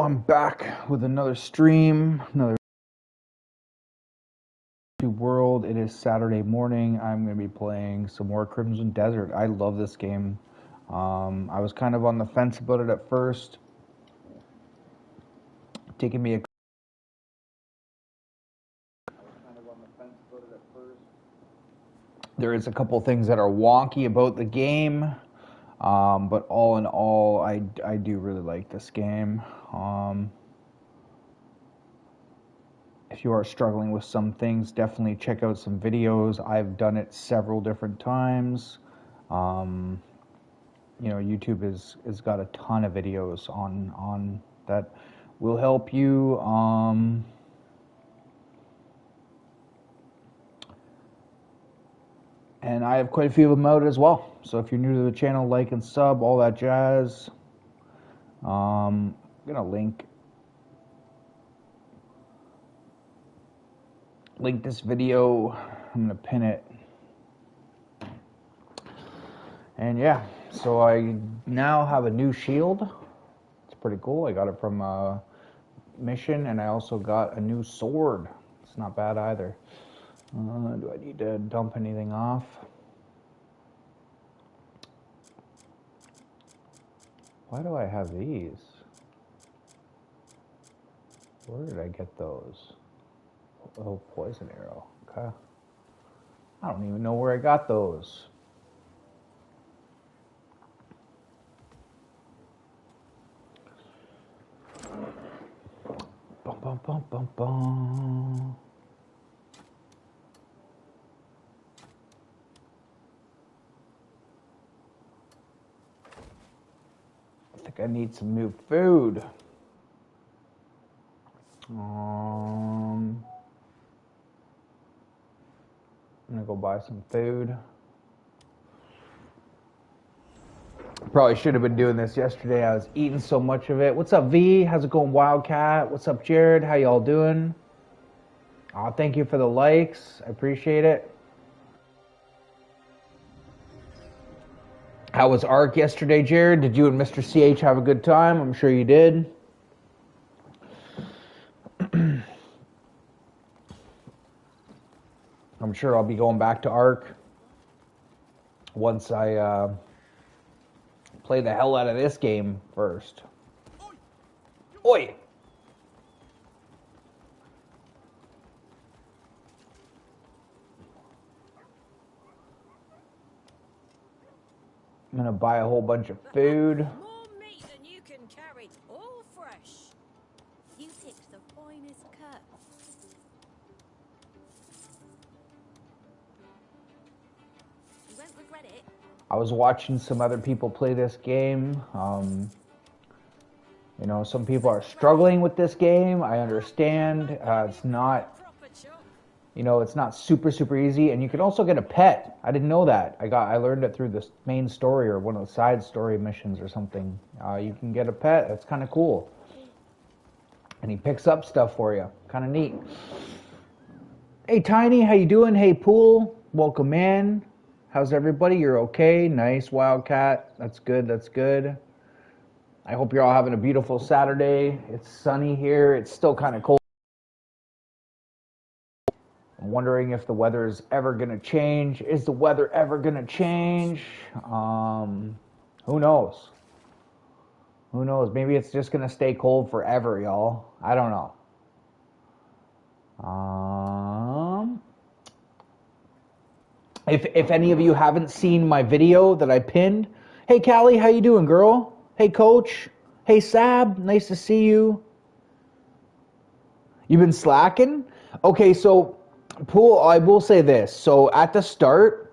I'm back with another stream, another world. It is Saturday morning. I'm going to be playing some more Crimson Desert. I love this game. I was kind of on the fence about it at first. Taking me a There is a couple things that are wonky about the game, but all in all, I do really like this game. If you are struggling with some things, definitely check out some videos. I've done it several different times. YouTube has got a ton of videos on that will help you. And I have quite a few of them out as well. So if you're new to the channel, like and sub, all that jazz. I'm gonna link this video. I'm gonna pin it. And yeah, so I now have a new shield. It's pretty cool. I got it from a mission, and I also got a new sword. It's not bad either. Do I need to dump anything off? Why do I have these? Where did I get those? Oh, poison arrow. Okay. I don't even know where I got those. Bum, bum, bum, bum, bum. I think I need some new food. I'm gonna go buy some food. Probably should have been doing this yesterday. I was eating so much of it. What's up, V? How's it going, Wildcat? What's up, Jared? How y'all doing? Thank you for the likes. I appreciate it. How was ARC yesterday, Jared? Did you and Mr. CH have a good time? I'm sure you did. I'm sure I'll be going back to ARC once I play the hell out of this game first. Oi! I'm gonna buy a whole bunch of food. More meat than you can carry, all fresh. You picked the finest cut. You won't regret it. I was watching some other people play this game. Some people are struggling with this game. I understand. It's not, it's not super easy. And you can also get a pet. I didn't know that. I learned it through the main story or one of the side story missions or something. You can get a pet. That's kind of cool. And he picks up stuff for you. Kind of neat. Hey, Tiny, how you doing? Hey, Pool, welcome in. How's everybody? You're okay? Nice, Wildcat. That's good, that's good. I hope you're all having a beautiful Saturday. It's sunny here. It's still kind of cold. I'm wondering if the weather is ever going to change. Is the weather ever going to change? Who knows? Who knows? Maybe it's just going to stay cold forever, y'all. I don't know. If any of you haven't seen my video that I pinned, hey Callie, how you doing, girl? Hey Coach, hey Sab, nice to see you. You've been slacking? Okay, so Pool, I will say this. So at the start,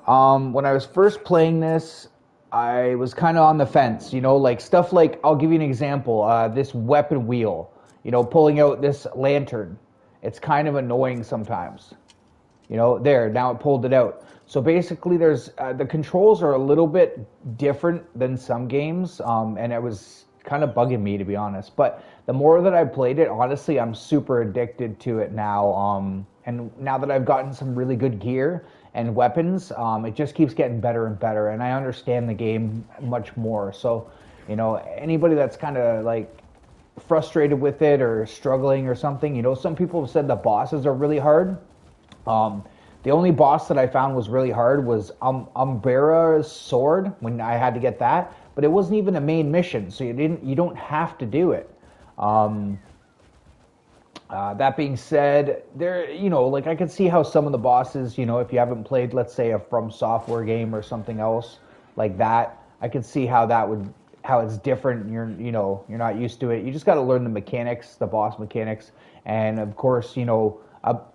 when I was first playing this, I was kind of on the fence, like stuff like, I'll give you an example, this weapon wheel, pulling out this lantern. It's kind of annoying sometimes. There, now it pulled it out. So basically there's, the controls are a little bit different than some games, and it was kind of bugging me, to be honest. But the more that I played it, honestly, I'm super addicted to it now. And now that I've gotten some really good gear and weapons, it just keeps getting better and better, and I understand the game much more. So, anybody that's kind of like frustrated with it or struggling or something, you know, some people have said the bosses are really hard. Um, the only boss that I found was really hard was Umbera's sword when I had to get that, but it wasn't even a main mission, so you don't have to do it. Um, that being said, there, you know, like I can see how some of the bosses, you know, if you haven't played, let's say, a From Software game or something else like that, I could see how that would, how it's different. And you know, you're not used to it. You just got to learn the mechanics, the boss mechanics, and of course, you know,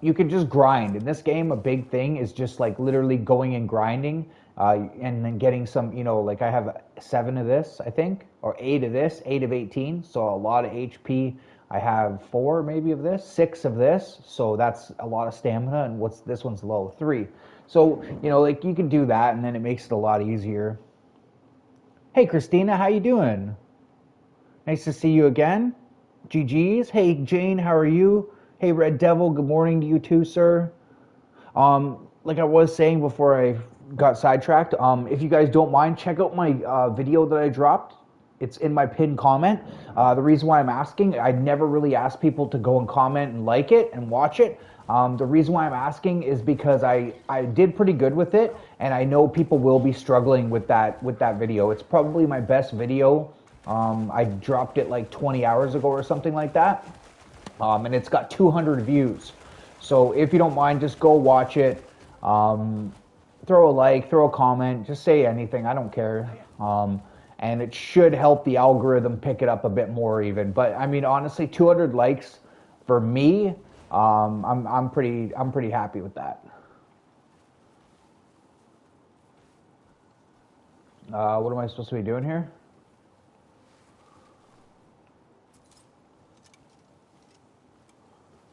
you can just grind. In this game, a big thing is just like literally going and grinding, and then getting some, you know, like I have 7 of this, I think, or 8 of this, 8 of 18, so a lot of HP. I have 4 maybe of this, 6 of this, so that's a lot of stamina. And what's this one's low? 3. So you know, like you can do that, and then it makes it a lot easier. Hey Christina, how you doing? Nice to see you again. GG's. Hey Jane, how are you? Hey Red Devil, good morning to you too, sir. Like I was saying before I got sidetracked, if you guys don't mind, check out my video that I dropped. It's in my pinned comment. The reason why I'm asking, I never really ask people to go and comment and like it and watch it. The reason why I'm asking is because I did pretty good with it, and I know people will be struggling with that video. It's probably my best video. I dropped it like 20 hours ago or something like that, and it's got 200 views. So if you don't mind, just go watch it. Throw a like, throw a comment, just say anything. I don't care. And it should help the algorithm pick it up a bit more even. But I mean, honestly, 200 likes for me, I'm pretty happy with that. What am I supposed to be doing here?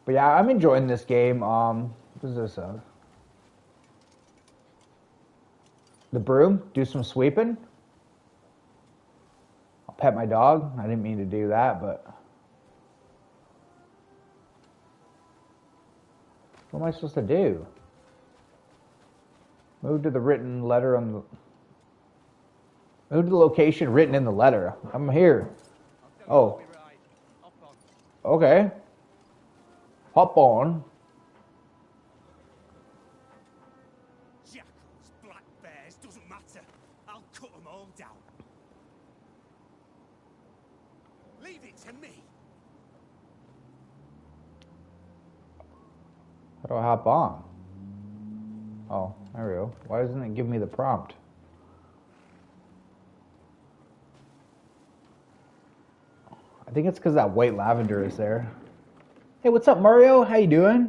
But yeah, I'm enjoying this game. What is this? The broom? Do some sweeping? I'll pet my dog. I didn't mean to do that, but what am I supposed to do? Move to the written letter on the... Move to the location written in the letter. I'm here. Oh. Okay. Hop on. Jackals, black bears, doesn't matter. I'll cut them all down. Leave it to me. How do I hop on? Oh, there we go. Why doesn't it give me the prompt? I think it's because that white lavender is there. Hey, what's up, Mario? How you doing?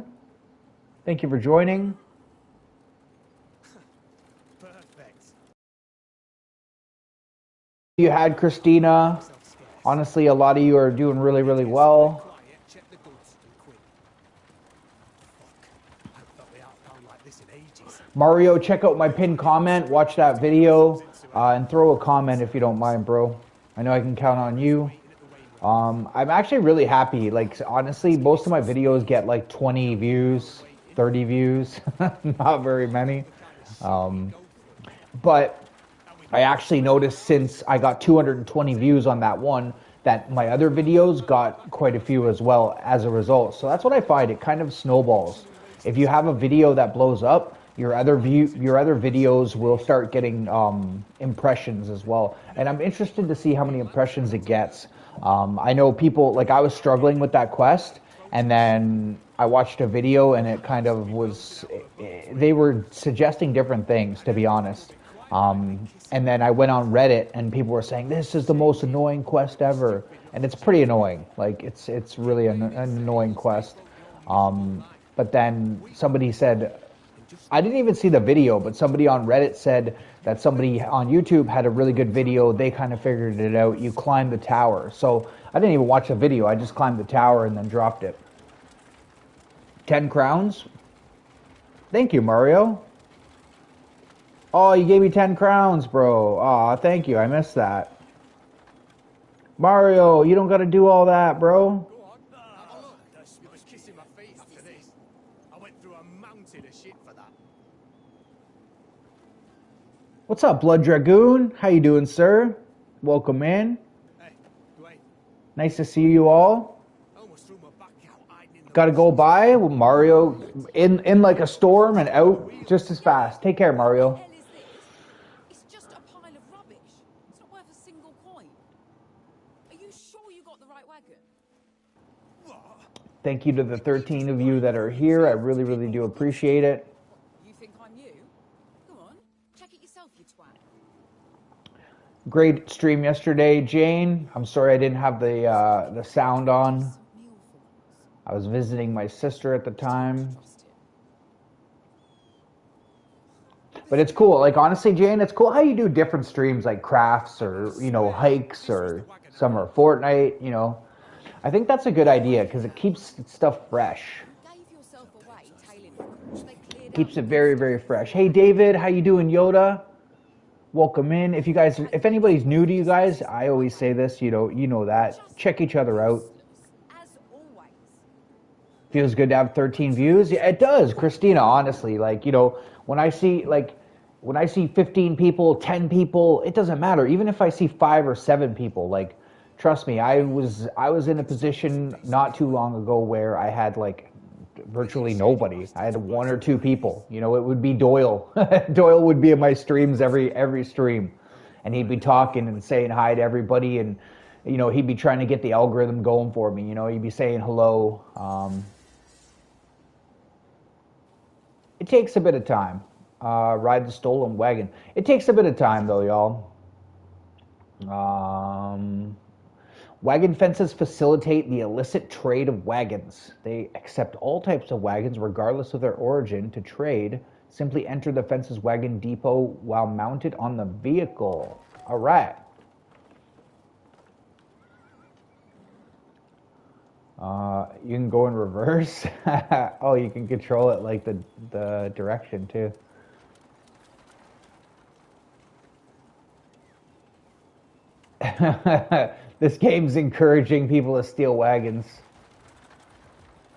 Thank you for joining. Perfect. You had Christina. Honestly, a lot of you are doing really, really well. Check the goods and quit. Fuck. I thought we aren't found like this in ages. Mario, check out my pinned comment. Watch that video and throw a comment if you don't mind, bro. I know I can count on you. I'm actually really happy. Like, honestly, most of my videos get like 20 views, 30 views, not very many. But I actually noticed since I got 220 views on that one, that my other videos got quite a few as well as a result. So that's what I find. It kind of snowballs. If you have a video that blows up, your other videos will start getting impressions as well. And I'm interested to see how many impressions it gets. I know people, like I was struggling with that quest, and then I watched a video and it kind of was, they were suggesting different things, to be honest. And then I went on Reddit and people were saying, this is the most annoying quest ever. And it's pretty annoying. Like, it's really an annoying quest. But then somebody said, I didn't even see the video, but somebody on Reddit said that somebody on YouTube had a really good video. They kind of figured it out. You climb the tower. So I didn't even watch the video. I just climbed the tower and then dropped it. 10 crowns? Thank you, Mario. Oh, you gave me 10 crowns, bro. Aw, thank you. I missed that. Mario, you don't got to do all that, bro. Go on. Have a look. It was kissing my face after this. I went through a mountain of shit for that. What's up, Blood Dragoon? How you doing, sir? Welcome in. Hey, Dwayne. Nice to see you all. Almost threw my back out hiding in the Got to go by. Well, Mario in like a storm and out just as fast. Take care, Mario. What the hell is this? It's just a pile of rubbish. It's not worth a single coin. Are you sure you got the right wagon? Thank you to the 13 of you that are here. I really, really do appreciate it. You think I'm you? Go on, check it yourself, you twat. Great stream yesterday, Jane. I'm sorry I didn't have the sound on. I was visiting my sister at the time. But it's cool. Like, honestly, Jane, it's cool how you do different streams like crafts or, you know, hikes or some are Fortnite, you know. I think that's a good idea because it keeps stuff fresh. Keeps it very, very fresh. Hey, David, how you doing, Yoda? Welcome in. If anybody's new to you guys, I always say this, you know that. Check each other out. Feels good to have 13 views. Yeah, it does, Christina, honestly. Like, you know, when I see 15 people, 10 people, it doesn't matter. Even if I see 5 or 7 people, like, trust me, I was in a position not too long ago where I had like virtually nobody. I had 1 or 2 people. You know, it would be Doyle. Doyle would be in my streams every stream, and he'd be talking and saying hi to everybody, and you know, he'd be trying to get the algorithm going for me. You know, he'd be saying hello. It takes a bit of time. Ride the stolen wagon. It takes a bit of time though, y'all. Wagon fences facilitate the illicit trade of wagons. They accept all types of wagons regardless of their origin. To trade, simply enter the fence's wagon depot while mounted on the vehicle. All right. You can go in reverse. Oh, you can control it like the direction too. This game's encouraging people to steal wagons.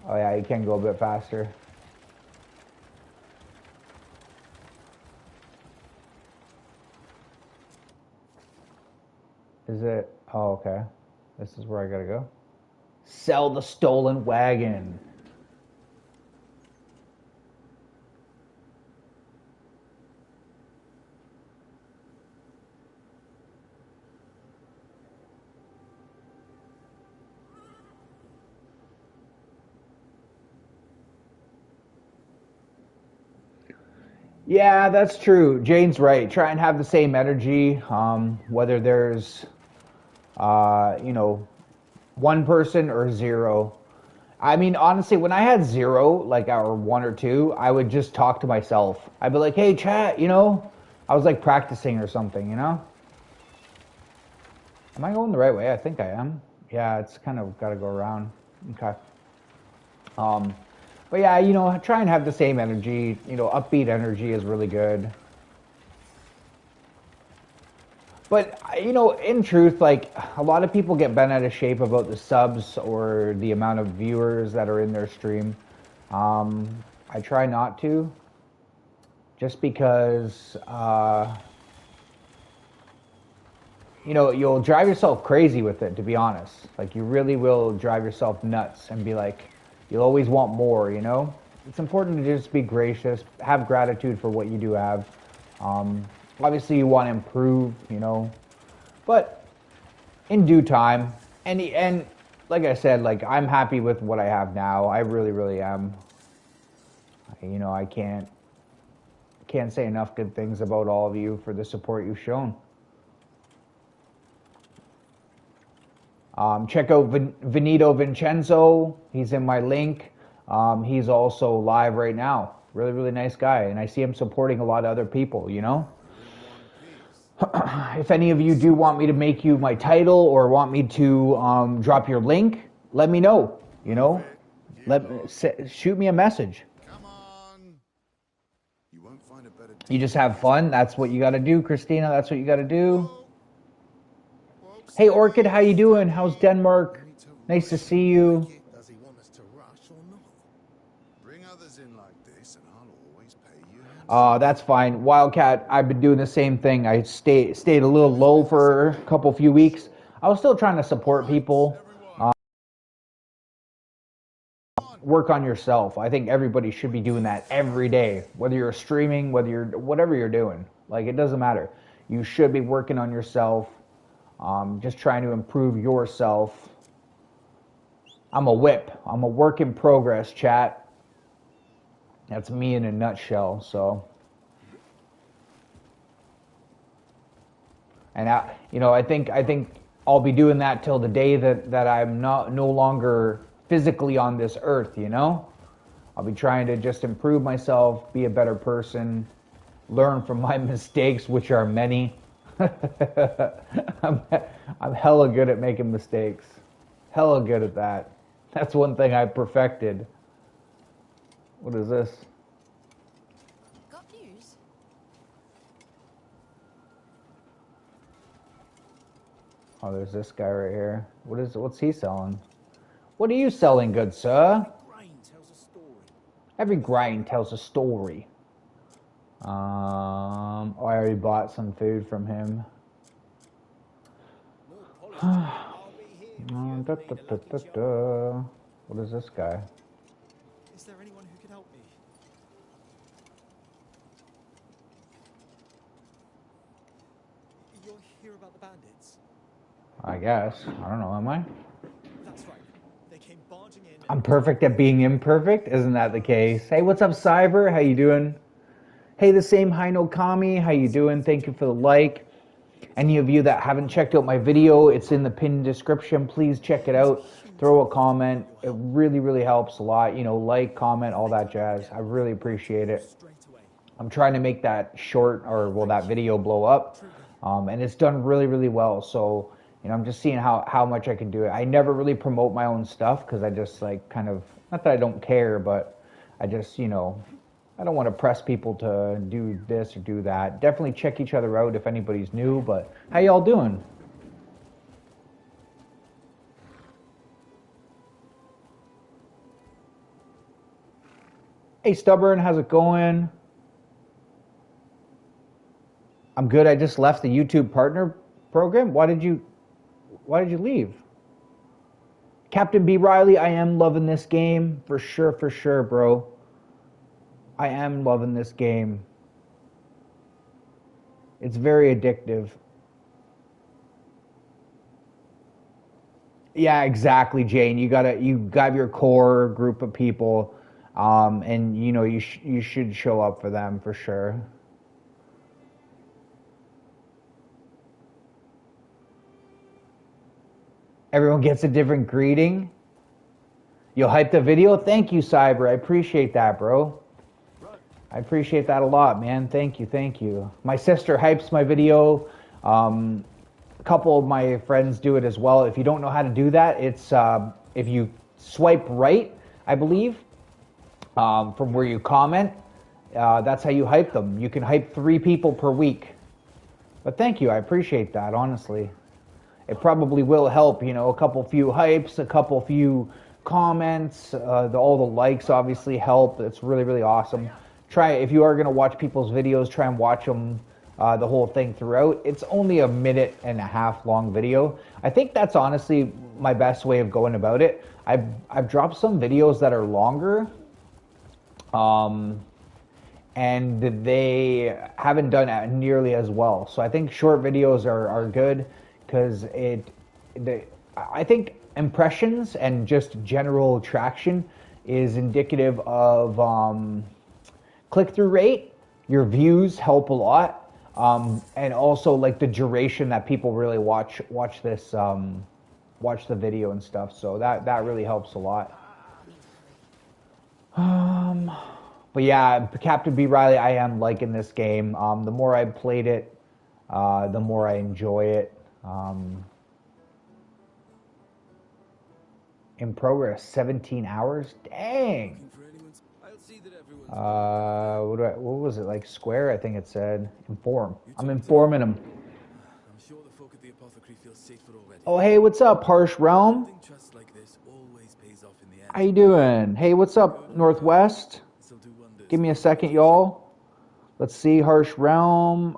Oh yeah, you can go a bit faster. Is it? Oh, okay. This is where I gotta go. Sell the stolen wagon. Yeah, that's true. Jane's right. Try and have the same energy. Whether there's, you know, 1 person or 0. I mean, honestly, when I had 0, like, or 1 or 2, I would just talk to myself. I'd be like, hey, chat, you know? I was like practicing or something, you know? Am I going the right way? I think I am. Yeah, it's kind of got to go around. Okay. But yeah, you know, try and have the same energy. You know, upbeat energy is really good. But, you know, in truth, like, a lot of people get bent out of shape about the subs or the amount of viewers that are in their stream. I try not to. Just because, you know, you'll drive yourself crazy with it, to be honest. Like, you really will drive yourself nuts and be like, you'll always want more, you know? It's important to just be gracious, have gratitude for what you do have. Obviously, you want to improve, you know, but in due time. And like I said, like, I'm happy with what I have now. I really, really am. You know, I can't say enough good things about all of you for the support you've shown. Check out Vinitovincenzo. He's in my link. He's also live right now. Really, really nice guy. And I see him supporting a lot of other people, you know? If any of you do want me to make you my title or want me to drop your link, let me know, you know? Shoot me a message. Come on. You won't find a better. You just have fun. That's what you got to do, Christina. That's what you got to do. Hey, Orchid, how you doing? How's Denmark? Nice to see you. Does he want us to rush or not? Bring others in like this, and I'll always pay you. That's fine. Wildcat, I've been doing the same thing. I stayed a little low for a few weeks. I was still trying to support people. work on yourself. I think everybody should be doing that every day, whether you're streaming, whatever you're doing. Like, it doesn't matter. You should be working on yourself, just trying to improve yourself. I'm a whip. I'm a work in progress, chat. That's me in a nutshell. So, and I think I'll be doing that till the day that I'm no longer physically on this earth. I'll be trying to just improve myself, be a better person, learn from my mistakes, which are many. I'm hella good at making mistakes. Hella good at that. That's one thing I perfected. What is this? Got news? Oh, there's this guy right here. What's he selling? What are you selling, good sir? Grain tells a story. Every grind tells a story. I already bought some food from him. No apology. I'll be here if you ever need a lucky charm. What is this guy? Is there anyone who could help me? You're here about the bandits? I guess. I don't know, am I? That's right. They came barging in. I'm perfect at being imperfect? Isn't that the case? Hey, what's up, Cyber? How you doing? Hey, the same Hi No Kami. How you doing? Thank you for the like. Any of you that haven't checked out my video, it's in the pinned description. Please check it out. Throw a comment. It really, really helps a lot. Like, comment, all that jazz. I really appreciate it. I'm trying to make that that video blow up. And it's done really, really well. So, I'm just seeing how much I can do it. I never really promote my own stuff because I just not that I don't care, but I just, I don't want to press people to do this or do that. Definitely check each other out if anybody's new, but how y'all doing? Hey, Stubborn, how's it going? I'm good. I just left the YouTube partner program. Why did you leave? Captain B. Riley, I am loving this game. For sure, bro. I am loving this game. It's very addictive. Yeah, exactly, Jane. You got your core group of people, and you should show up for them for sure. Everyone gets a different greeting. You'll hype the video? Thank you, Cyber. I appreciate that, bro. I appreciate that a lot, man. Thank you. My sister hypes my video. A couple of my friends do it as well. If you don't know how to do that, it's if you swipe right, I believe, from where you comment. That's how you hype them. You can hype 3 people per week. But thank you. I appreciate that, honestly. It probably will help, a few hypes, a few comments, all the likes obviously help. It's really, really awesome. If you are going to watch people's videos, try and watch them the whole thing throughout. It's only a 1.5-minute long video. I think that's honestly my best way of going about it. I've dropped some videos that are longer, and they haven't done nearly as well. So I think short videos are good because I think impressions and just general traction is indicative of click-through rate. Your views help a lot, and also the duration that people really watch this watch the video and stuff. So that really helps a lot. But yeah, Captain B. Riley, I am liking this game. The more I played it, the more I enjoy it. In progress, 17 hours? Dang! What was it, Square? I think it said. Inform. I'm informing them. I'm sure the folk at the apothecary feel safer already. Oh, hey, what's up, Harsh Realm? Trust like this always pays off in the end. How you doing? Hey, what's up, Northwest? Give me a second, y'all. Let's see, Harsh Realm.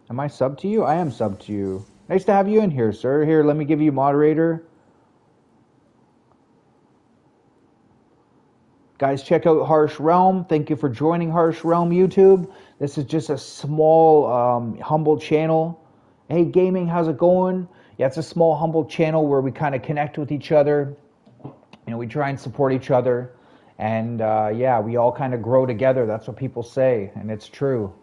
Am I sub to you? I am sub to you. Nice to have you in here, sir. Here, let me give you moderator. Guys, check out Harsh Realm. Thank you for joining Harsh Realm YouTube. This is just a small, humble channel. Hey, gaming, how's it going? Yeah, it's a small, humble channel where we kind of connect with each other. You know, we try and support each other. And, yeah, we all kind of grow together. That's what people say, and it's true.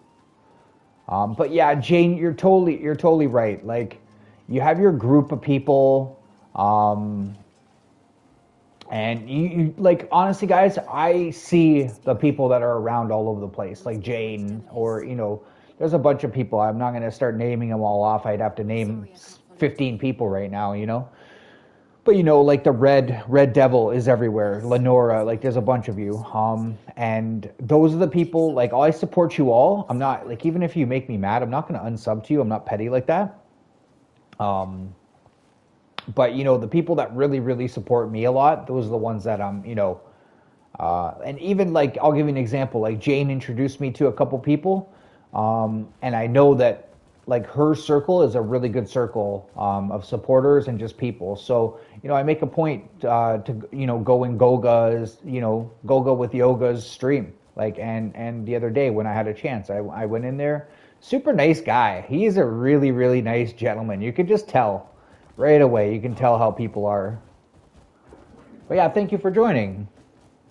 But yeah, Jane, you're totally right. Like, you have your group of people, and you like, honestly, guys, I see the people that are around all over the place, like Jane, or there's a bunch of people. I'm not gonna start naming them all off. I'd have to name 15 people right now. But like the Red Devil is everywhere. Lenora, like there's a bunch of you. And those are the people. Like, I support you all. I'm not like, even if you make me mad, I'm not gonna unsub to you. I'm not petty like that. But the people that really support me a lot, those are the ones that I'm, and even like, I'll give you an example. Like, Jane introduced me to a couple people, and I know that like her circle is a really good circle of supporters and just people. So I make a point to go in Goga's Goga with Yoga's stream. Like, and the other day when I had a chance, I went in there. Super nice guy. He's a really nice gentleman. You could just tell right away. You can tell how people are. But yeah, thank you for joining.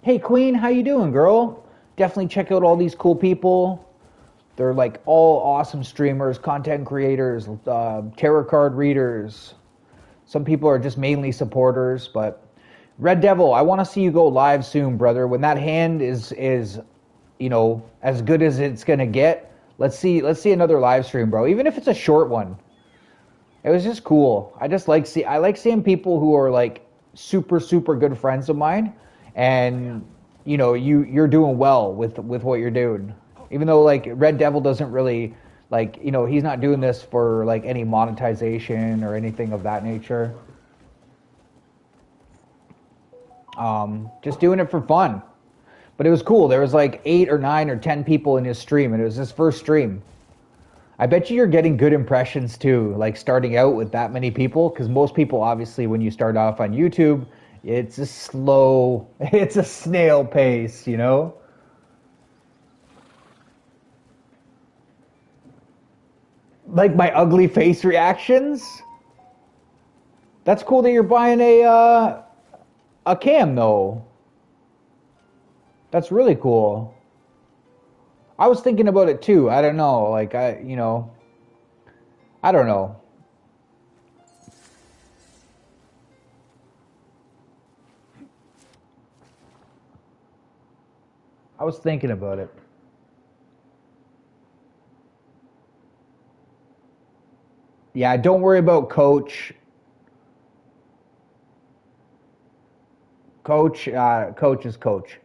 Hey Queen, how you doing, girl? Definitely check out all these cool people. They're like all awesome streamers, content creators, tarot card readers. Some people are just mainly supporters, but Red Devil, I want to see you go live soon, brother. When that hand is as good as it's gonna get, let's see another live stream, bro. Even if it's a short one. It was just cool. I like seeing people who are like super good friends of mine, and you're doing well with what you're doing. Even though like Red Devil doesn't really like, he's not doing this for like any monetization or anything of that nature. Just doing it for fun. But it was cool. There was like 8 or 9 or 10 people in his stream, and it was his first stream. I bet you're getting good impressions too, like starting out with that many people, because most people, obviously, when you start off on YouTube, it's a snail pace, Like my ugly face reactions? That's cool that you're buying a cam, though. That's really cool. I was thinking about it too. I don't know. Like, I don't know. I was thinking about it. Yeah, don't worry about Coach. Coach is Coach,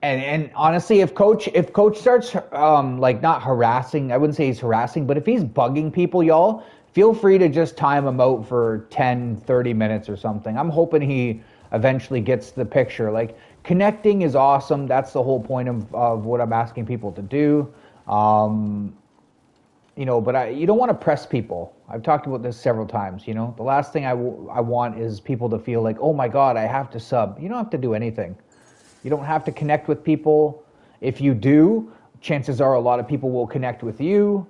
And honestly, if Coach starts like not harassing, I wouldn't say he's harassing, but if he's bugging people, y'all, feel free to just time him out for 10, 30 minutes or something. I'm hoping he eventually gets the picture. Like, connecting is awesome. That's the whole point of what I'm asking people to do. But you don't want to press people. I've talked about this several times, The last thing I want is people to feel like, oh my God, I have to sub. You don't have to do anything. You don't have to connect with people. If you do, chances are a lot of people will connect with you.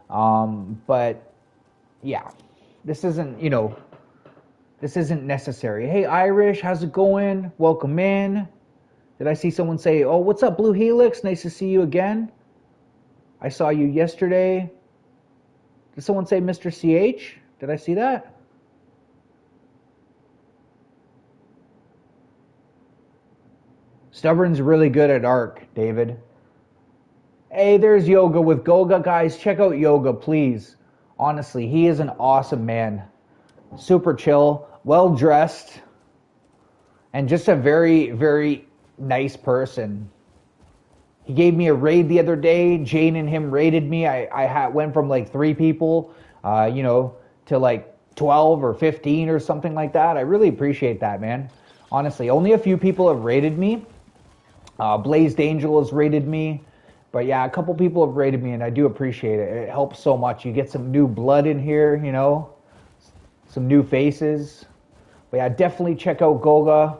But yeah, this isn't necessary. Hey, Irish, how's it going? Welcome in. Did I see someone say, oh, what's up, Blue Helix? Nice to see you again. I saw you yesterday. Did someone say Mr. CH? Did I see that? Stubborn's really good at Arc, David. Hey, there's Yoga with Goga. Guys, check out Yoga, please. Honestly, he is an awesome man. Super chill, well-dressed, and just a very nice person. He gave me a raid the other day. Jane and him raided me. I went from like 3 people, to like 12 or 15 or something like that. I really appreciate that, man. Honestly, only a few people have raided me. Blazed Angel has rated me, but yeah, a couple people have rated me, and I do appreciate it. It helps so much. You get some new blood in here, some new faces. But yeah, definitely check out Goga.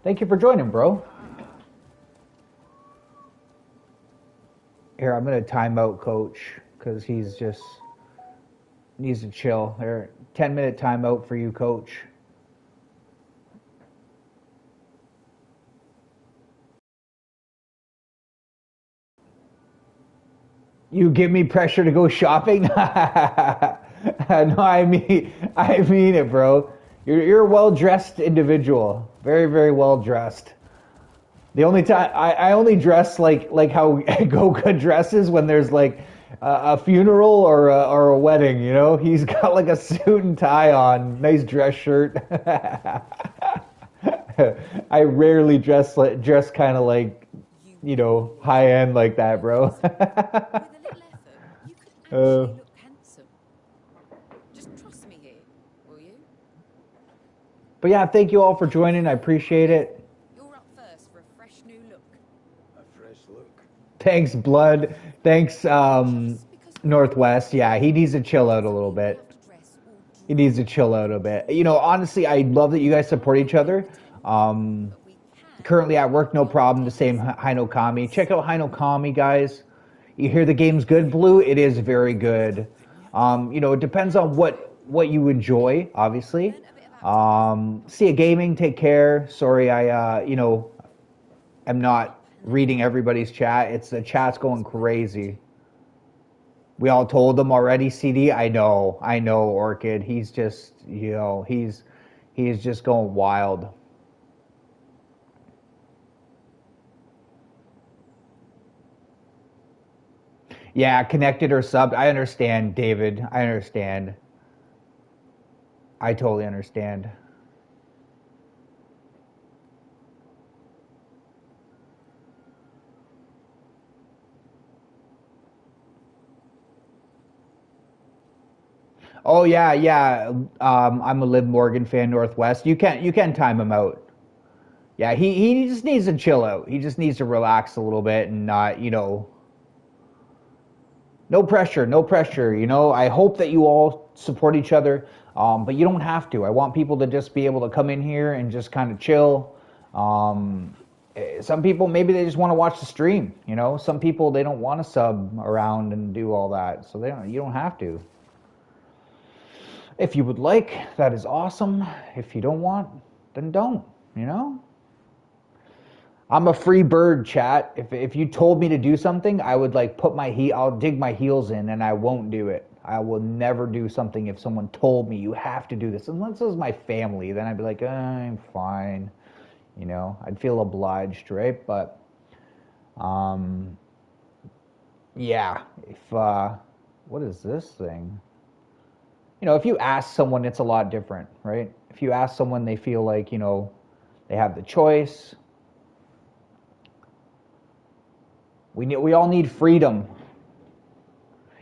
Thank you for joining, bro. Here, I'm gonna time out Coach because he's just needs to chill. Here, 10-minute timeout for you, Coach. You give me pressure to go shopping? No, I mean it, bro. You're a well-dressed individual. Very, very well-dressed. The only time I only dress like how Goka dresses when there's like a funeral or a wedding, you know? He's got like a suit and tie on, nice dress shirt. I rarely dress kind of like, you know, high end like that, bro. With a little effort, you could actually look handsome. Just trust me here, will you? But yeah, thank you all for joining. I appreciate it. You're up first for a fresh new look. A fresh look. Thanks, Blood. Thanks, Northwest. Yeah, he needs to chill out a little bit. He needs to chill out a bit. You know, honestly, I love that you guys support each other. Currently at work, no problem. The same Hino Kami. Check out Hino Kami, guys. You hear the game's good, Blue? It is very good. You know, it depends on what you enjoy, obviously. See ya Gaming, take care. Sorry, I you know, am not reading everybody's chat. It's the chat's going crazy. We all told him already, CD. I know, Orchid. He's just, you know, he's just going wild. Yeah, connected or subbed. I understand, David. I understand. I totally understand. Oh yeah, yeah. I'm a Liv Morgan fan, Northwest. You can time him out. Yeah, he just needs to chill out. He just needs to relax a little bit and not, you know, no pressure, no pressure. You know, I hope that you all support each other, but you don't have to. I want people to just be able to come in here and just kind of chill. Some people maybe they just want to watch the stream. You know, some people they don't want to sub around and do all that, so they don't. You don't have to. If you would like, that is awesome. If you don't want, then don't. You know. I'm a free bird, chat. If you told me to do something, I would like I'll dig my heels in and I won't do it. I will never do something if someone told me you have to do this. Unless it was my family, then I'd be like, I'm fine. You know, I'd feel obliged, right? But, yeah, if, what is this thing? You know, if you ask someone, it's a lot different, right? If you ask someone, they feel like, you know, they have the choice. We all need freedom.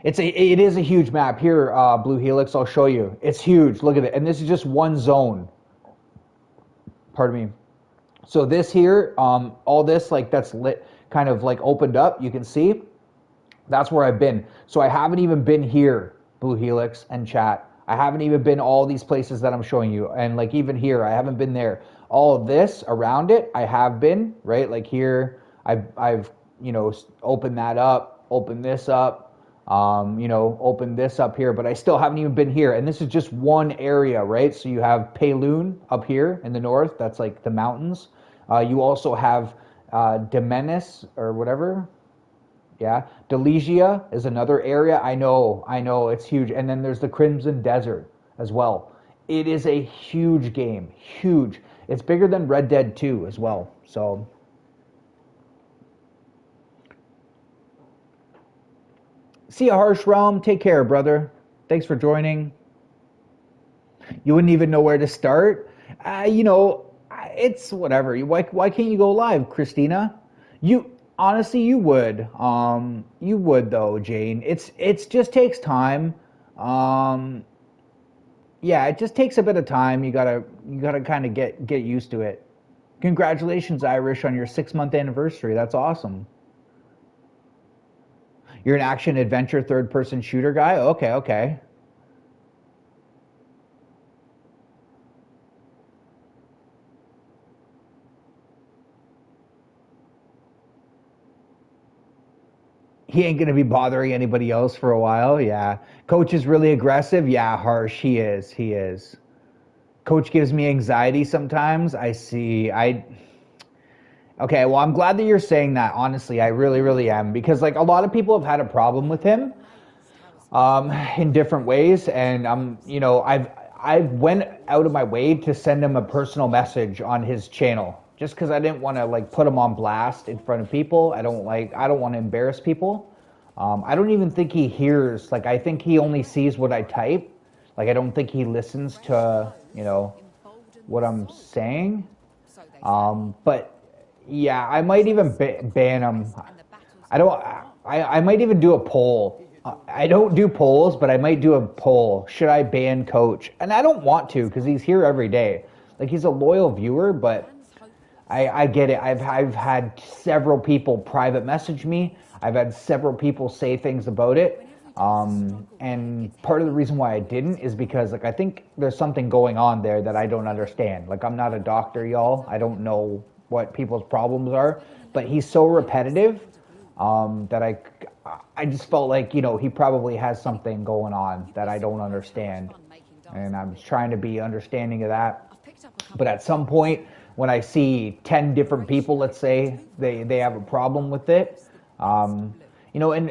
It is a huge map here, Blue Helix. I'll show you. It's huge. Look at it, and this is just one zone. Pardon me. So this here, all this like that's lit, kind of like opened up. You can see. That's where I've been. So I haven't even been here, Blue Helix and chat. I haven't even been all these places that I'm showing you, and like even here, I haven't been there. All of this around it, I have been right. Like here, I've you know, open that up, open this up, you know, open this up here, but I still haven't even been here. And this is just one area, right? So you have Payloon up here in the north. That's like the mountains. You also have Demenis or whatever. Yeah. Delegia is another area. I know, it's huge. And then there's the Crimson Desert as well. It is a huge game, huge. It's bigger than Red Dead 2 as well. So... See ya, Harsh Realm. Take care, brother. Thanks for joining. You wouldn't even know where to start. You know, it's whatever. Why can't you go live, Christina? You honestly, you would. You would though, Jane. It's just takes time. Yeah, it just takes a bit of time. You gotta kind of get used to it. Congratulations, Irish, on your 6-month anniversary. That's awesome. You're an action adventure third-person shooter guy? Okay. He ain't gonna be bothering anybody else for a while. Yeah. Coach is really aggressive. Yeah, harsh. He is. He is. Coach gives me anxiety sometimes. I see. Okay, well, I'm glad that you're saying that. Honestly, I really, really am, because like a lot of people have had a problem with him, in different ways, and I went out of my way to send him a personal message on his channel, just because I didn't want to like put him on blast in front of people. I don't want to embarrass people. I don't even think he hears. Like, I think he only sees what I type. Like, I don't think he listens to what I'm saying. But yeah, I might even ban him. I don't. I might even do a poll. I don't do polls, but I might do a poll. Should I ban Coach? And I don't want to, because he's here every day. Like, he's a loyal viewer, but I get it. I've had several people private message me. I've had several people say things about it. And part of the reason why I didn't is because, like, I think there's something going on there that I don't understand. Like, I'm not a doctor, y'all. I don't know what people's problems are, but he's so repetitive, that I just felt like, he probably has something going on that I don't understand. And I'm trying to be understanding of that. But at some point, when I see 10 different people, let's say, they have a problem with it, and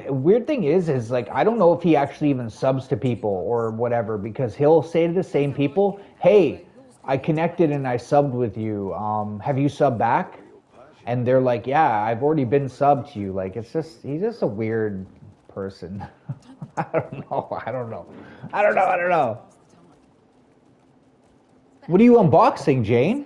weird thing is like, I don't know if he actually even subs to people or whatever, because he'll say to the same people, hey, I connected and I subbed with you. Have you subbed back? And they're like, yeah, I've already been subbed to you. Like, he's just a weird person. I don't know. I don't know. What are you unboxing, Jane?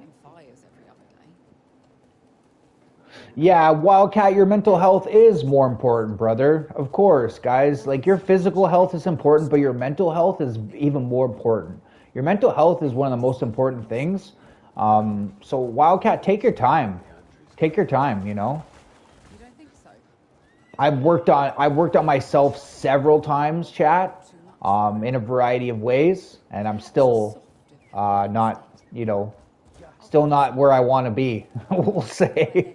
Yeah, Wildcat, your mental health is more important, brother. Of course, guys. Like, your physical health is important, but your mental health is even more important. Your mental health is one of the most important things. So, Wildcat, take your time. Take your time, You don't think so? I've worked on myself several times, chat, in a variety of ways, and I'm still not, still not where I want to be. We'll say.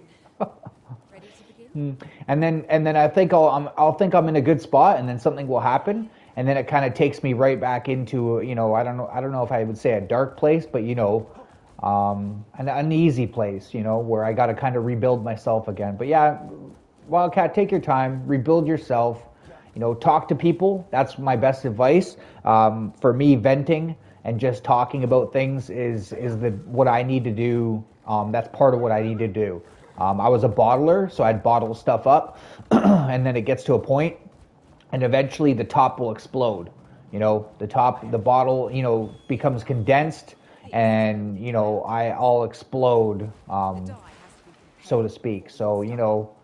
Ready to begin? And then I'll think I'm in a good spot, and then something will happen, and then it kind of takes me right back into, I don't know if I would say a dark place, but an uneasy place, where I got to kind of rebuild myself again. But yeah, Wildcat, take your time, rebuild yourself, talk to people. That's my best advice. For me, venting and just talking about things is what I need to do. That's part of what I need to do. I was a bottler, so I'd bottle stuff up, and then it gets to a point, and eventually the top will explode. The bottle, becomes condensed, and I'll explode, so to speak. So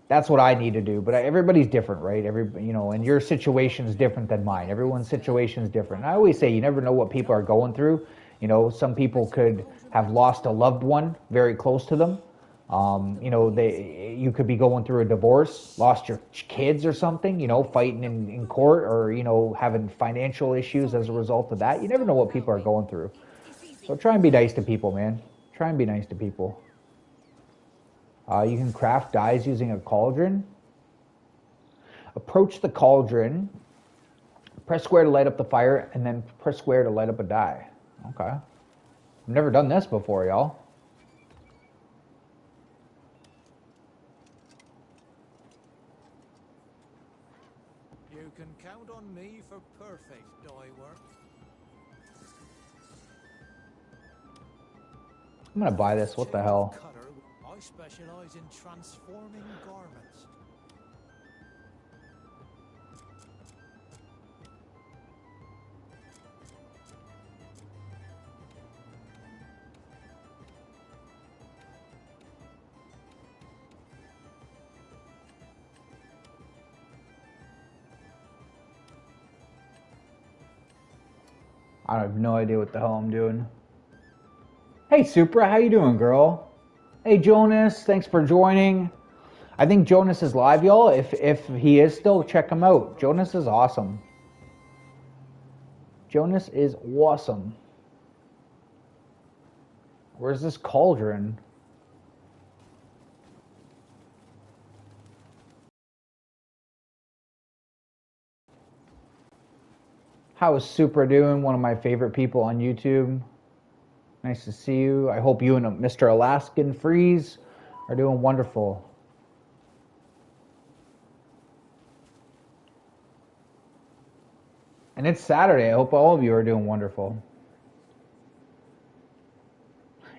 that's what I need to do. But everybody's different, right? And your situation is different than mine. Everyone's situation is different. And I always say you never know what people are going through. Some people could have lost a loved one very close to them. You could be going through a divorce, lost your kids or something, fighting in court, or, having financial issues as a result of that. You never know what people are going through. So try and be nice to people, man. Try and be nice to people. You can craft dyes using a cauldron. Approach the cauldron, press square to light up the fire, and then press square to light up a dye. Okay. I've never done this before, y'all. You can count on me for perfect dye work. I'm gonna buy this. What the hell? I specialize in transforming garments. I have no idea what the hell I'm doing. Hey, Supra, how you doing, girl? Hey, Jonas, thanks for joining. I think Jonas is live, y'all. If he is still, check him out. Jonas is awesome. Jonas is awesome. Where's this cauldron? How is Supra doing? One of my favorite people on YouTube. Nice to see you. I hope you and Mr. Alaskan Freeze are doing wonderful. And it's Saturday. I hope all of you are doing wonderful.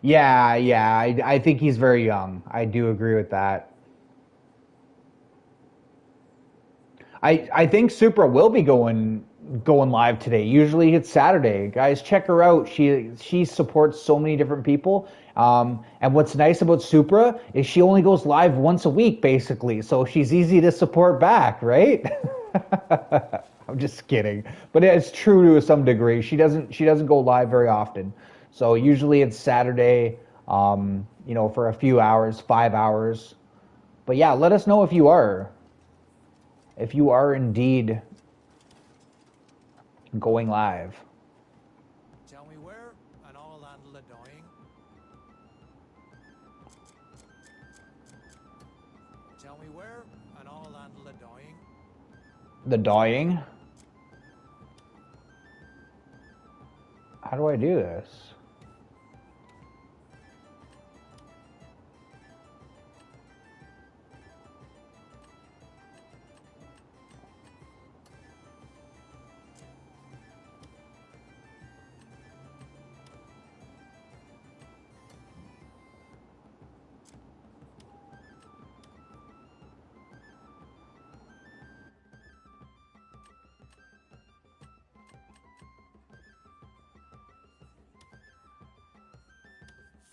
Yeah, I think he's very young. I do agree with that. I think Supra will be going live today. Usually it's Saturday. Guys, check her out. She supports so many different people. And what's nice about Supra is she only goes live once a week, basically. So she's easy to support back, right? I'm just kidding, but it's true to some degree. She doesn't go live very often. So usually it's Saturday. For a few hours, 5 hours. But yeah, let us know if you are. If you are indeed going live. Tell me where, and I'll handle the dying. Tell me where, and I'll handle the dying. The dying? How do I do this?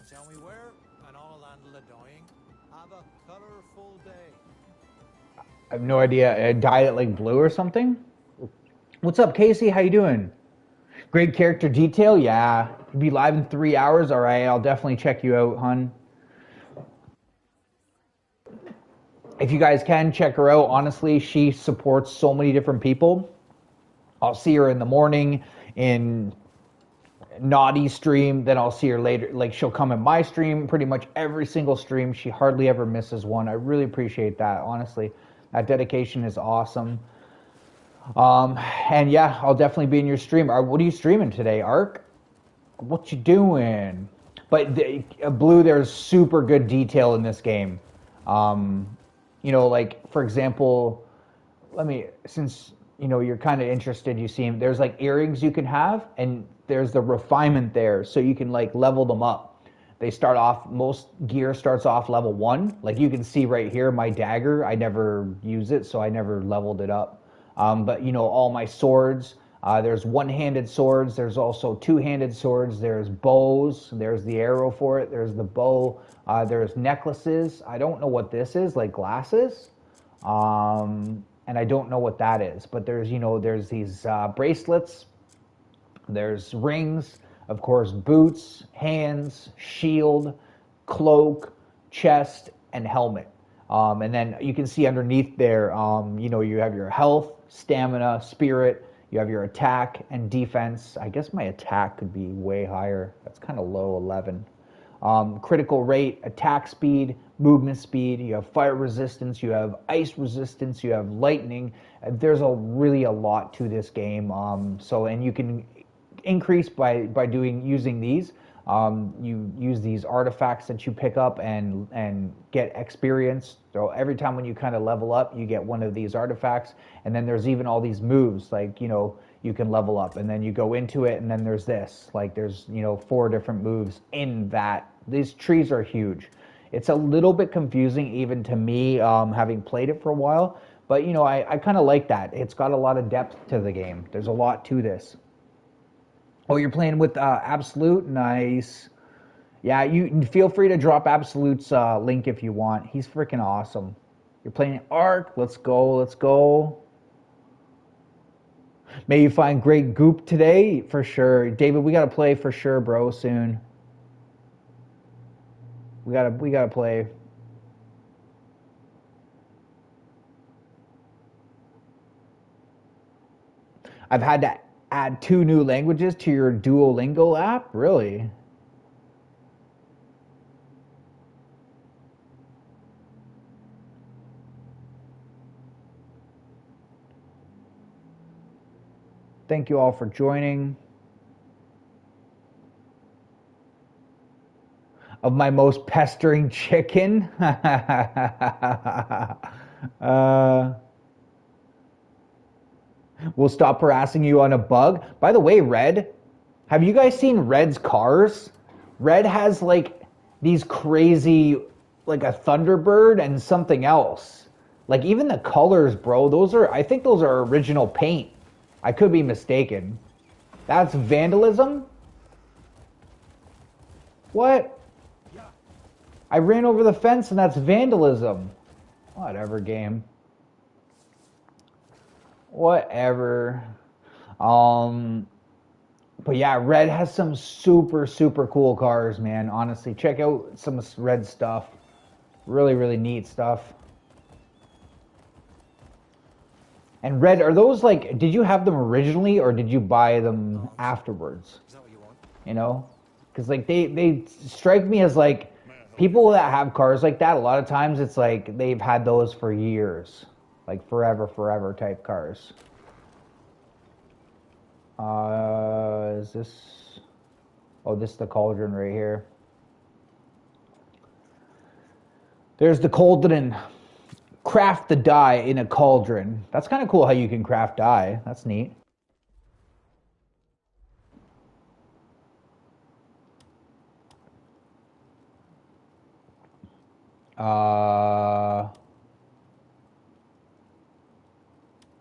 Tell me where, and I'll handle the dying. Have a colorful day. I have no idea. I dyed it like blue or something? What's up, Casey? How you doing? Great character detail? Yeah. Be live in 3 hours? Alright, I'll definitely check you out, hun. If you guys can, check her out. Honestly, she supports so many different people. I'll see her in the morning in Naughty stream, then I'll see her later. Like, she'll come in my stream pretty much every single stream. She hardly ever misses one. I really appreciate that, honestly. That dedication is awesome. And yeah, I'll definitely be in your stream. What are you streaming today, Ark? What you doing? But Blue, there's super good detail in this game. Like, for example, since you're kind of interested, you see, there's like earrings you can have, and there's the refinement there, so you can like level them up. They start off, most gear starts off level 1. Like, you can see right here, my dagger, I never use it, so I never leveled it up. But all my swords, there's one-handed swords, there's also two-handed swords, there's bows, there's the arrow for it, there's the bow, there's necklaces. I don't know what this is, like glasses. And I don't know what that is, but there's these bracelets, there's rings, of course, boots, hands, shield, cloak, chest, and helmet. And then you can see underneath there, you have your health, stamina, spirit, you have your attack and defense. I guess my attack could be way higher. That's kind of low, 11. Critical rate, attack speed, movement speed, you have fire resistance, you have ice resistance, you have lightning. There's really a lot to this game. And you can increase by using these. You use these artifacts that you pick up and get experience. So every time when you kind of level up, you get one of these artifacts. And then there's even all these moves, like, you can level up, and then you go into it, and then there's this. Like, there's 4 different moves in that. These trees are huge. It's a little bit confusing even to me, having played it for a while. But I kind of like that. It's got a lot of depth to the game. There's a lot to this. Oh, you're playing with Absolute? Nice. Yeah, you feel free to drop Absolute's link if you want. He's freaking awesome. You're playing Ark. Let's go. Let's go. May you find great goop today, for sure. David, we gotta play for sure, bro, soon. We gotta play. I've had to add 2 new languages to your Duolingo app? Really? Thank you all for joining. Of my most pestering chicken. We'll stop harassing you on a bug. By the way, Red, have you guys seen Red's cars? Red has like these crazy, like a Thunderbird and something else. Like even the colors, bro, I think those are original paint. I could be mistaken. That's vandalism? What? I ran over the fence and that's vandalism. Whatever, game. Whatever. But yeah, Red has some super, super cool cars, man. Honestly, check out some Red stuff. Really, really neat stuff. And Red, are those like, did you have them originally or did you buy them afterwards? Is that what you want? You know? Because like they strike me as like, people that have cars like that, a lot of times it's like they've had those for years. Like forever type cars. Is this... Oh, this is the cauldron right here. There's the cauldron. Craft the dye in a cauldron. That's kind of cool how you can craft dye. That's neat. Oh,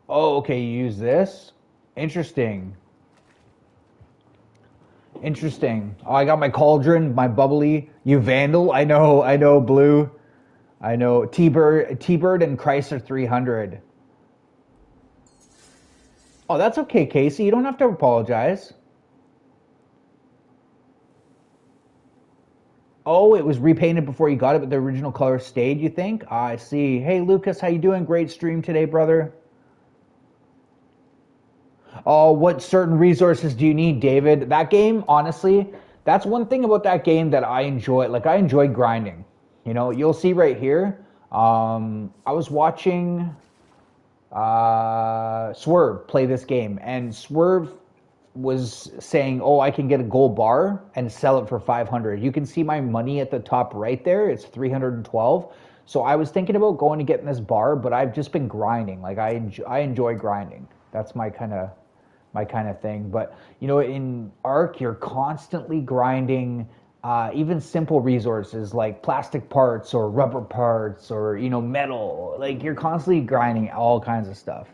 okay, you use this? Interesting. Interesting. Oh, I got my cauldron, my bubbly. You vandal? I know, Blue. I know. T-Bird and Chrysler 300. Oh, that's okay, Casey. You don't have to apologize. Oh, it was repainted before you got it, but the original color stayed, you think? I see. Hey, Lucas, how you doing? Great stream today, brother. Oh, what certain resources do you need, David? That game, honestly, that's one thing about that game that I enjoy. Like, I enjoy grinding. You know, you'll see right here. I was watching Swerve play this game, and Swerve was saying, oh, I can get a gold bar and sell it for 500. You can see my money at the top right there. It's 312. So I was thinking about going to getting this bar, but I've just been grinding. Like I enjoy grinding. That's my kind of thing. But you know, in Ark, you're constantly grinding even simple resources like plastic parts or rubber parts or, you know, metal. Like you're constantly grinding all kinds of stuff.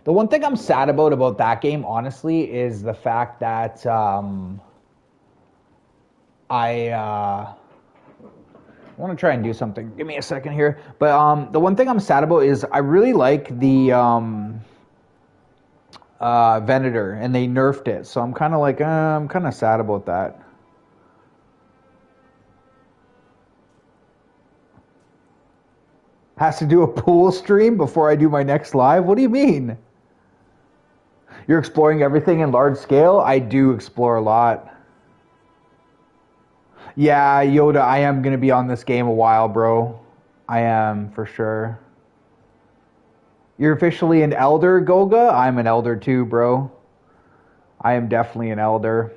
The one thing I'm sad about that game, honestly, is the fact that I want to try and do something. Give me a second here. But the one thing I'm sad about is I really like the Venator, and they nerfed it. So I'm kind of like, I'm kind of sad about that. Has to do a pool stream before I do my next live? What do you mean? You're exploring everything in large scale? I do explore a lot. Yeah, Yoda, I am going to be on this game a while, bro. I am, for sure. You're officially an elder, Goga? I'm an elder too, bro. I am definitely an elder.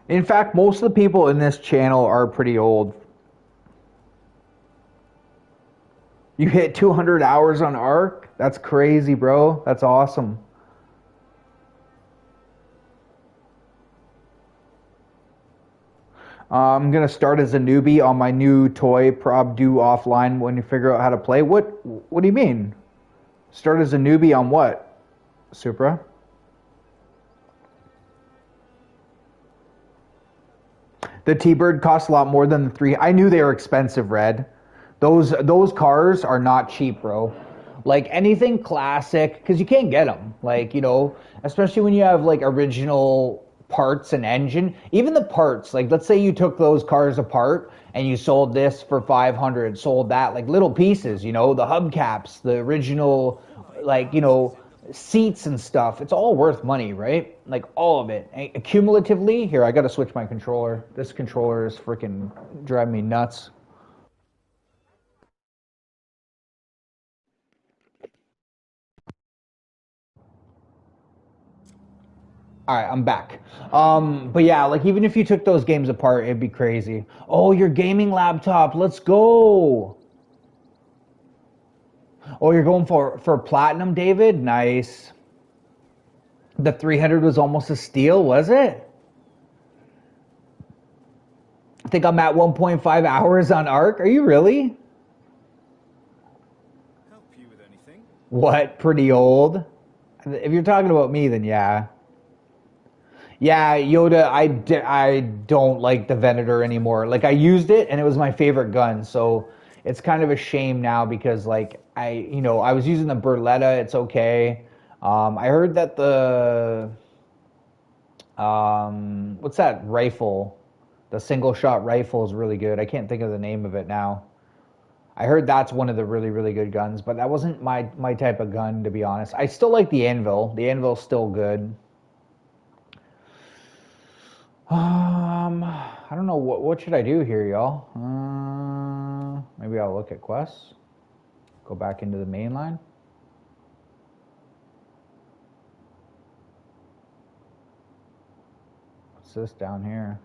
In fact, most of the people in this channel are pretty old. You hit 200 hours on Ark? That's crazy, bro. That's awesome. I'm going to start as a newbie on my new toy, Prob Do offline when you figure out how to play. What do you mean? Start as a newbie on what, Supra? The T-Bird costs a lot more than the 3. I knew they were expensive, Red. Those cars are not cheap, bro. Like anything classic, because you can't get them. Like, you know, especially when you have like original parts and engine, even the parts, like let's say you took those cars apart and you sold this for 500, sold that, like little pieces, you know, the hubcaps, the original, like, you know, seats and stuff, it's all worth money, right? Like all of it. And cumulatively, here, I gotta switch my controller. This controller is freaking driving me nuts. All right, I'm back. But yeah, like even if you took those games apart, it'd be crazy. Oh, your gaming laptop, let's go. Oh, you're going for platinum, David? Nice. The 300 was almost a steal, was it? I think I'm at 1.5 hours on Arc. Are you really? Help you with anything? What? Pretty old? If you're talking about me, then yeah. Yeah, Yoda, I don't like the Venator anymore. Like, I used it, and it was my favorite gun, so it's kind of a shame now because, like, I was using the Berletta, it's okay. I heard that what's that rifle? The single shot rifle is really good. I can't think of the name of it now. I heard that's one of the really, really good guns, but that wasn't my type of gun, to be honest. I still like the Anvil. The Anvil's still good. I don't know what should I do here, y'all. Maybe I'll look at quests. Go back into the main line. What's this down here?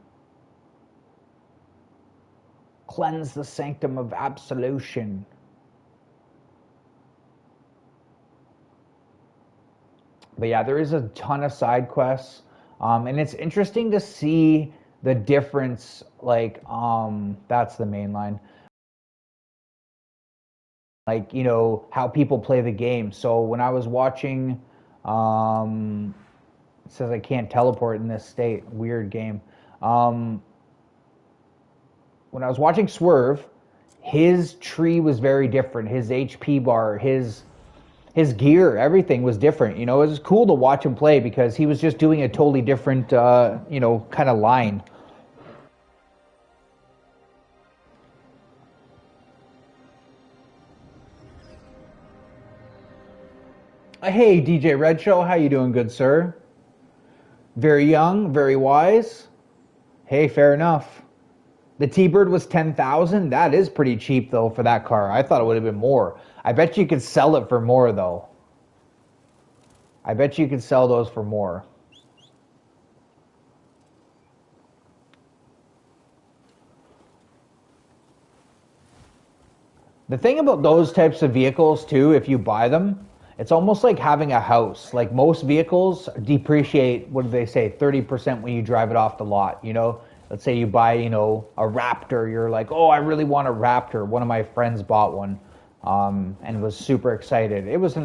Cleanse the sanctum of absolution. But yeah, there is a ton of side quests, and it's interesting to see the difference. Like, that's the main line. Like, you know, how people play the game. So when I was watching, it says I can't teleport in this state. Weird game. When I was watching Swerve, his tree was very different. His HP bar, his gear, everything was different. You know, it was cool to watch him play because he was just doing a totally different, you know, kind of line. Hey, DJ Red Show, how you doing, good sir? Very young, very wise. Hey, fair enough. The T-Bird was 10,000. That is pretty cheap though for that car. I thought it would have been more. I bet you could sell it for more though. I bet you could sell those for more. The thing about those types of vehicles too, if you buy them, it's almost like having a house. Like most vehicles depreciate, what do they say, 30% when you drive it off the lot, you know? Let's say you buy, you know, a Raptor, you're like, oh, I really want a Raptor. One of my friends bought one, and was super excited. It's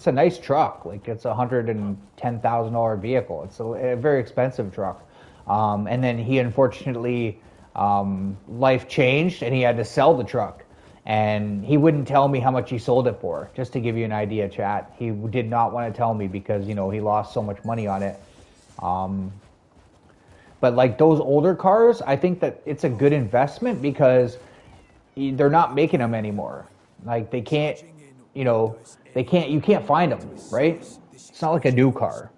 a nice truck. Like it's $110,000 vehicle. It's a very expensive truck. And then he unfortunately, life changed and he had to sell the truck. And he wouldn't tell me how much he sold it for, just to give you an idea, chat. He did not want to tell me because, you know, he lost so much money on it. But like those older cars, I think that it's a good investment because they're not making them anymore. Like they can't, you know, you can't find them, right? It's not like a new car.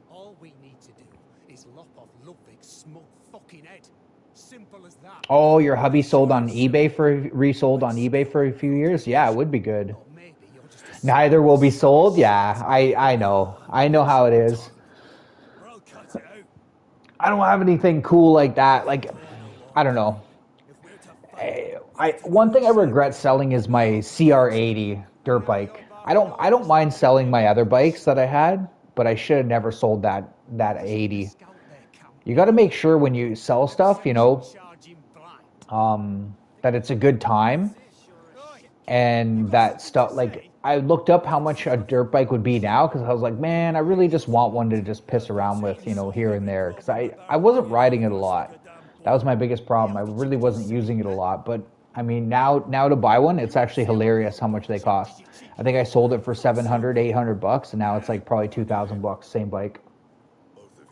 All we need to do is lop off Ludwig's smug fucking head. Simple as that. Oh, your hubby resold on eBay for a few years? Yeah, it would be good. Or maybe you're just a Neither will be sold? Yeah, I know. I know how it is. or I'll cut it out. I don't have anything cool like that. Like, I don't know. If we're to One thing I regret selling is my CR80 dirt bike. I don't mind selling my other bikes that I had, but I should have never sold that 80. scout their camp, You got to make sure when you sell stuff, you know, charge him blind. that it's a good time and that stuff. Like I looked up how much a dirt bike would be now because I was like, man, I really just want one to just piss around with, you know, here and there. Because I wasn't riding it a lot. That was my biggest problem. I really wasn't using it a lot. But I mean, now to buy one, it's actually hilarious how much they cost. I think I sold it for 700, 800 bucks, and now it's like probably 2,000 bucks, same bike. Both of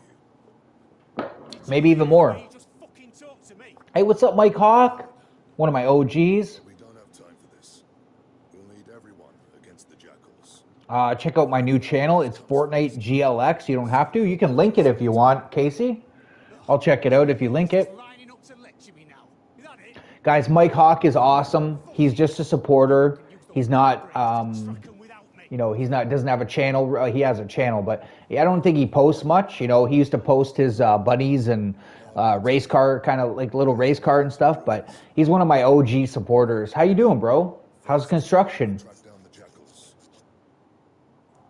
you. Maybe even more. You just fucking talk to me. Hey, what's up, Mike Hawk? One of my OGs. We don't have time for this. We'll need everyone against the jackals. Check out my new channel. It's Fortnite GLX. You don't have to. You can link it if you want, Casey. I'll check it out if you link it. Lining up to lecture me now. Is that it? Guys, Mike Hawk is awesome. He's just a supporter. He's not, you know, doesn't have a channel. He has a channel, but I don't think he posts much. You know, he used to post his bunnies and race car, kind of like little race car and stuff. But he's one of my OG supporters. How you doing, bro? How's construction? Track down the jackals.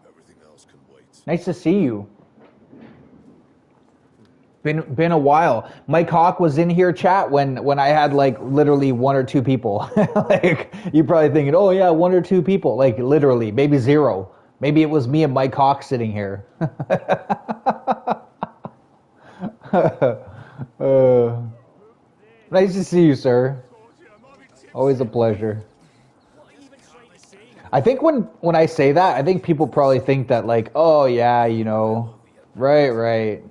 Everything else can wait. Nice to see you. Been a while. Mike Hawk was in here, chat, when I had like literally 1 or 2 people. Like, you probably thinking, oh yeah, 1 or 2 people. Like literally, maybe 0. Maybe it was me and Mike Hawk sitting here. Nice to see you, sir. Always a pleasure. I think when I say that, I think people probably think that like, oh yeah, you know, right.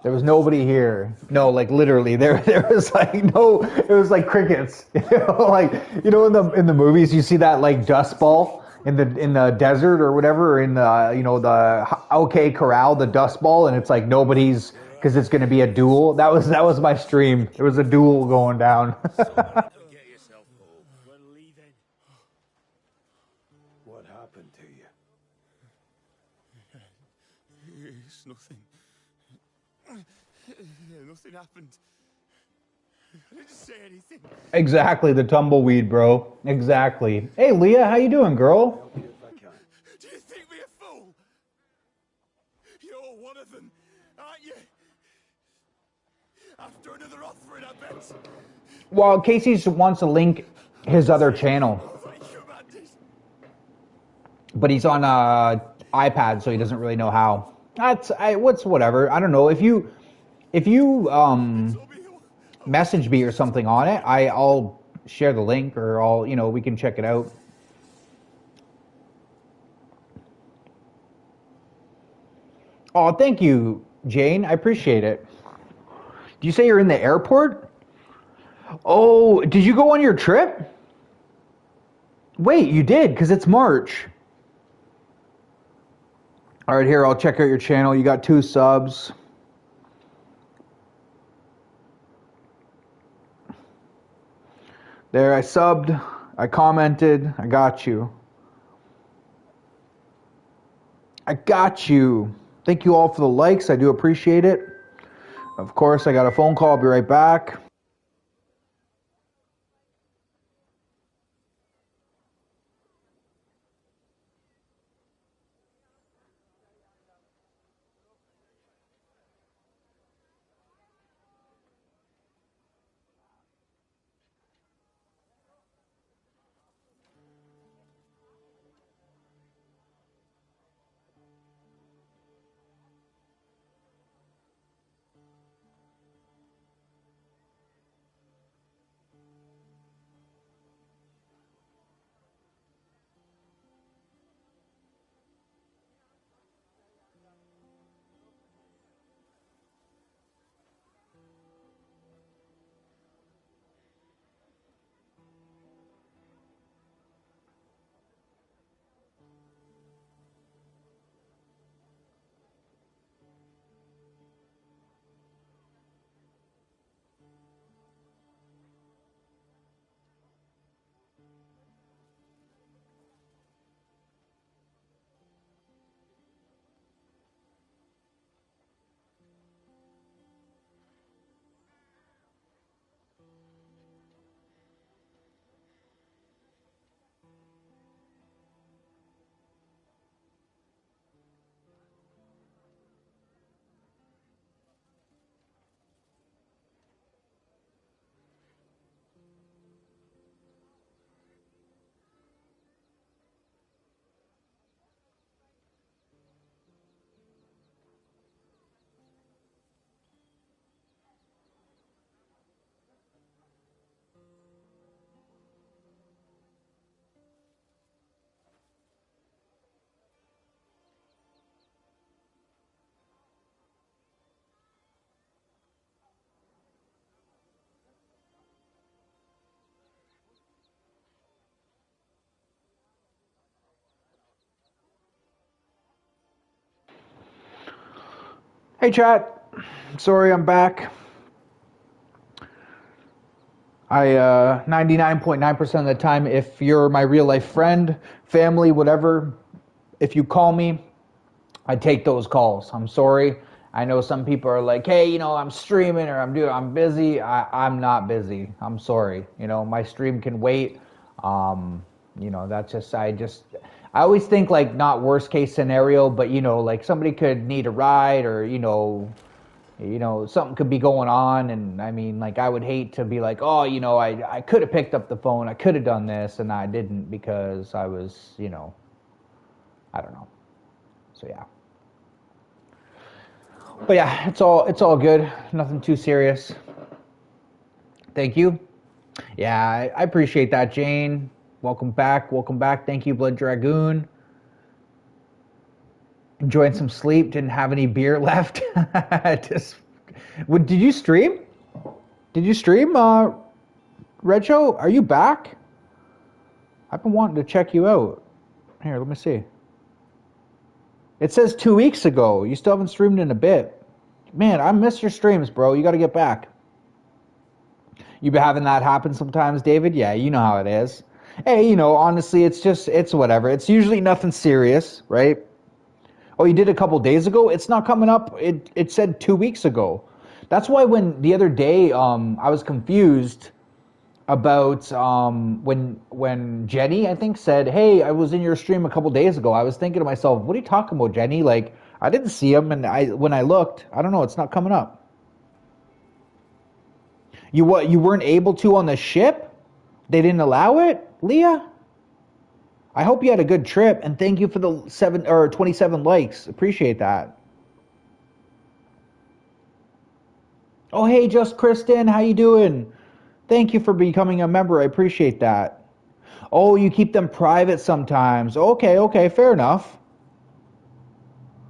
There was nobody here. No, like literally, there was like no. It was like crickets. You know, like you know in the movies you see that like dust ball in the desert or whatever, or in the you know the OK Corral, the dust ball, and it's like nobody's because it's going to be a duel. That was my stream. There was a duel going down. Get yourself home. We're leaving. What happened to you? It's nothing. Nothing happened. I didn't say anything. Exactly, the tumbleweed, bro. Exactly. Hey, Leah, how you doing, girl? Do you think me a fool? You're one of them, aren't you? After another offering, I bet. Well, Casey wants to link his other channel, Like commanded. but he's on iPad, so he doesn't really know how. What's whatever. I don't know. If you message me or something on it, I'll share the link, or we can check it out. Oh, thank you, Jane. I appreciate it. Do you say you're in the airport? Oh, did you go on your trip? Wait, you did, because it's March. All right, here, I'll check out your channel. You got 2 subs. There, I subbed. I commented. I got you. I got you. Thank you all for the likes. I do appreciate it. Of course, I got a phone call. I'll be right back. Hey, chat. Sorry, I'm back. I 99.9% of the time, if you're my real life friend, family, whatever, if you call me, I take those calls. I'm sorry. I know some people are like, hey, I'm streaming or I'm busy. I'm not busy. I'm sorry. My stream can wait. That's just, I always think like not worst case scenario, but like somebody could need a ride or, something could be going on. And I mean, like, I would hate to be like, oh, I could have picked up the phone. I could have done this and I didn't because I was, I don't know. So yeah. But yeah, it's all good. Nothing too serious. Thank you. Yeah, I appreciate that, Jane. Welcome back. Welcome back. Thank you, Blood Dragoon. Enjoying some sleep. Didn't have any beer left. Just. Did you stream? Did you stream, Red Show? Are you back? I've been wanting to check you out. Here, let me see. It says 2 weeks ago. You still haven't streamed in a bit. Man, I miss your streams, bro. You got to get back. You been having that happen sometimes, David? Yeah, you know how it is. Hey, honestly, it's whatever. It's usually nothing serious, right? Oh, you did a couple days ago? It's not coming up. It said 2 weeks ago. That's why when the other day, I was confused about when Jenny, I think, said, "Hey, I was in your stream a couple days ago." I was thinking to myself, "What are you talking about, Jenny? Like, I didn't see him, and when I looked, I don't know, it's not coming up." You what? You weren't able to on the ship? They didn't allow it, Leah? I hope you had a good trip, and thank you for the 27 likes. Appreciate that. Oh, hey, Just Kristen, how you doing? Thank you for becoming a member. I appreciate that. Oh, you keep them private sometimes. Okay, fair enough.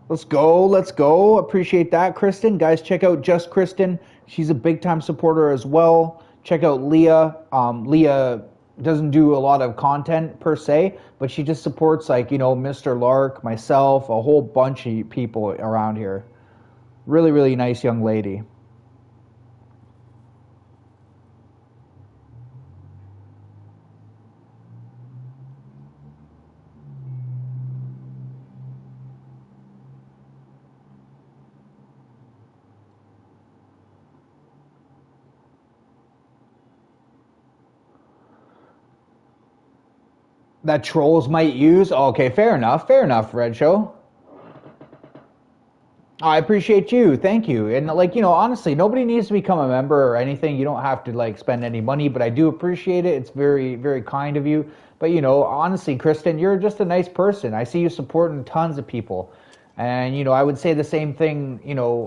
Let's go. Appreciate that, Kristen. Guys, check out Just Kristen. She's a big time supporter as well. Check out Leah. Leah doesn't do a lot of content per se, but she just supports like, Mr. Lark, myself, a whole bunch of people around here. Really, really nice young lady. That trolls might use? Okay, fair enough, Red Show. I appreciate you. Thank you. And like, honestly, nobody needs to become a member or anything. You don't have to like spend any money, but I do appreciate it. It's very, very kind of you. But honestly, Kristen, you're just a nice person. I see you supporting tons of people. And I would say the same thing,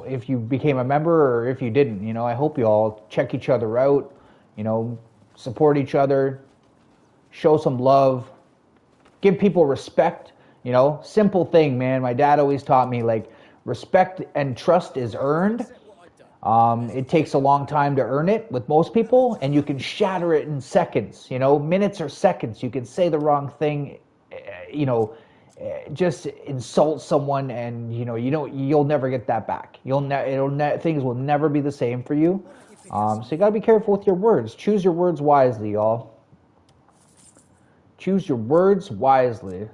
if you became a member or if you didn't. I hope you all check each other out, support each other, show some love, give people respect, simple thing, man. My dad always taught me like respect and trust is earned. It takes a long time to earn it with most people, and you can shatter it in seconds, minutes or seconds. You can say the wrong thing, just insult someone, and you'll never get that back. Things will never be the same for you. So you gotta be careful with your words. Choose your words wisely, y'all. Choose your words wisely.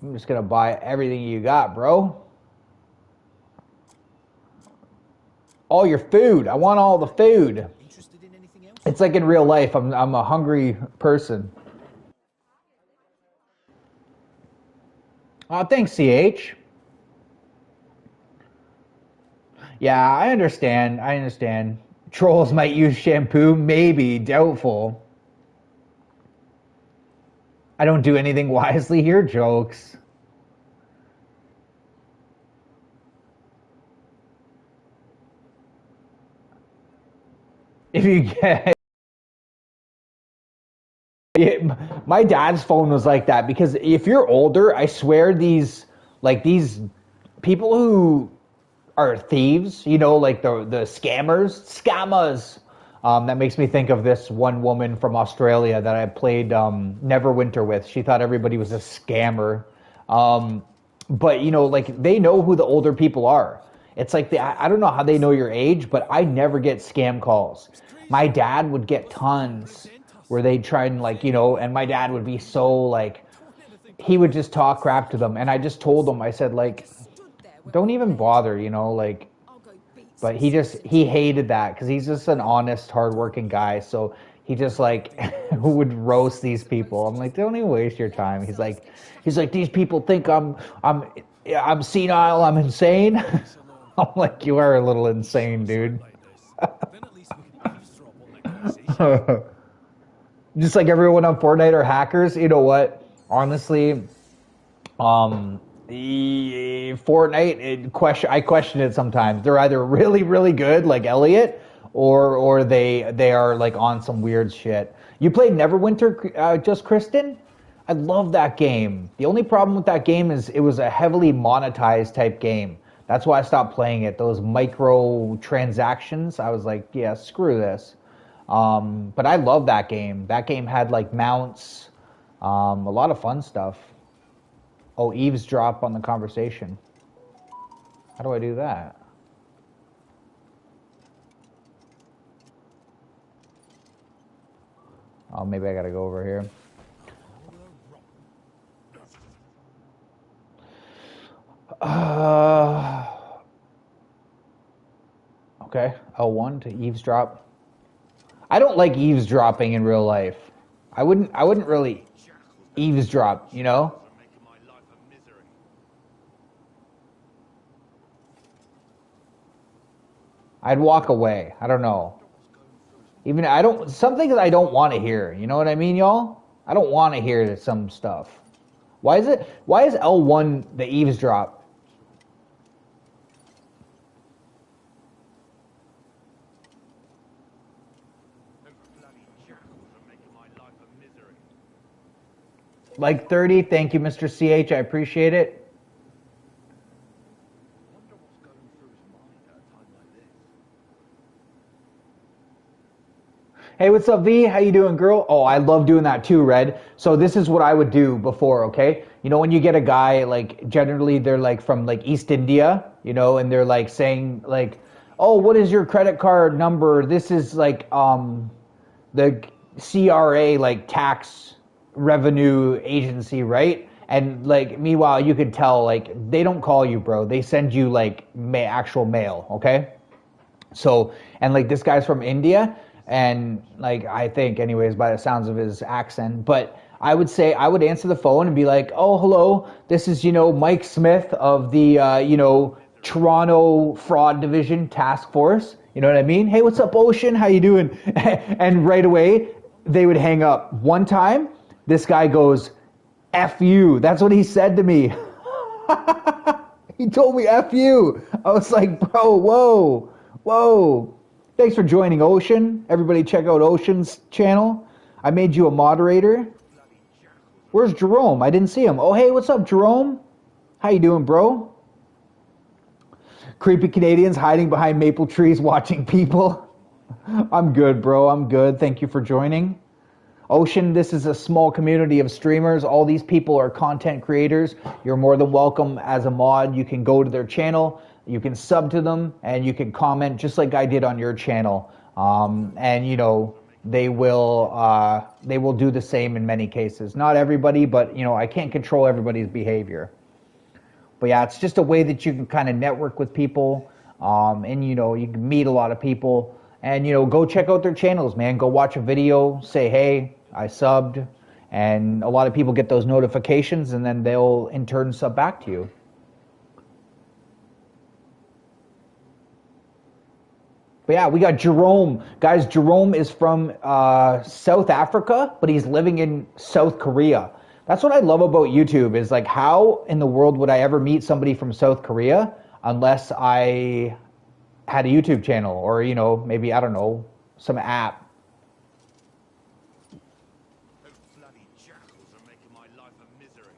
I'm just gonna buy everything you got, bro. All your food. I want all the food. It's like in real life. I'm a hungry person. Oh, thanks, CH. Yeah, I understand. Trolls might use shampoo, maybe, doubtful. I don't do anything wisely here, jokes. If you get... My dad's phone was like that, because if you're older, I swear these people who are thieves, like the scammers. That makes me think of this one woman from Australia that I played Neverwinter with. She thought everybody was a scammer. but you know, like they know who the older people are. It's like I don't know how they know your age, but I never get scam calls. My dad would get tons where they'd try and like, you know, and my dad would be so like, he would just talk crap to them. And I just told him, I said like, Just stood there where don't I even led. bother, you know, like, I'll go beat but some he just, sense he into you. hated that because he's just an honest, hardworking guy. So he just like would roast these people. I'm like, don't even waste your time. He's like, these people think I'm senile, I'm insane. I'm like, you are a little insane, dude. Like this. Then at least we can eavesdrop on their conversation. Just like everyone on Fortnite are hackers. You know what? Honestly, Fortnite, I question it sometimes. They're either really, really good, like Elliot, or they are like on some weird shit. You played Neverwinter, just Kristen? I love that game. The only problem with that game is it was a heavily monetized type game. That's why I stopped playing it. Those micro transactions, I was like, yeah, screw this. But I love that game. That game had like mounts, a lot of fun stuff. Oh, eavesdrop on the conversation. How do I do that? Oh, maybe I gotta go over here. Okay, L1 to eavesdrop. I don't like eavesdropping in real life. I wouldn't really eavesdrop, you know? Are making my life a misery. I'd walk away. I don't know. Even I don't some things I don't want to hear. You know what I mean, y'all? I don't want to hear some stuff. Why is L1 the eavesdrop? Them bloody jackals are making my life a misery. Like 30, thank you, Mr. CH. I appreciate it. Wonder what's going through his mind at a time like this. Hey, what's up, V? How you doing, girl? Oh, I love doing that too, Red. So this is what I would do before, okay? You know, when you get a guy, like, generally they're like from like East India, you know, and they're like saying like, oh, what is your credit card number? This is like the CRA, like tax revenue agency, right? And like, meanwhile, you could tell like they don't call you, bro. They send you like actual mail, okay? So, and like this guy's from India, and like I think, anyways, by the sounds of his accent, but I would say I would answer the phone and be like, "Oh, hello, this is Mike Smith of the Toronto Fraud Division Task Force." You know what I mean? Hey, what's up, Ocean? How you doing? And right away they would hang up. One time, this guy goes, "F you." That's what he said to me. He told me F you. I was like, bro, whoa, whoa. Thanks for joining Ocean. Everybody check out Ocean's channel. I made you a moderator. Where's Jerome? I didn't see him. Oh, hey, what's up, Jerome? How you doing, bro? Creepy Canadians hiding behind maple trees watching people. I'm good, bro. I'm good. Thank you for joining. Ocean, this is a small community of streamers. All these people are content creators. You're more than welcome as a mod. You can go to their channel, you can sub to them, and you can comment just like I did on your channel. And they will do the same in many cases. Not everybody, but I can't control everybody's behavior. But yeah, it's just a way that you can kind of network with people, and you can meet a lot of people. And go check out their channels, man. Go watch a video, say hey, I subbed, and a lot of people get those notifications, and then they'll in turn sub back to you. But yeah, we got Jerome. Guys, Jerome is from South Africa, but he's living in South Korea. That's what I love about YouTube, is like, how in the world would I ever meet somebody from South Korea unless I had a YouTube channel or, maybe, I don't know, some app.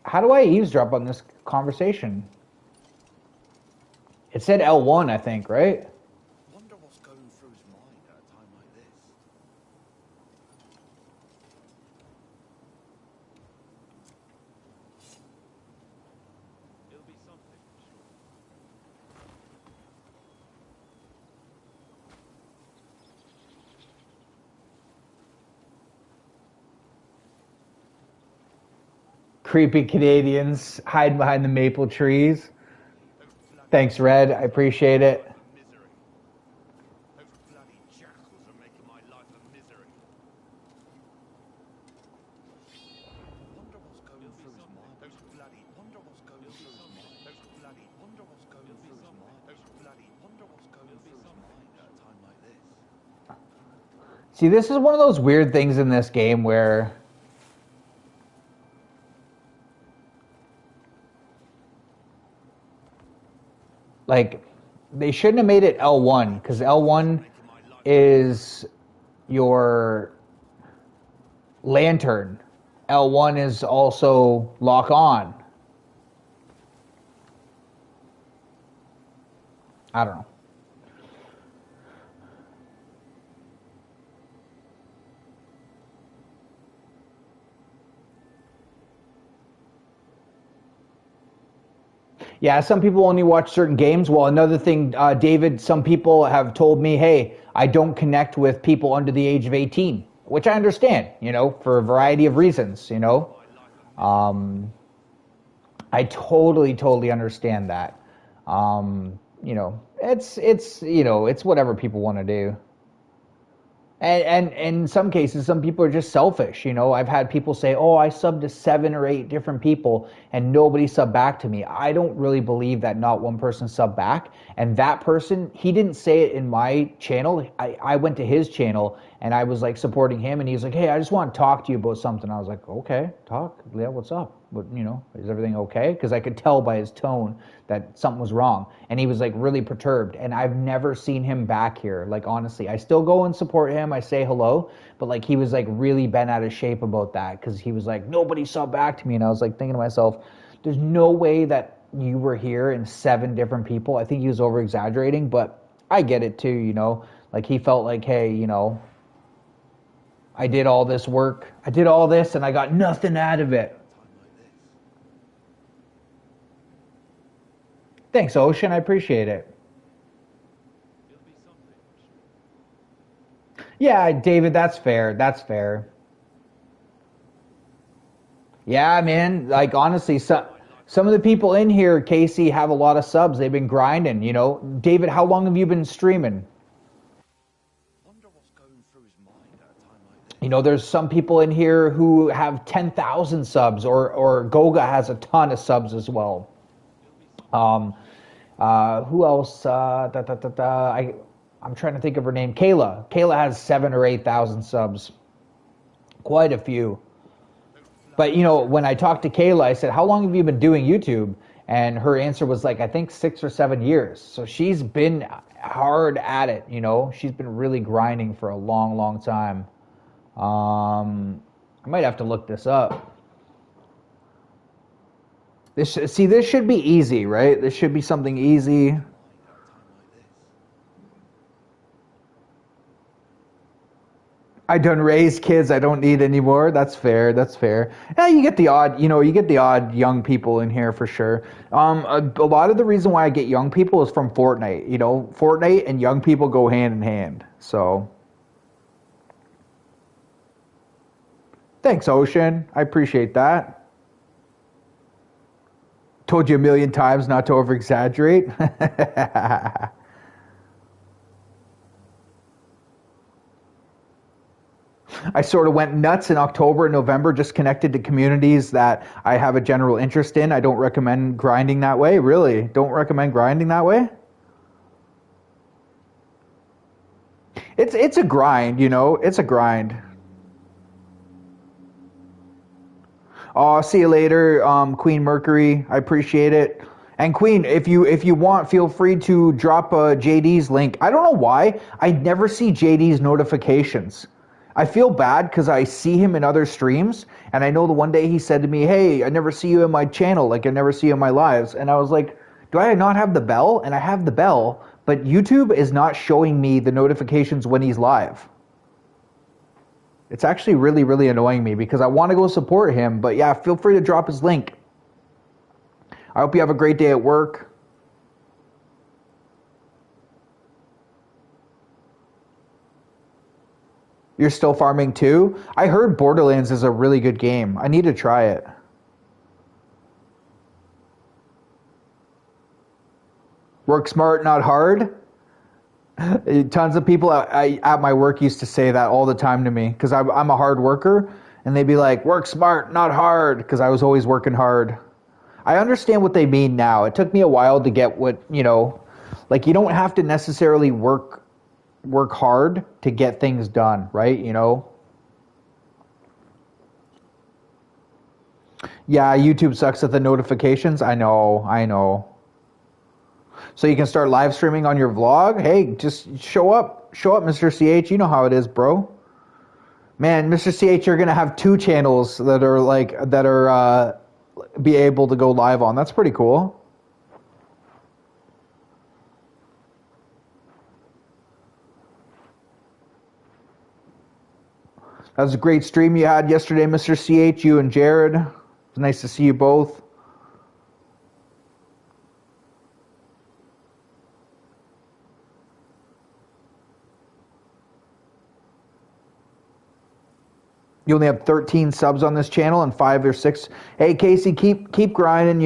How do I eavesdrop on this conversation? It said L1, I think, right? Wonder what's going through his mind at a time like this. It'll be Creepy Canadians hiding behind the maple trees. Thanks, Red. I appreciate it. Misery. Those bloody jackals are making my life a misery. Wonder what's going through his mind. Those bloody wonder what's going through his mind. Those bloody wonder what's going through his mind. Those bloody wonder what's going through his mind at a time like this. See, this is one of those weird things in this game where like they shouldn't have made it L1 because L1 is your lantern. L1 is also lock on. I don't know. Yeah, some people only watch certain games. Well, another thing, David, some people have told me, hey, I don't connect with people under the age of 18, which I understand, for a variety of reasons, I totally understand that. It's whatever people want to do. And in some cases, some people are just selfish. I've had people say, oh, I subbed to 7 or 8 different people and nobody subbed back to me. I don't really believe that not one person subbed back. And that person, he didn't say it in my channel. I went to his channel and I was like supporting him and he's like, hey, I just want to talk to you about something. I was like, okay, talk. Yeah, what's up? But, is everything okay? Because I could tell by his tone that something was wrong. And he was like really perturbed. And I've never seen him back here. Like, honestly, I still go and support him. I say hello. But like, he was like really bent out of shape about that. Because he was like, nobody saw back to me. And I was like thinking to myself, there's no way that you were here and 7 different people. I think he was over exaggerating. But I get it too, Like, he felt like, hey, I did all this work. I did all this and I got nothing out of it. Thanks, Ocean. I appreciate it. Yeah, David, that's fair. That's fair. Yeah, man. Like, honestly, some of the people in here, Casey, have a lot of subs. They've been grinding, David, how long have you been streaming? There's some people in here who have 10,000 subs, or Goga has a ton of subs as well. Who else? I'm trying to think of her name. Kayla. Kayla has 7,000 or 8,000 subs. Quite a few. But, when I talked to Kayla, I said, how long have you been doing YouTube? And her answer was like, I think 6 or 7 years. So she's been hard at it, She's been really grinding for a long, long time. I might have to look this up. This should be easy, right? This should be something easy. I done raised kids. I don't need any more. That's fair. That's fair. Yeah, you get the odd, young people in here for sure. A lot of the reason why I get young people is from Fortnite. Fortnite and young people go hand in hand. So, thanks, Ocean. I appreciate that. Told you a million times not to over-exaggerate. I sort of went nuts in October and November, just connected to communities that I have a general interest in. I don't recommend grinding that way, really. Don't recommend grinding that way. It's a grind, It's a grind. Oh, see you later, Queen Mercury. I appreciate it. And Queen, if you want, feel free to drop JD's link. I don't know why I never see JD's notifications. I feel bad because I see him in other streams, and I know the one day he said to me, hey, I never see you in my channel, like I never see you in my lives. And I was like, do I not have the bell? And I have the bell, but YouTube is not showing me the notifications when he's live. It's actually really, really annoying me because I want to go support him. But yeah, feel free to drop his link. I hope you have a great day at work. You're still farming too? I heard Borderlands is a really good game. I need to try it. Work smart, not hard. Tons of people at my work used to say that all the time to me because I'm a hard worker, and they'd be like, work smart, not hard, because I was always working hard. I understand what they mean now. It took me a while to get what, like you don't have to necessarily work hard to get things done, right? Yeah, YouTube sucks at the notifications. I know. So you can start live streaming on your vlog. Hey, just show up, Mr. CH. You know how it is, bro. Man, Mr. CH, you're gonna have 2 channels that are be able to go live on. That's pretty cool. That was a great stream you had yesterday, Mr. CH. You and Jared. It was nice to see you both. You only have 13 subs on this channel and 5 or 6. Hey, Casey, keep grinding.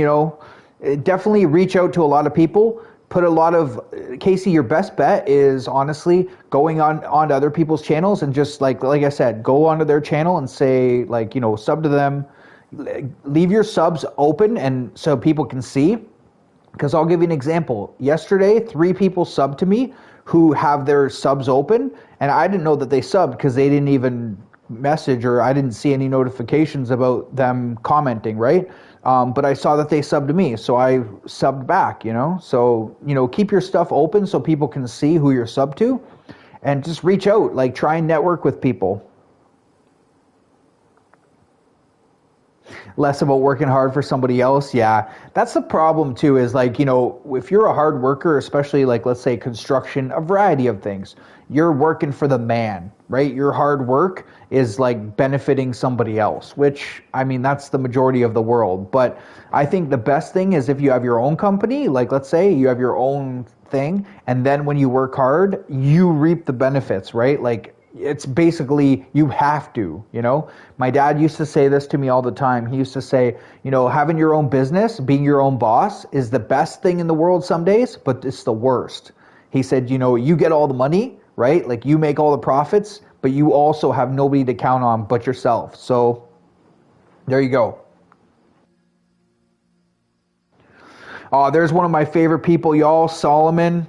Definitely reach out to a lot of people. Casey, your best bet is honestly going on to other people's channels and just like I said, go onto their channel and say sub to them. Leave your subs open and so people can see. Because I'll give you an example. Yesterday, 3 people subbed to me who have their subs open, and I didn't know that they subbed because they didn't even message or I didn't see any notifications about them commenting, right? But I saw that they subbed to me, so I subbed back, So, keep your stuff open so people can see who you're subbed to, and just reach out, try and network with people. Less about working hard for somebody else. Yeah, that's the problem too, is if you're a hard worker, especially let's say construction, a variety of things, you're working for the man, right? Your hard work is benefiting somebody else, which that's the majority of the world. But I think the best thing is if you have your own company, let's say you have your own thing, and then when you work hard, you reap the benefits, right? It's basically, you have to, My dad used to say this to me all the time. He used to say, having your own business, being your own boss is the best thing in the world some days, but it's the worst. He said, you get all the money, right? You make all the profits, but you also have nobody to count on but yourself. So there you go. There's one of my favorite people, y'all, Solomon.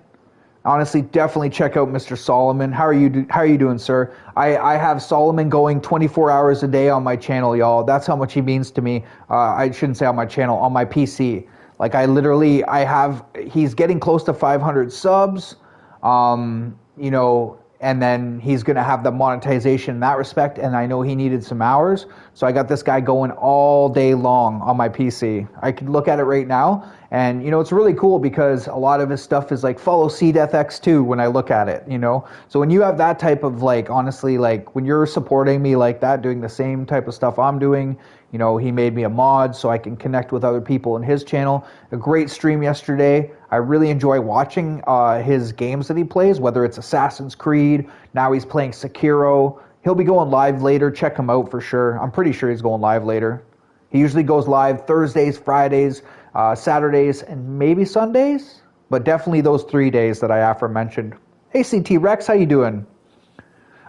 Honestly, definitely check out Mr. Solomon. How are you doing, sir? I have Solomon going 24 hours a day on my channel, y'all. That's how much he means to me. I shouldn't say on my channel, on my PC. He's getting close to 500 subs, and then he's going to have the monetization in that respect, and I know he needed some hours, so I got this guy going all day long on my PC. I could look at it right now, and it's really cool because a lot of his stuff is follow CDeathX2 when I look at it, So when you have that type of honestly, when you're supporting me like that, doing the same type of stuff I'm doing, he made me a mod so I can connect with other people in his channel. A great stream yesterday. I really enjoy watching his games that he plays, whether it's Assassin's Creed, now he's playing Sekiro. He'll be going live later. Check him out for sure. I'm pretty sure he's going live later. He usually goes live Thursdays, Fridays, Saturdays, and maybe Sundays, but definitely those 3 days that I aforementioned. Hey, CT Rex, how you doing?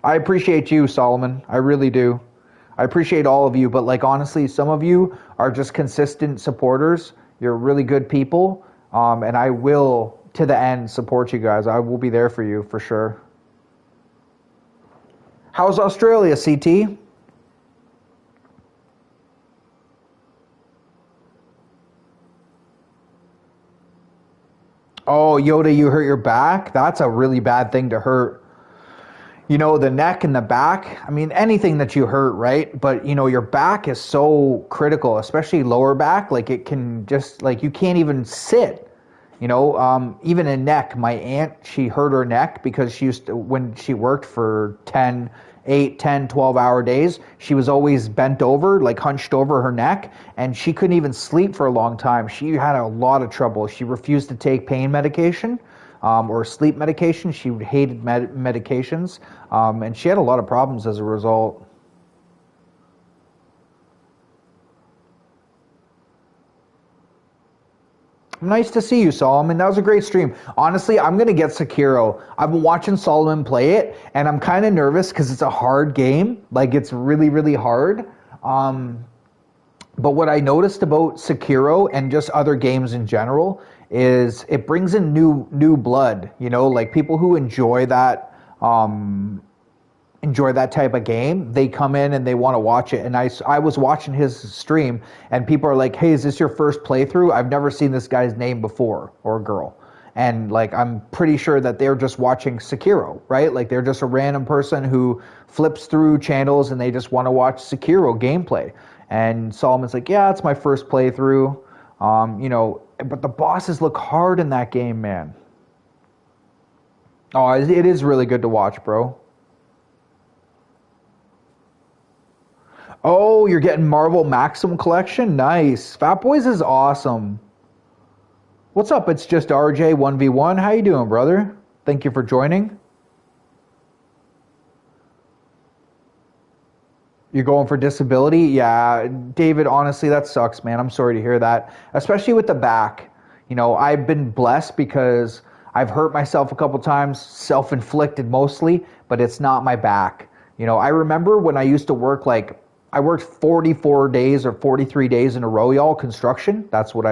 I appreciate you, Solomon. I really do. I appreciate all of you, but honestly, some of you are just consistent supporters. You're really good people, and I will, to the end, support you guys. I will be there for you, for sure. How's Australia, CT? Oh, Yoda, you hurt your back? That's a really bad thing to hurt. The neck and the back, anything that you hurt, right? But, your back is so critical, especially lower back. It can just, you can't even sit. Even a neck. My aunt, she hurt her neck because when she worked for 8, 10, 12-hour days, she was always bent over, hunched over her neck, and she couldn't even sleep for a long time. She had a lot of trouble. She refused to take pain medication. Or sleep medication. She hated medications, and she had a lot of problems as a result. Nice to see you, Solomon. That was a great stream. Honestly, I'm gonna get Sekiro. I've been watching Solomon play it, and I'm kind of nervous because it's a hard game. Like it's really, really hard. Um, but what I noticed about Sekiro and just other games in general is it brings in new blood. You know, like people who enjoy that type of game, they come in and they want to watch it. And I was watching his stream, and people are like, hey, is this your first playthrough? I've never seen this guy's name before, or girl. And like, I'm pretty sure that they're just watching Sekiro, right? Like they're just a random person who flips through channels and they just want to watch Sekiro gameplay. And Solomon's like, yeah, it's my first playthrough. You know, but the bosses look hard in that game, man. Oh, it is really good to watch, bro. Oh, you're getting Marvel Maxim Collection? Nice. Fat Boys is awesome. What's up? It's just RJ 1v1. How you doing, brother? Thank you for joining. You're going for disability? Yeah, David, honestly, that sucks, man. I'm sorry to hear that, especially with the back. You know, I've been blessed because I've hurt myself a couple times, self-inflicted mostly, but it's not my back. You know, I remember when I used to work, like, I worked 44 days or 43 days in a row, y'all, construction. That's all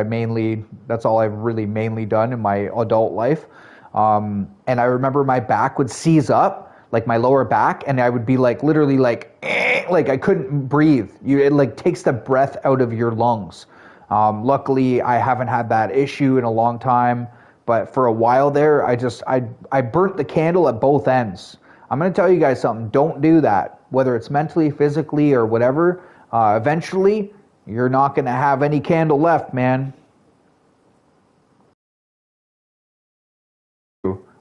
I've really mainly done in my adult life. And I remember my back would seize up, like my lower back, and I would be like, literally like I couldn't breathe. It like takes the breath out of your lungs. Luckily, I haven't had that issue in a long time, but for a while there, I burnt the candle at both ends. I'm going to tell you guys something. Don't do that, whether it's mentally, physically, or whatever. Eventually, you're not going to have any candle left, man.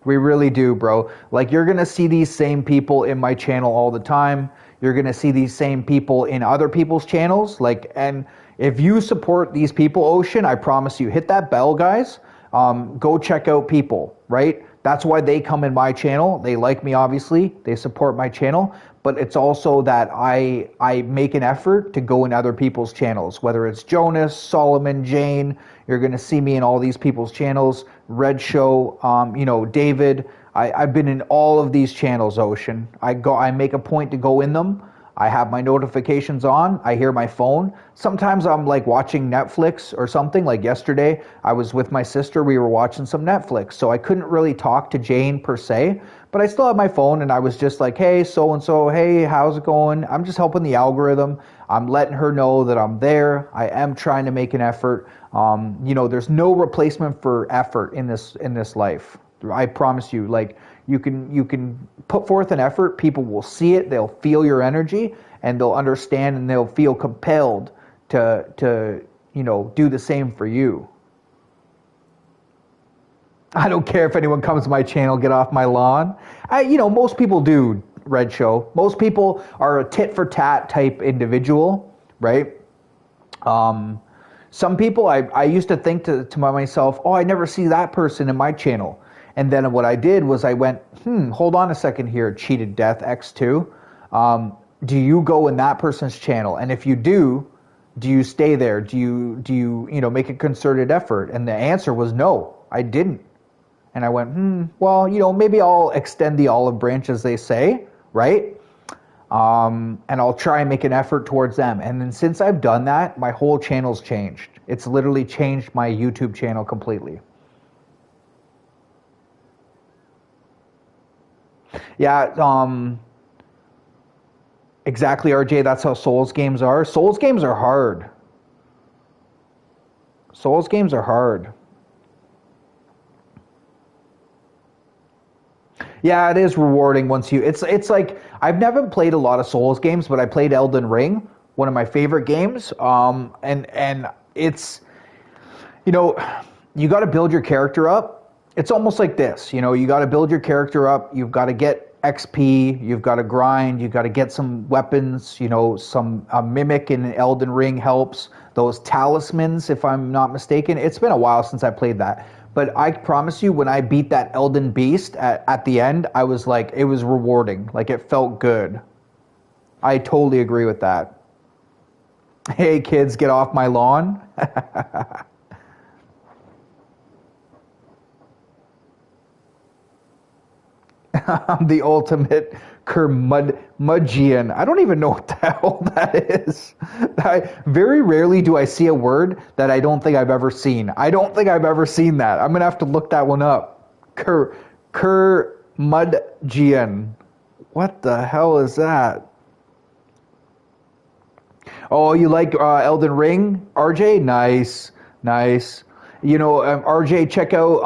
We really do, bro. Like, you're going to see these same people in my channel all the time. You're going to see these same people in other people's channels. Like, and if you support these people, Ocean, I promise you, hit that bell, guys. Go check out people, right? That's why they come in my channel. They like me, obviously. They support my channel. But it's also that I make an effort to go in other people's channels, whether it's Jonas, Solomon, Jane. You're going to see me in all these people's channels. Red Show, you know, David. I've been in all of these channels, Ocean. I make a point to go in them. I have my notifications on. I hear my phone. Sometimes I'm like watching Netflix or something. Like yesterday, I was with my sister. We were watching some Netflix. So I couldn't really talk to Jane per se, but I still had my phone and I was just like, hey, so-and-so, hey, how's it going? I'm just helping the algorithm. I'm letting her know that I'm there. I am trying to make an effort. You know, there's no replacement for effort in this life. I promise you, like, you can put forth an effort, people will see it, they'll feel your energy, and they'll understand and they'll feel compelled to you know, do the same for you. I don't care if anyone comes to my channel, get off my lawn. You know, most people do, Red Show. Most people are a tit for tat type individual, right? Some people, I used to think to myself, oh, I never see that person in my channel. And then what I did was I went, hold on a second here, Cheated Death X2. Do you go in that person's channel? And if you do you stay there? Do you make a concerted effort? And the answer was no, I didn't. And I went, well, you know, maybe I'll extend the olive branch, as they say, right? And I'll try and make an effort towards them. And then since I've done that, my whole channel's changed. It's literally changed my YouTube channel completely. Yeah, exactly, RJ. That's how Souls games are. Souls games are hard. Souls games are hard. Yeah, it is rewarding once you. It's like I've never played a lot of Souls games, but I played Elden Ring, one of my favorite games. And it's, you know, you got to build your character up. It's almost like this, you know, you got to build your character up. You've got to get XP. You've got to grind. You've got to get some weapons. You know, some mimic in Elden Ring helps. Those talismans, if I'm not mistaken. It's been a while since I played that. But I promise you, when I beat that Elden Beast at the end, I was like, it was rewarding. Like, it felt good. I totally agree with that. Hey, kids, get off my lawn. I'm the ultimate curmudgeon. I don't even know what the hell that is. Very rarely do I see a word that I don't think I've ever seen. I don't think I've ever seen that. I'm going to have to look that one up. Curmudgeon. What the hell is that? Oh, you like Elden Ring, RJ? Nice, nice. You know, RJ, check out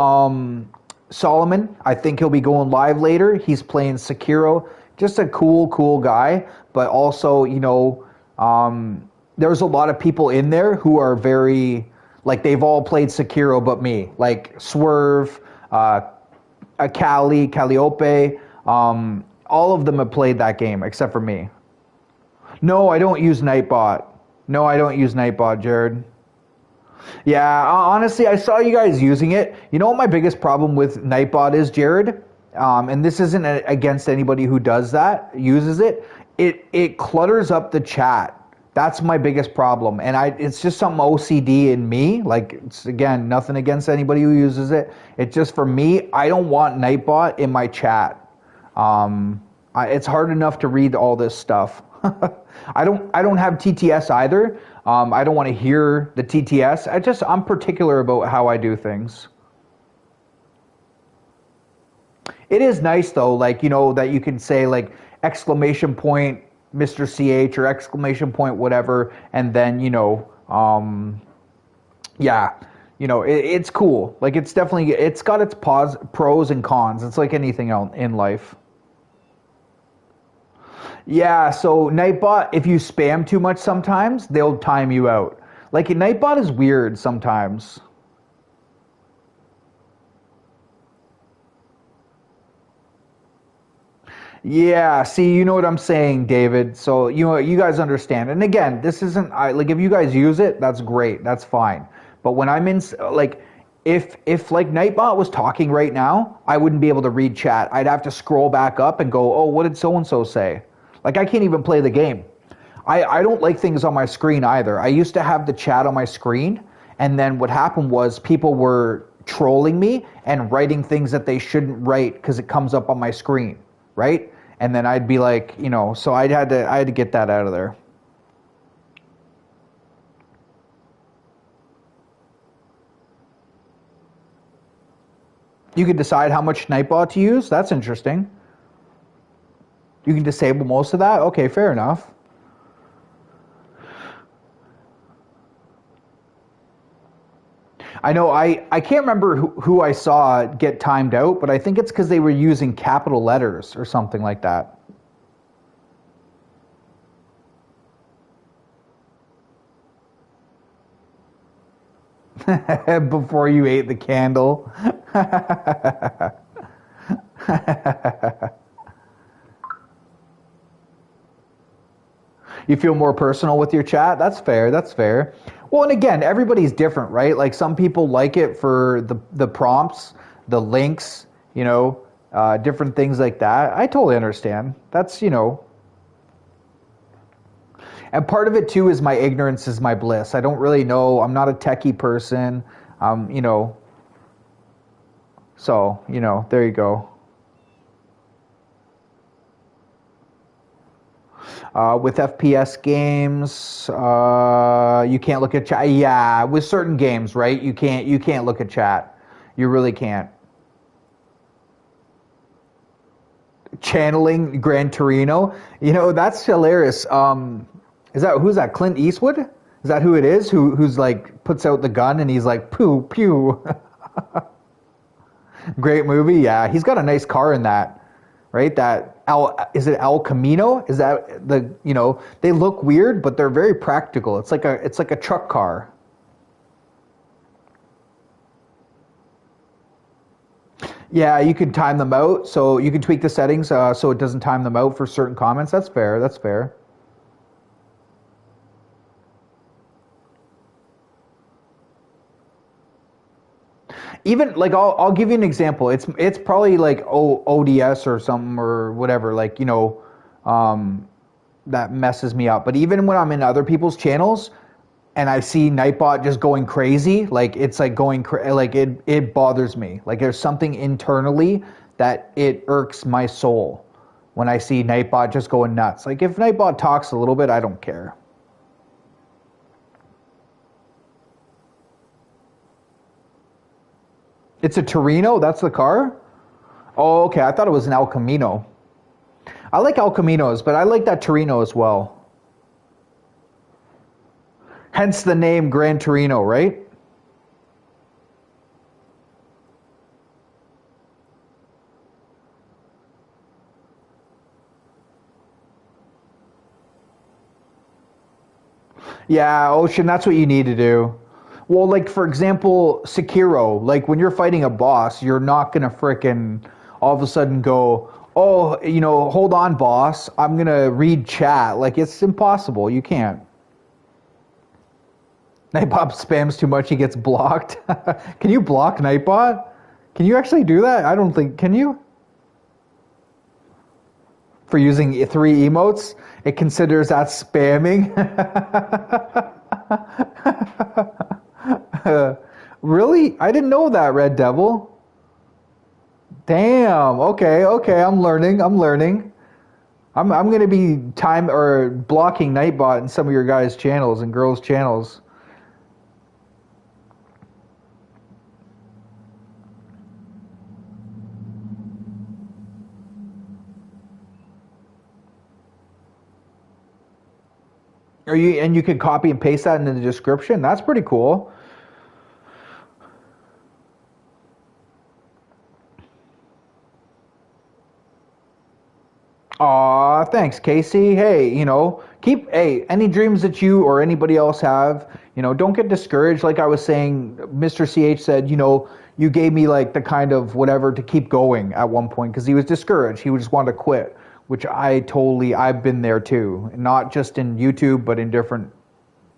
Solomon. I think he'll be going live later. He's playing Sekiro. Just a cool guy. But also, you know, there's a lot of people in there who are very, like, they've all played Sekiro but me. Like Swerve, Calliope. All of them have played that game except for me. No, I don't use Nightbot. No, I don't use Nightbot, Jared. Yeah, honestly, I saw you guys using it. You know what my biggest problem with Nightbot is, Jared? And this isn't against anybody who does that, uses it. It clutters up the chat. That's my biggest problem. And it's just some OCD in me. Like, it's, again, nothing against anybody who uses it. It's just for me, I don't want Nightbot in my chat. It's hard enough to read all this stuff. I don't have TTS either. I don't want to hear the TTS. I'm particular about how I do things. It is nice though, like, you know, that you can say like exclamation point Mr. CH or exclamation point whatever, and then, you know, yeah, you know, it's cool. Like, it's definitely, it's got its pros and cons. It's like anything else in life. Yeah, so Nightbot, if you spam too much sometimes, they'll time you out. Like, Nightbot is weird sometimes. Yeah, see, you know what I'm saying, David. So, you know, you guys understand. And again, this isn't, like, if you guys use it, that's great. That's fine. But when I'm in, like, if like Nightbot was talking right now, I wouldn't be able to read chat. I'd have to scroll back up and go, oh, what did so-and-so say? Like, I can't even play the game. I don't like things on my screen either. I used to have the chat on my screen, and then what happened was people were trolling me and writing things that they shouldn't write because it comes up on my screen, right? And then I'd be like, you know, so I had to get that out of there. You can decide how much Nightbot to use. That's interesting. You can disable most of that? Okay, fair enough. I know I can't remember who I saw get timed out, but I think it's because they were using capital letters or something like that. Before you ate the candle. You feel more personal with your chat? That's fair, that's fair. Well, and again, everybody's different, right? Like, some people like it for the prompts, the links, you know, different things like that. I totally understand. That's, you know. And part of it, too, is my ignorance is my bliss. I don't really know. I'm not a techie person, you know. So, you know, there you go. With FPS games, you can't look at chat. Yeah, with certain games, right? You can't look at chat. You really can't. Channeling Gran Torino. You know, that's hilarious. Who's that? Clint Eastwood? Is that who it is? Who's like puts out the gun and he's like pew pew. Great movie. Yeah, he's got a nice car in that, right? Is it El Camino? Is that the, you know, they look weird, but they're very practical. It's like a truck car. Yeah, you can time them out. So you can tweak the settings so it doesn't time them out for certain comments. That's fair. That's fair. Even like I'll give you an example. It's probably like ODS or something or whatever. Like, you know, that messes me up. But even when I'm in other people's channels and I see Nightbot just going crazy, like it's like going like it bothers me. Like there's something internally that it irks my soul when I see Nightbot just going nuts. Like, if Nightbot talks a little bit, I don't care. It's a Torino? That's the car? Oh, okay. I thought it was an El Camino. I like El Caminos, but I like that Torino as well. Hence the name Gran Torino, right? Yeah, Ocean, that's what you need to do. Well, like, for example, Sekiro, like, when you're fighting a boss, you're not gonna frickin' all of a sudden go, oh, you know, hold on, boss, I'm gonna read chat. Like, it's impossible. You can't. Nightbot spams too much, he gets blocked. Can you block Nightbot? Can you actually do that? I don't think, can you? For using 3 emotes, it considers that spamming. Really? I didn't know that, Red Devil. Damn. Okay, I'm learning. I'm gonna be time or blocking Nightbot in some of your guys' channels and girls' channels. And you can copy and paste that into the description. That's pretty cool. Aw, thanks, Casey. Hey, you know, any dreams that you or anybody else have, you know, don't get discouraged. Like I was saying, Mr. CH said, you know, you gave me like the kind of whatever to keep going at one point because he was discouraged. He just wanted to quit, which I've been there too. Not just in YouTube, but in different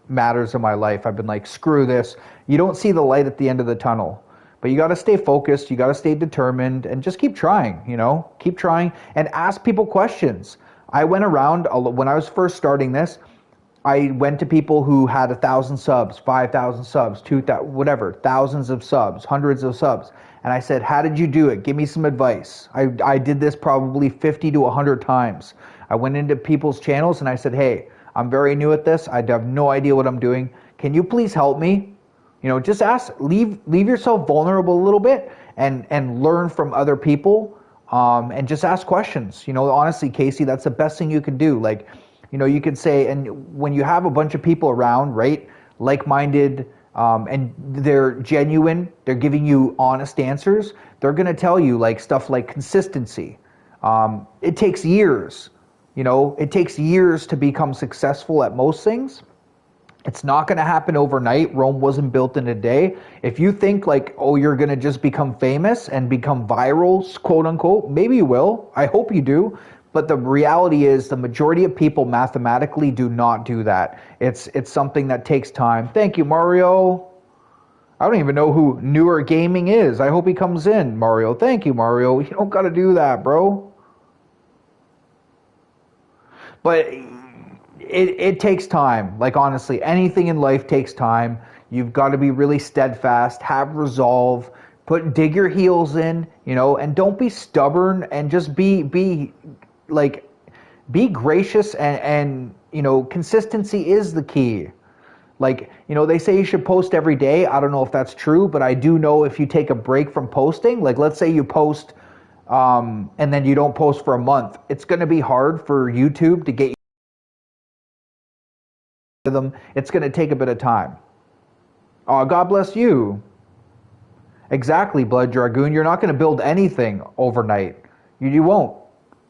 matters of my life. I've been like, screw this. You don't see the light at the end of the tunnel. But you got to stay focused, you got to stay determined, and just keep trying, you know? Keep trying and ask people questions. I went around, when I was first starting this, I went to people who had 1,000 subs, 5,000 subs, 2,000, whatever, thousands of subs, hundreds of subs. And I said, how did you do it? Give me some advice. I did this probably 50 to 100 times. I went into people's channels and I said, hey, I'm very new at this. I have no idea what I'm doing. Can you please help me? You know, just leave yourself vulnerable a little bit and learn from other people, and just ask questions. You know, honestly, Casey, that's the best thing you can do. Like, you know, you could say, and when you have a bunch of people around, right, like-minded, and they're genuine, they're giving you honest answers, they're going to tell you like stuff like consistency. It takes years, you know, it takes years to become successful at most things. It's not going to happen overnight. Rome wasn't built in a day. If you think like, oh, you're going to just become famous and become viral, quote unquote, maybe you will. I hope you do. But the reality is the majority of people mathematically do not do that. It's something that takes time. Thank you, Mario. I don't even know who Newer Gaming is. I hope he comes in, Mario. Thank you, Mario. You don't got to do that, bro. But it takes time. Like, honestly, anything in life takes time. You've got to be really steadfast, have resolve, dig your heels in, you know, and don't be stubborn, and just be gracious, and you know, consistency is the key. Like, you know, they say you should post every day. I don't know if that's true, but I do know if you take a break from posting, like let's say you post and then you don't post for a month, it's going to be hard for YouTube to get them. It's going to take a bit of time. God bless you. Exactly, Blood Dragoon. You're not going to build anything overnight. You won't.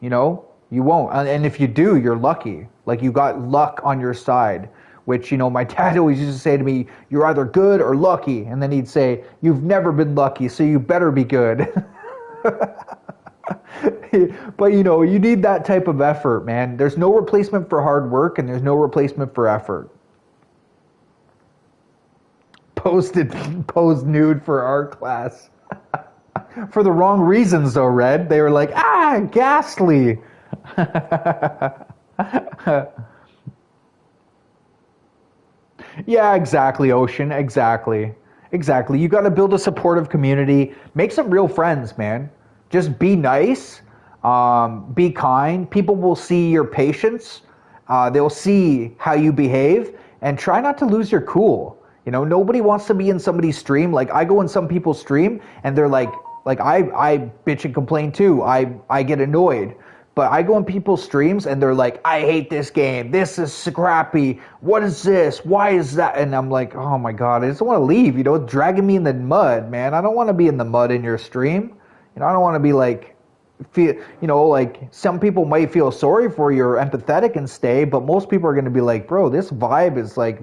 You know, you won't. And if you do, you're lucky. Like, you got luck on your side, which, you know, my dad always used to say to me, you're either good or lucky. And then he'd say, you've never been lucky, so you better be good. But, you know, you need that type of effort, man. There's no replacement for hard work, and there's no replacement for effort. Posed nude for art class. For the wrong reasons, though, Red. They were like, ghastly. Yeah, exactly, Ocean. Exactly. You got to build a supportive community. Make some real friends, man. Just be nice, be kind. People will see your patience. They'll see how you behave, and try not to lose your cool. You know, nobody wants to be in somebody's stream. Like, I go in some people's stream, and they're like I bitch and complain too. I get annoyed. But I go in people's streams and they're like, I hate this game. This is scrappy. What is this? Why is that? And I'm like, oh my God, I just want to leave. You know, it's dragging me in the mud, man. I don't want to be in the mud in your stream. You know, I don't want to be like, feel, you know, like some people might feel sorry for you or empathetic and stay, but most people are going to be like, bro, this vibe is like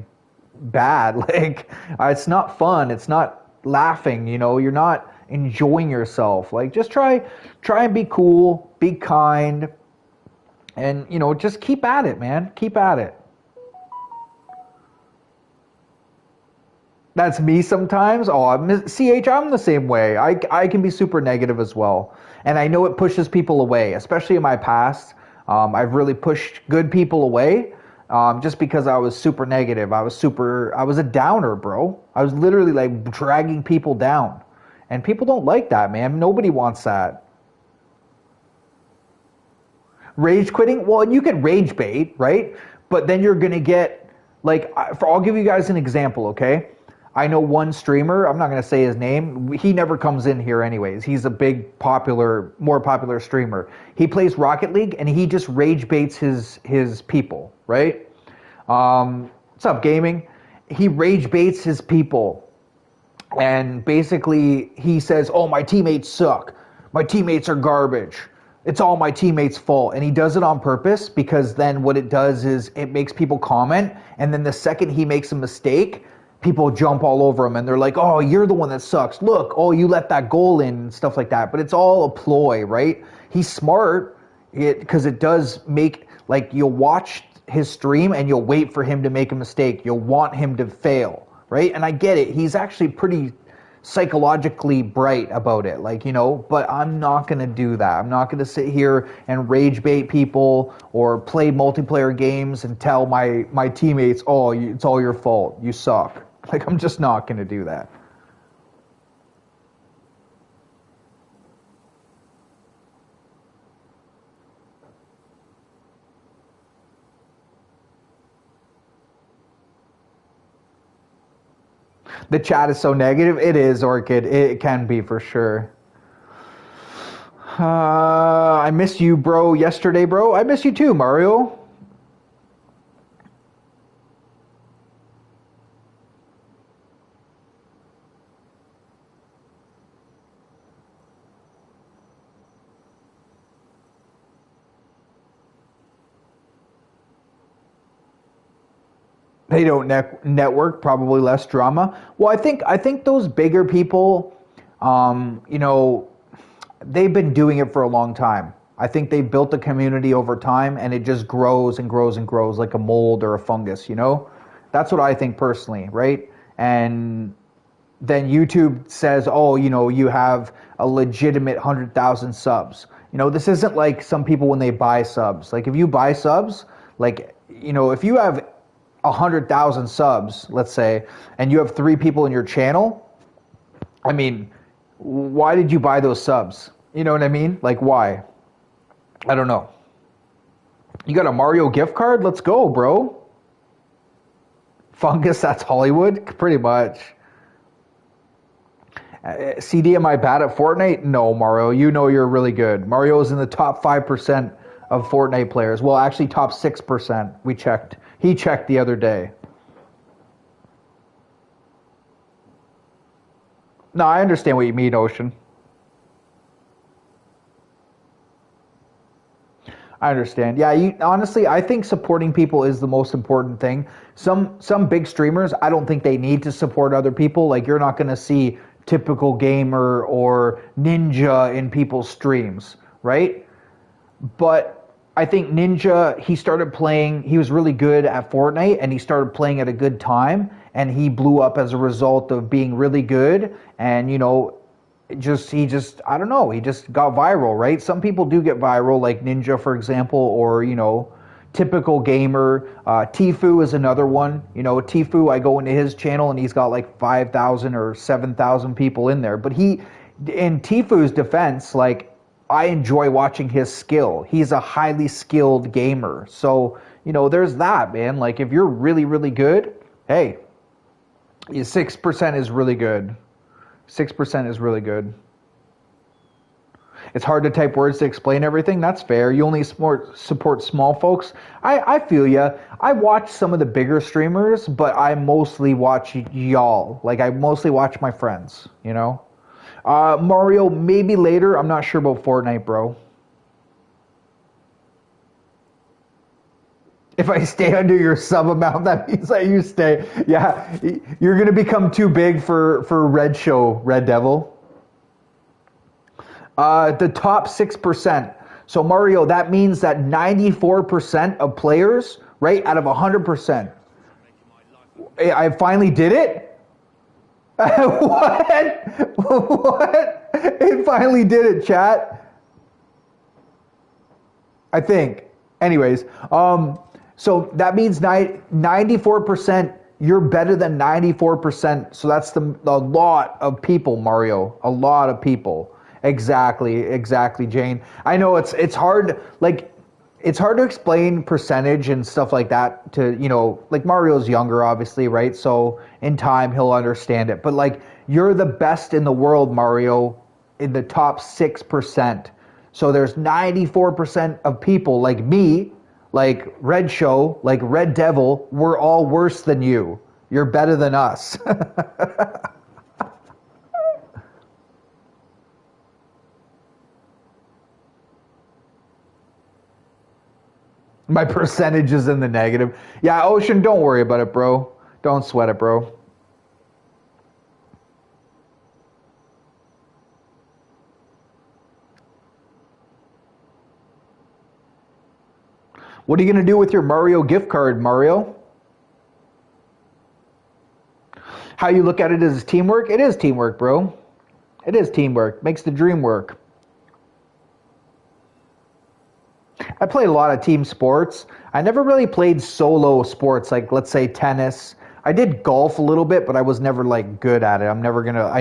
bad. Like, it's not fun. It's not laughing. You know, you're not enjoying yourself. Like, just try and be cool, be kind, and, you know, just keep at it, man. Keep at it. That's me sometimes. Oh, CH, I'm the same way. I can be super negative as well. And I know it pushes people away, especially in my past. I've really pushed good people away just because I was super negative. I was a downer, bro. I was literally like dragging people down. And people don't like that, man. Nobody wants that. Rage quitting? Well, you can rage bait, right? But then you're going to get, like, I'll give you guys an example, okay? I know one streamer, I'm not going to say his name. He never comes in here anyways. He's a big, more popular streamer. He plays Rocket League, and he just rage baits his people, right? What's up, gaming? He rage baits his people. And basically, he says, oh, my teammates suck. My teammates are garbage. It's all my teammates' fault. And he does it on purpose because then what it does is it makes people comment. And then the second he makes a mistake, people jump all over him. And they're like, oh, you're the one that sucks. Look, oh, you let that goal in and stuff like that. But it's all a ploy, right? He's smart because it does make, like, you'll watch his stream and you'll wait for him to make a mistake. You'll want him to fail. Right? And I get it. He's actually pretty psychologically bright about it. Like, you know, but I'm not going to do that. I'm not going to sit here and rage bait people or play multiplayer games and tell my teammates, oh, it's all your fault. You suck. Like, I'm just not going to do that. The chat is so negative. It is, Orchid. It can be for sure. I miss you, bro. Yesterday, bro. I miss you too, Mario. They don't network, probably less drama. Well, I think those bigger people, you know, they've been doing it for a long time. I think they built a community over time, and it just grows and grows and grows like a mold or a fungus, you know? That's what I think personally, right? And then YouTube says, oh, you know, you have a legitimate 100,000 subs. You know, this isn't like some people when they buy subs. Like, if you buy subs, like, you know, if you have 100,000 subs, let's say, and you have 3 people in your channel, I mean, why did you buy those subs? You know what I mean? Like, why? I don't know. You got a Mario gift card? Let's go, bro. Fungus, that's Hollywood? Pretty much. CD, am I bad at Fortnite? No, Mario. You know you're really good. Mario is in the top 5% of Fortnite players. Well, actually, top 6%. We checked. He checked the other day. No, I understand what you mean, Ocean. I understand. Yeah, honestly, I think supporting people is the most important thing. Some big streamers, I don't think they need to support other people. Like, you're not going to see typical gamer or ninja in people's streams, right? But I think Ninja, he was really good at Fortnite, and he started playing at a good time, and he blew up as a result of being really good, and, you know, I don't know, he just got viral, right? Some people do get viral, like Ninja, for example, or, you know, typical gamer. Tfue is another one. You know, Tfue, I go into his channel, and he's got like 5,000 or 7,000 people in there, but in Tfue's defense, like, I enjoy watching his skill. He's a highly skilled gamer. So, there's that, man. Like, if you're really, really good, hey, 6% is really good. 6% is really good. It's hard to type words to explain everything. That's fair. You only support small folks. I feel ya. I watch some of the bigger streamers, but I mostly watch y'all. Like, I mostly watch my friends, Mario, maybe later. I'm not sure about Fortnite, bro. If I stay under your sub amount, that means that you stay. Yeah, you're going to become too big for Red Show, Red Devil. The top 6%. So, Mario, that means that 94% of players, right, out of 100%. I finally did it? What? What? It finally did it, chat. I think. Anyways, so that means 94%, you're better than 94%. So that's a lot of people, Mario. A lot of people. Exactly, Jane. I know it's hard, like, it's hard to explain percentage and stuff like that to, like, Mario's younger, obviously, right? So in time, he'll understand it. But, like, you're the best in the world, Mario, in the top 6%. So there's 94% of people like me, like Red Show, like Red Devil, we're all worse than you. You're better than us. My percentage is in the negative. Yeah, Ocean, don't worry about it, bro. Don't sweat it, bro. What are you going to do with your Mario gift card, Mario? How you look at it as teamwork? It is teamwork, bro. It is teamwork. Makes the dream work. I played a lot of team sports. I never really played solo sports, like, let's say, tennis. I did golf a little bit, but I was never, like, good at it. I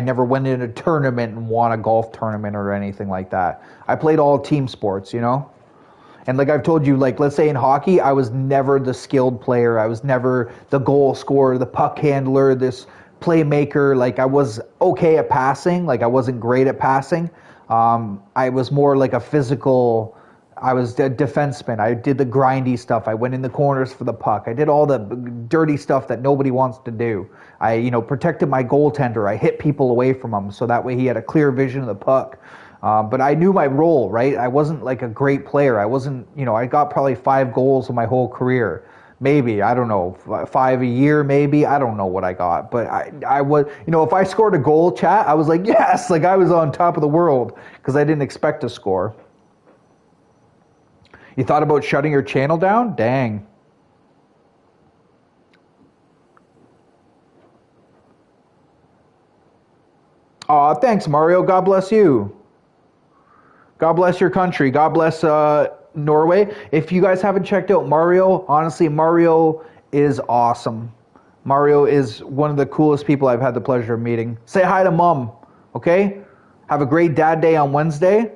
never went in a tournament and won a golf tournament or anything like that. I played all team sports, And like I've told you, like, let's say in hockey, I was never the skilled player. I was never the goal scorer, the puck handler, this playmaker. Like, I was okay at passing. Like, I wasn't great at passing. I was more like a physical. I was a defenseman. I did the grindy stuff. I went in the corners for the puck. I did all the dirty stuff that nobody wants to do. I, protected my goaltender. I hit people away from him so that way he had a clear vision of the puck. But I knew my role, right? I wasn't like a great player. I wasn't, I got probably 5 goals in my whole career. Maybe, I don't know, 5 a year, maybe. I don't know what I got. But I was, if I scored a goal, chat, I was like, yes, like I was on top of the world because I didn't expect to score. You thought about shutting your channel down? Dang. Aw, thanks, Mario. God bless you. God bless your country. God bless Norway. If you guys haven't checked out Mario, honestly, Mario is awesome. Mario is one of the coolest people I've had the pleasure of meeting. Say hi to Mom, okay? Have a great Dad Day on Wednesday.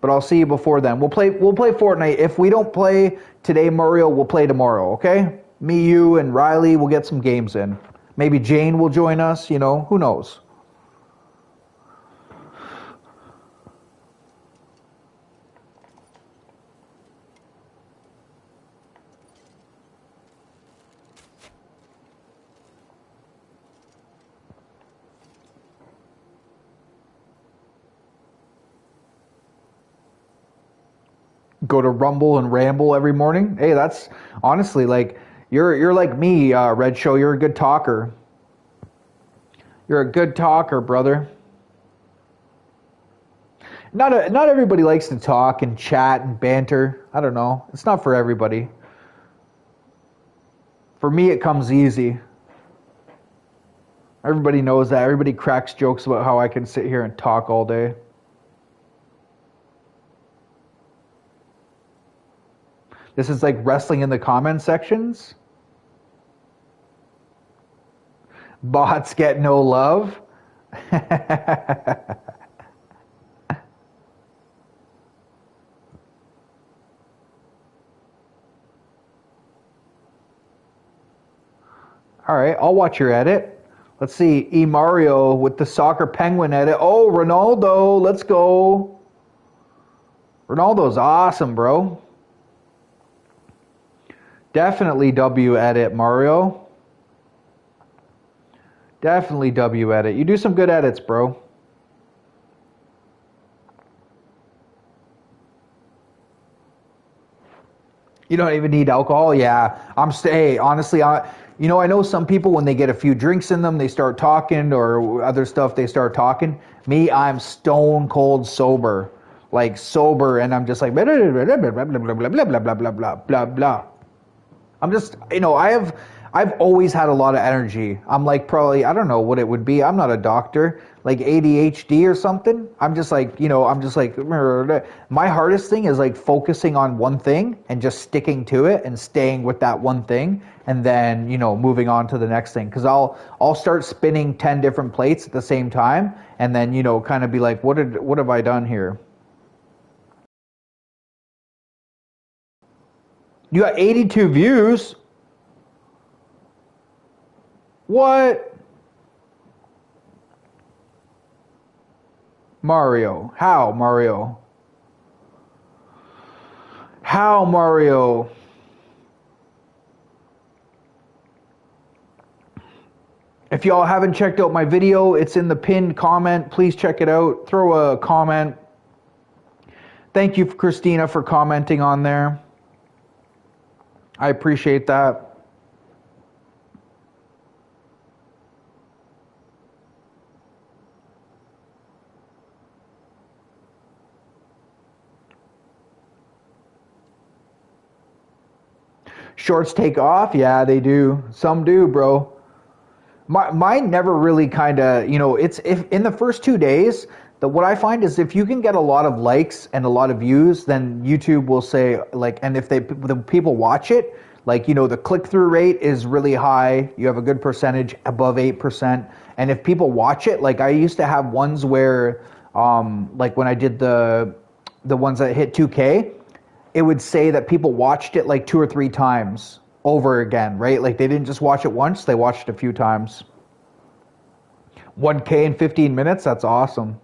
But I'll see you before then. We'll play Fortnite. If we don't play today, Mario, we'll play tomorrow, okay? Me, you, and Riley will get some games in. Maybe Jane will join us, who knows? Go to Rumble and ramble every morning. Hey, that's honestly, like, you're like me, Red Show. You're a good talker. You're a good talker, brother. Not everybody likes to talk and chat and banter. I don't know. It's not for everybody. For me, it comes easy. Everybody knows that. Everybody cracks jokes about how I can sit here and talk all day. This is like wrestling in the comment sections. Bots get no love. All right, I'll watch your edit. Let's see, Mario with the soccer penguin edit. Oh, Ronaldo, let's go. Ronaldo's awesome, bro. Definitely W edit, Mario. Definitely W edit. You do some good edits, bro. You don't even need alcohol? Yeah. Hey, honestly, I know some people when they get a few drinks in them, they start talking or other stuff, they start talking. Me, I'm stone cold sober. Like sober, and I'm just like blah blah blah blah blah blah blah blah blah blah blah blah blah. I'm just, I've always had a lot of energy. I'm like probably, I don't know what it would be. I'm not a doctor, like ADHD or something. I'm just like, my hardest thing is like focusing on one thing and just sticking to it and staying with that one thing. And then, moving on to the next thing. Cause I'll start spinning 10 different plates at the same time. And then, kind of be like, what have I done here? You got 82 views. What? Mario. How, Mario? How, Mario? If y'all haven't checked out my video, it's in the pinned comment. Please check it out. Throw a comment. Thank you, Christina, for commenting on there. I appreciate that. Shorts take off? Yeah, they do. Some do, bro. Mine never really kind of, it's if in the first 2 days, what I find is if you can get a lot of likes and a lot of views, then YouTube will say and if the people watch it, the click-through rate is really high. You have a good percentage above 8%. And if people watch it, I used to have ones where, when I did the ones that hit 2K, it would say that people watched it 2 or 3 times over again, right? They didn't just watch it once, they watched it a few times. 1K in 15 minutes, that's awesome.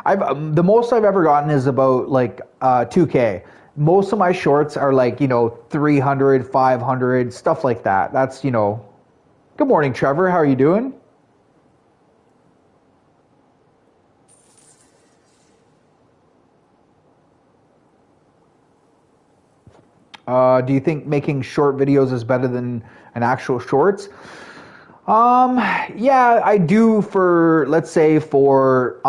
The most I've ever gotten is about 2K. Most of my shorts are 300, 500, stuff like that. That's, Good morning, Trevor. How are you doing? Do you think making short videos is better than an actual shorts? Yeah, I do for, let's say for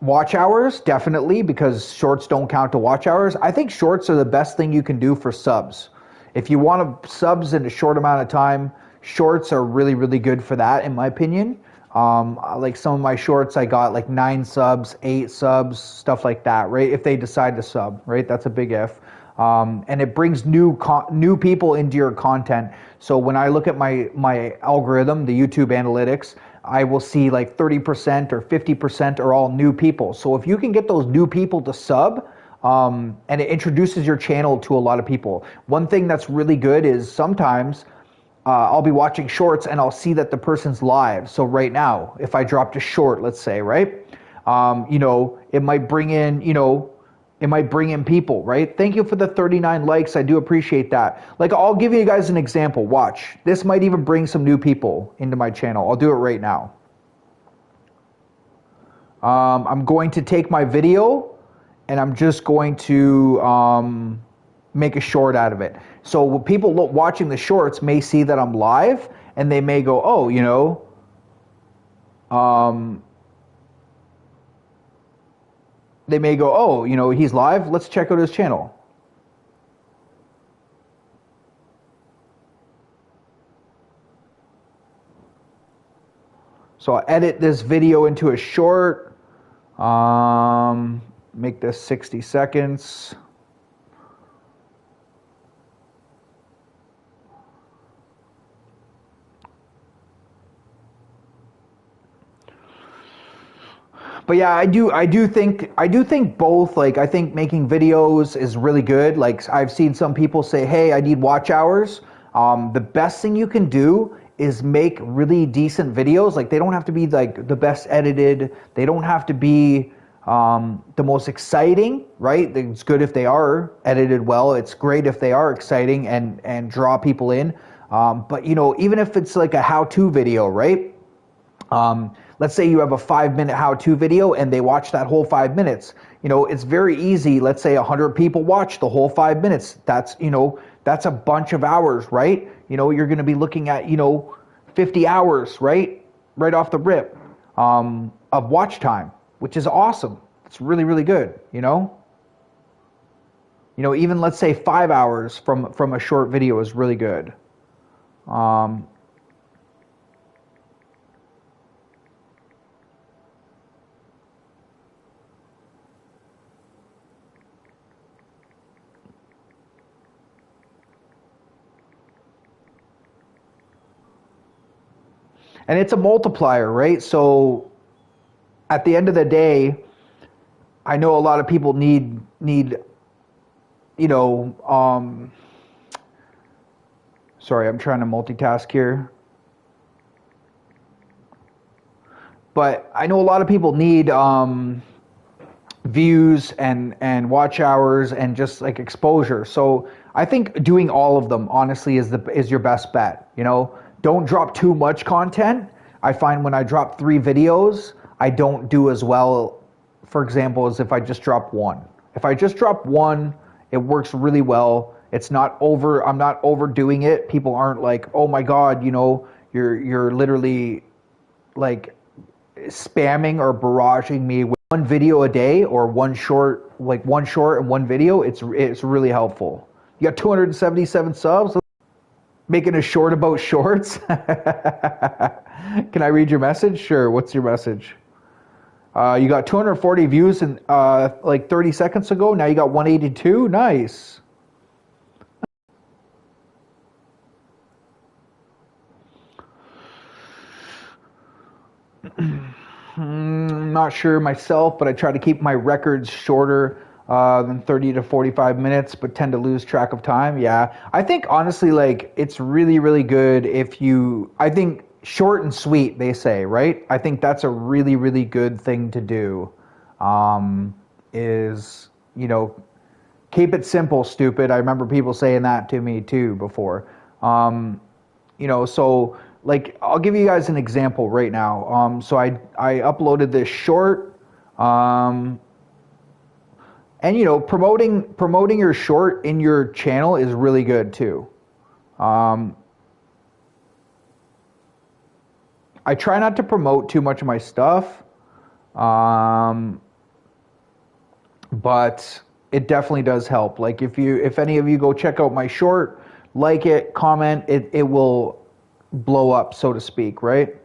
watch hours, definitely, because shorts don't count to watch hours. I think shorts are the best thing you can do for subs. If you want to subs in a short amount of time, shorts are really, really good for that, in my opinion. Some of my shorts, I got 9 subs, 8 subs, stuff like that, right? If they decide to sub, right? That's a big if. And it brings new people into your content. So when I look at my algorithm, the YouTube analytics, I will see 30% or 50% are all new people. So if you can get those new people to sub, and it introduces your channel to a lot of people. One thing that's really good is sometimes I'll be watching shorts and I'll see that the person's live. So right now, if I dropped a short, let's say, right, it might bring in, people, right? Thank you for the 39 likes. I do appreciate that. I'll give you guys an example. Watch. This might even bring some new people into my channel. I'll do it right now. I'm going to take my video and I'm just going to make a short out of it. So people watching the shorts may see that I'm live and they may go, oh, they may go, oh, he's live. Let's check out his channel. So I'll edit this video into a short. Make this 60 seconds. But yeah, I do think both, I think making videos is really good. I've seen some people say, hey, I need watch hours. The best thing you can do is make really decent videos. Like, they don't have to be like the best edited. They don't have to be the most exciting, right? It's good if they are edited well. It's great if they are exciting and draw people in. But you know, even if it's like a how-to video, right? Let's say you have a 5-minute how-to video and they watch that whole 5 minutes. You know, it's very easy. Let's say 100 people watch the whole 5 minutes. That's, you know, that's a bunch of hours, right? You know, you're going to be looking at, you know, 50 hours, right? Right off the rip, of watch time, which is awesome. It's really, really good, you know? You know, even let's say 5 hours from a short video is really good. And it's a multiplier, right? So at the end of the day, I know a lot of people need you know, sorry, I'm trying to multitask here. But I know a lot of people need views and watch hours and just like exposure. So I think doing all of them honestly is your best bet, you know? Don't drop too much content. I find when I drop 3 videos, I don't do as well, for example, as if I just drop one. If I just drop one, it works really well. It's not over, I'm not overdoing it. People aren't like, "Oh my God, you know, you're literally like spamming or barraging me with one video a day or one short and one video." It's really helpful. You got 277 subs. Making a short about shorts. Can I read your message? Sure. What's your message? You got 240 views in like 30 seconds ago. Now you got 182. Nice. I'm not sure myself, but I try to keep my records shorter than 30 to 45 minutes, but tend to lose track of time. Yeah. I think honestly, like, it's really, really good if you, I think short and sweet, they say, right? I think that's a really, really good thing to do. Is, you know, keep it simple, stupid. I remember people saying that to me too before. You know, so like, I'll give you guys an example right now. So I uploaded this short, and you know, promoting your short in your channel is really good too. I try not to promote too much of my stuff, but it definitely does help. Like, if any of you go check out my short, like it, comment, it will blow up, so to speak, right?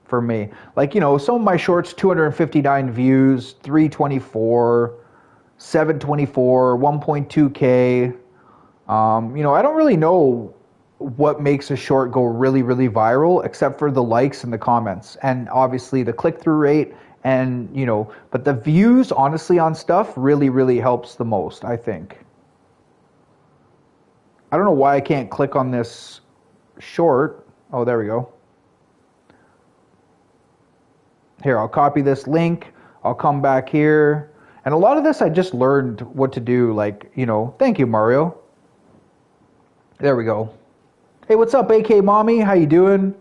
For me, like, you know, some of my shorts, 259 views, 324, 724, 1.2K. You know, I don't really know what makes a short go really, really viral, except for the likes and the comments, and obviously the click-through rate, and, you know, but the views, honestly, on stuff really, really helps the most, I think. I don't know why I can't click on this short. Oh, there we go. Here, I'll copy this link. I'll come back here. And a lot of this I just learned what to do, like, you know, thank you, Mario. There we go. Hey, what's up, AK Mommy? How you doing?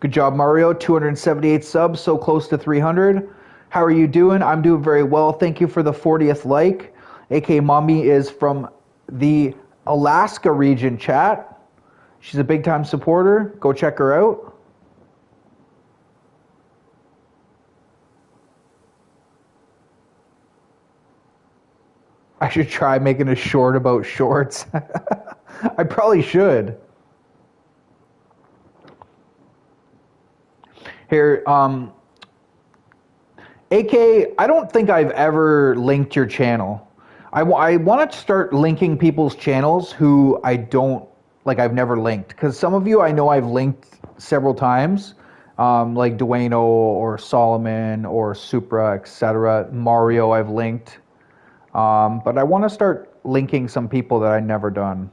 Good job, Mario. 278 subs, so close to 300. How are you doing? I'm doing very well. Thank you for the 40th like. AK Mommy is from the Alaska region, chat. She's a big-time supporter. Go check her out. I should try making a short about shorts. I probably should. Here, AK, I don't think I've ever linked your channel. I want to start linking people's channels who I don't, like, I've never linked. Because some of you I know I've linked several times, like Dueno or Solomon or Supra, etc. Mario I've linked. But I want to start linking some people that I've never done.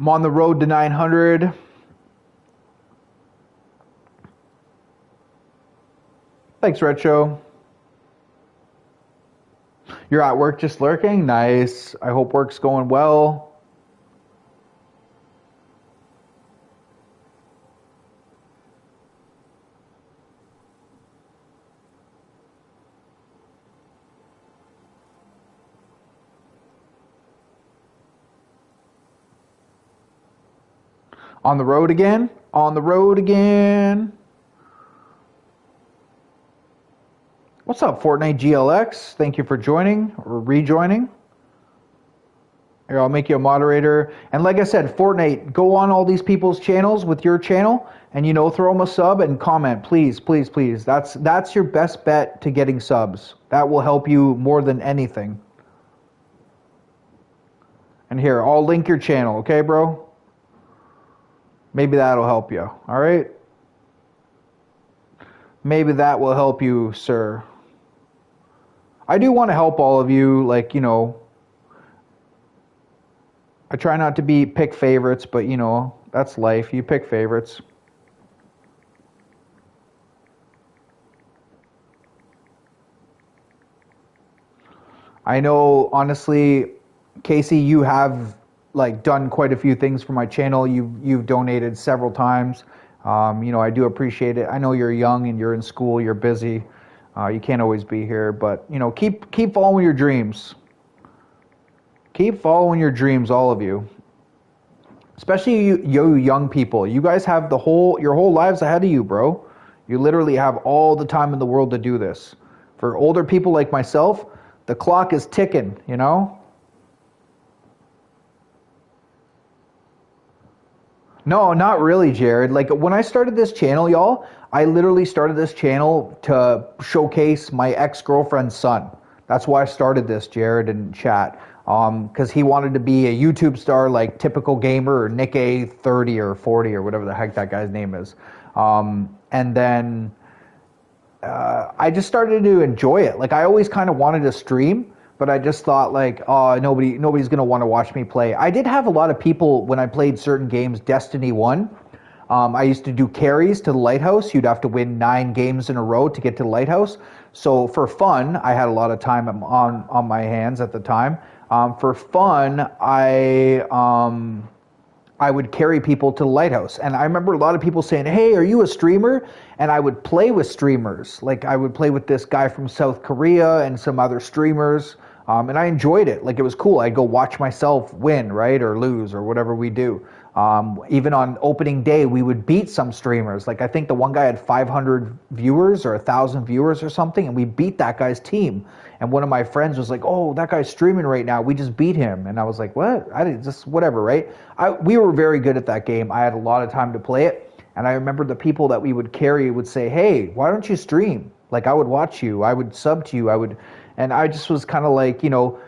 I'm on the road to 900. Thanks, Retro. You're at work just lurking? Nice. I hope work's going well. On the road again? On the road again. What's up, Fortnite GLX? Thank you for joining or rejoining. Here, I'll make you a moderator. And like I said, Fortnite, go on all these people's channels with your channel and, you know, throw them a sub and comment. Please, please, please. That's your best bet to getting subs. That will help you more than anything. And here, I'll link your channel, okay, bro? Maybe that'll help you, all right? Maybe that will help you, sir. I do want to help all of you, like, you know, I try not to pick favorites, but, you know, that's life. You pick favorites. I know, honestly, Casey, you have, like, done quite a few things for my channel. You've donated several times. You know, I do appreciate it. I know you're young and you're in school, you're busy. You can't always be here, but, you know, keep following your dreams. Keep following your dreams, all of you. Especially you young people. You guys have your whole lives ahead of you, bro. You literally have all the time in the world to do this. For older people like myself, the clock is ticking, you know? No, not really, Jared. Like, when I started this channel, y'all, I literally started this channel to showcase my ex-girlfriend's son. That's why I started this, Jared, in chat. Because he wanted to be a YouTube star, like typical gamer, or Nick A 30 or 40 or whatever the heck that guy's name is. And then I just started to enjoy it. Like, I always kind of wanted to stream, but I just thought, like, oh, nobody's going to want to watch me play. I did have a lot of people when I played certain games. Destiny 1, I used to do carries to the lighthouse. You'd have to win 9 games in a row to get to the lighthouse. So for fun, I had a lot of time on my hands at the time. For fun, I would carry people to the lighthouse. And I remember a lot of people saying, hey, are you a streamer? And I would play with streamers. Like, I would play with this guy from South Korea and some other streamers. And I enjoyed it. Like, it was cool. I'd go watch myself win, right? Or lose, or whatever we do. Even on opening day, we would beat some streamers. Like, I think the one guy had 500 viewers or 1,000 viewers or something, and we beat that guy's team. And one of my friends was like, oh, that guy's streaming right now. We just beat him. And I was like, what? I didn't, just whatever, right? We were very good at that game. I had a lot of time to play it. And I remember the people that we would carry would say, hey, why don't you stream? Like, I would watch you. I would sub to you. And I just was kind of like, you know,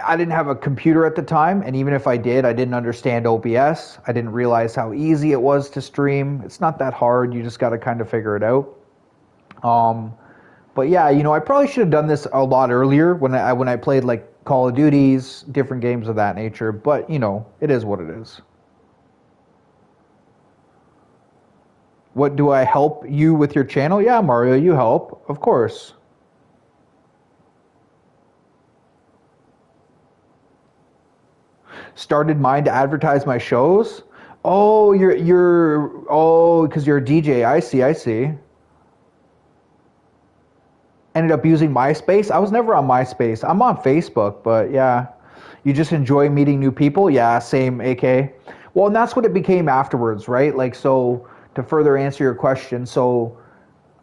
I didn't have a computer at the time. And even if I did, I didn't understand OBS. I didn't realize how easy it was to stream. It's not that hard. You just got to kind of figure it out. But yeah, you know, I probably should have done this a lot earlier when I played like Call of Duties, different games of that nature. But, you know, it is what it is. What, do I help you with your channel? Yeah, Mario, you help, of course. Started mine to advertise my shows. Oh, because you're a DJ. I see. Ended up using MySpace. I was never on MySpace. I'm on Facebook, but yeah. You just enjoy meeting new people? Yeah, same, AK. Well, and that's what it became afterwards, right? Like, so to further answer your question, so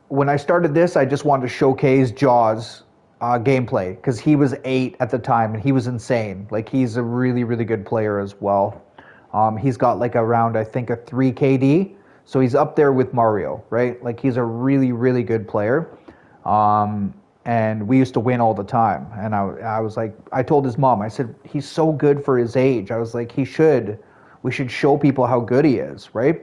when I started this, I just wanted to showcase Jaws gameplay because he was 8 at the time and he was insane. Like, he's a really, really good player as well. He's got like around, I think, a 3 KD. So he's up there with Mario, right? Like, he's a really, really good player. And we used to win all the time. And I was like, I told his mom, I said, he's so good for his age. I was like, we should show people how good he is, right?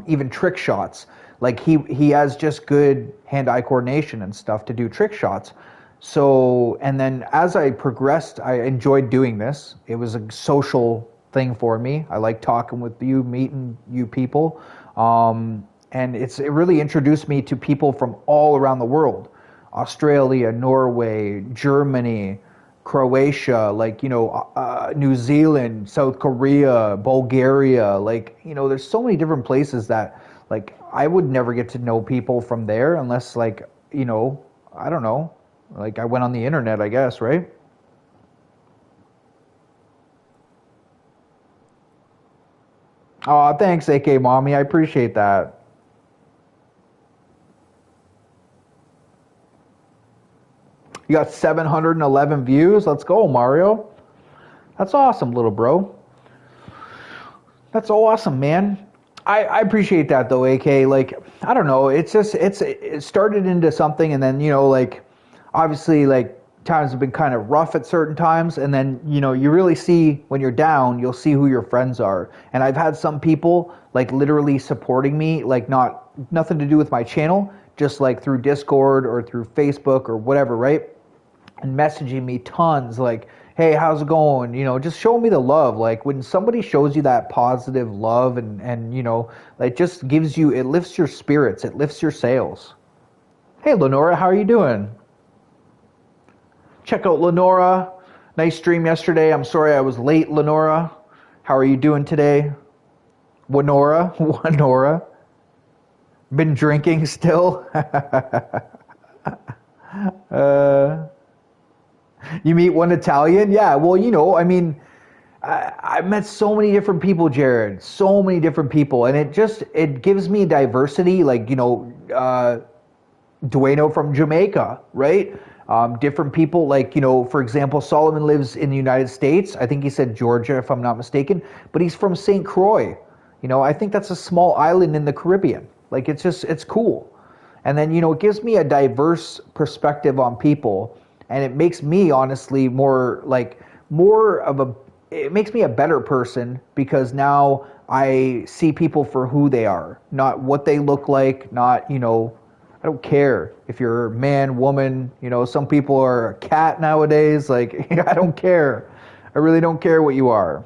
Even trick shots. Like, he has just good hand-eye coordination and stuff to do trick shots. So, and then as I progressed, I enjoyed doing this. It was a social thing for me. I like talking with you, meeting you people. And it really introduced me to people from all around the world. Australia, Norway, Germany, Croatia, like, New Zealand, South Korea, Bulgaria, like, there's so many different places that, like, I would never get to know people from there unless, like, I don't know, like, I went on the internet, I guess, right? Oh, thanks, AK Mommy. I appreciate that. You got 711 views. Let's go, Mario. That's awesome, little bro. That's awesome, man. I appreciate that though, AK. Like, I don't know. It's just it started into something, and then like, obviously, like, times have been kind of rough at certain times, and then you really see when you're down, you'll see who your friends are. And I've had some people like literally supporting me, like nothing to do with my channel, just like through Discord or through Facebook or whatever, right? And messaging me tons, like, hey, how's it going? Just show me the love. Like, when somebody shows you that positive love and like, just gives you, it lifts your spirits, it lifts your sails. Hey, Lenora, how are you doing? Check out Lenora. Nice stream yesterday. I'm sorry I was late, Lenora. How are you doing today? Winora. Been drinking still? You meet one Italian? Yeah, well, I mean, I've met so many different people, Jared. So many different people. And it gives me diversity. Like, Dueno from Jamaica, right? Different people, like, for example, Solomon lives in the United States. I think he said Georgia, if I'm not mistaken. But he's from St. Croix. I think that's a small island in the Caribbean. Like, it's cool. And then, it gives me a diverse perspective on people. And it makes me, honestly, it makes me a better person, because now I see people for who they are, not what they look like, not, I don't care if you're man, woman, some people are a cat nowadays. Like, I don't care. I really don't care what you are.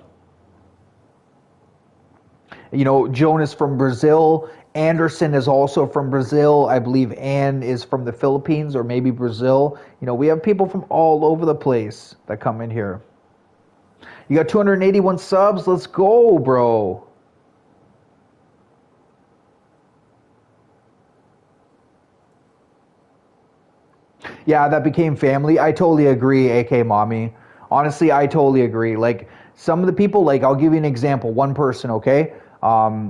Joan is from Brazil. Anderson is also from Brazil. I believe Anne is from the Philippines or maybe Brazil. We have people from all over the place that come in here. You got 281 subs. Let's go, bro. Yeah, that became family. I totally agree, AK Mommy. Honestly, I totally agree. Like, some of the people, like, I'll give you an example. One person, okay?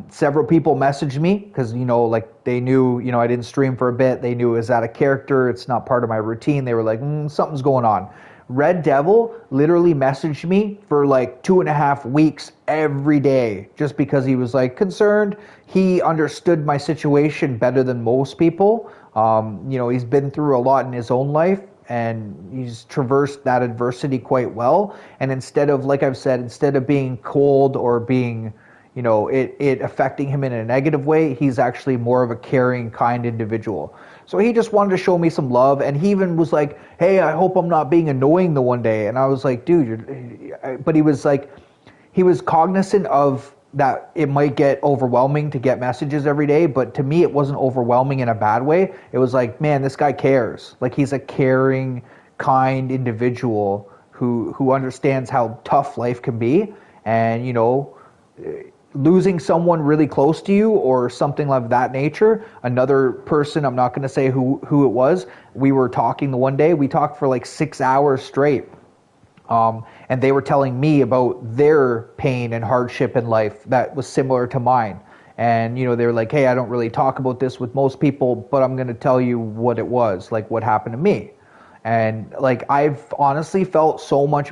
Several people messaged me because, like, they knew, I didn't stream for a bit. They knew it was out of character. It's not part of my routine. They were like, something's going on. Red Devil literally messaged me for like 2.5 weeks every day just because he was like concerned. He understood my situation better than most people. He's been through a lot in his own life, and he's traversed that adversity quite well. And instead of, like I've said, instead of being cold or being, it affecting him in a negative way, he's actually more of a caring, kind individual. So he just wanted to show me some love, and he even was like, hey, I hope I'm not being annoying the one day. And I was like, dude, but he was like, he was cognizant of that it might get overwhelming to get messages every day, but to me it wasn't overwhelming in a bad way. It was like, man, this guy cares. Like, he's a caring, kind individual who understands how tough life can be. And, losing someone really close to you or something of that nature, another person, I'm not going to say who it was, we were talking the one day, we talked for like 6 hours straight. And they were telling me about their pain and hardship in life that was similar to mine. And, they were like, hey, I don't really talk about this with most people, but I'm going to tell you what it was, like what happened to me. And like, I've honestly felt so much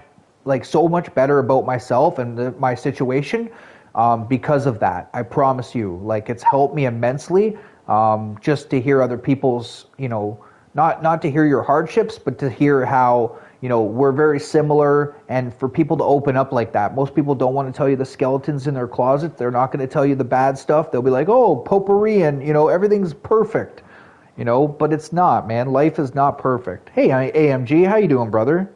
better about myself and my situation because of that. I promise you, like, it's helped me immensely just to hear other people's, not to hear your hardships, but to hear how, we're very similar, and for people to open up like that. Most people don't want to tell you the skeletons in their closet. They're not going to tell you the bad stuff. They'll be like, oh, potpourri, and, everything's perfect, but it's not, man. Life is not perfect. Hey, AMG, how you doing, brother?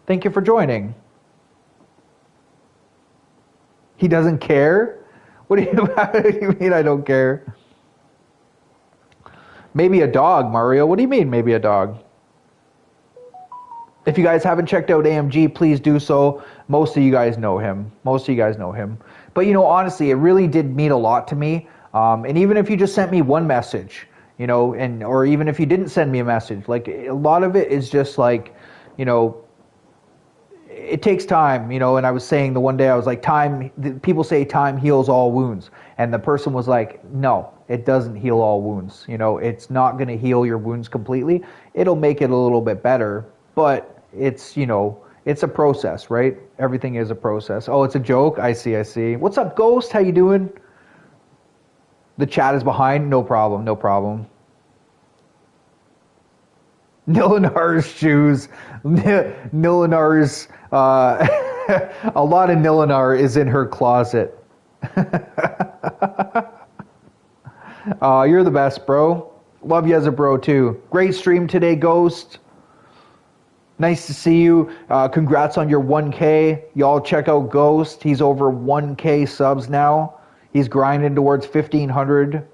Thank you for joining. He doesn't care? What do you, what do you mean I don't care? Maybe a dog, Mario. What do you mean maybe a dog? If you guys haven't checked out AMG, please do so. Most of you guys know him. But, honestly, it really did mean a lot to me. And even if you just sent me one message, or even if you didn't send me a message, like a lot of it is just like, it takes time, and I was saying the one day I was like, people say time heals all wounds. And the person was like, no, it doesn't heal all wounds. It's not going to heal your wounds completely. It'll make it a little bit better, but it's a process, right? Everything is a process. Oh, it's a joke? I see. What's up, Ghost? How you doing? The chat is behind. No problem. Nilinar's shoes. Nilinar's, a lot of Nilinar is in her closet. You're the best, bro. Love you as a bro, too. Great stream today, Ghost. Nice to see you. Congrats on your 1K. Y'all check out Ghost. He's over 1K subs now. He's grinding towards 1,500.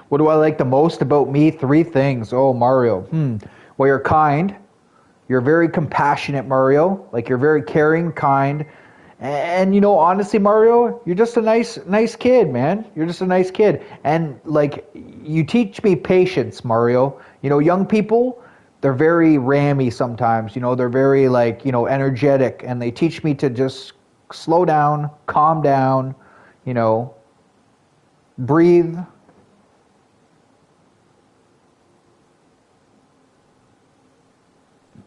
What do I like the most about me? 3 things. Oh, Mario. Well, you're kind. You're very compassionate, Mario. Like, you're very caring, kind. And, honestly, Mario, you're just a nice kid, man. You're just a nice kid. And, like, you teach me patience, Mario. Young people, they're very rammy sometimes. They're very, like, energetic. And they teach me to just slow down, calm down, breathe.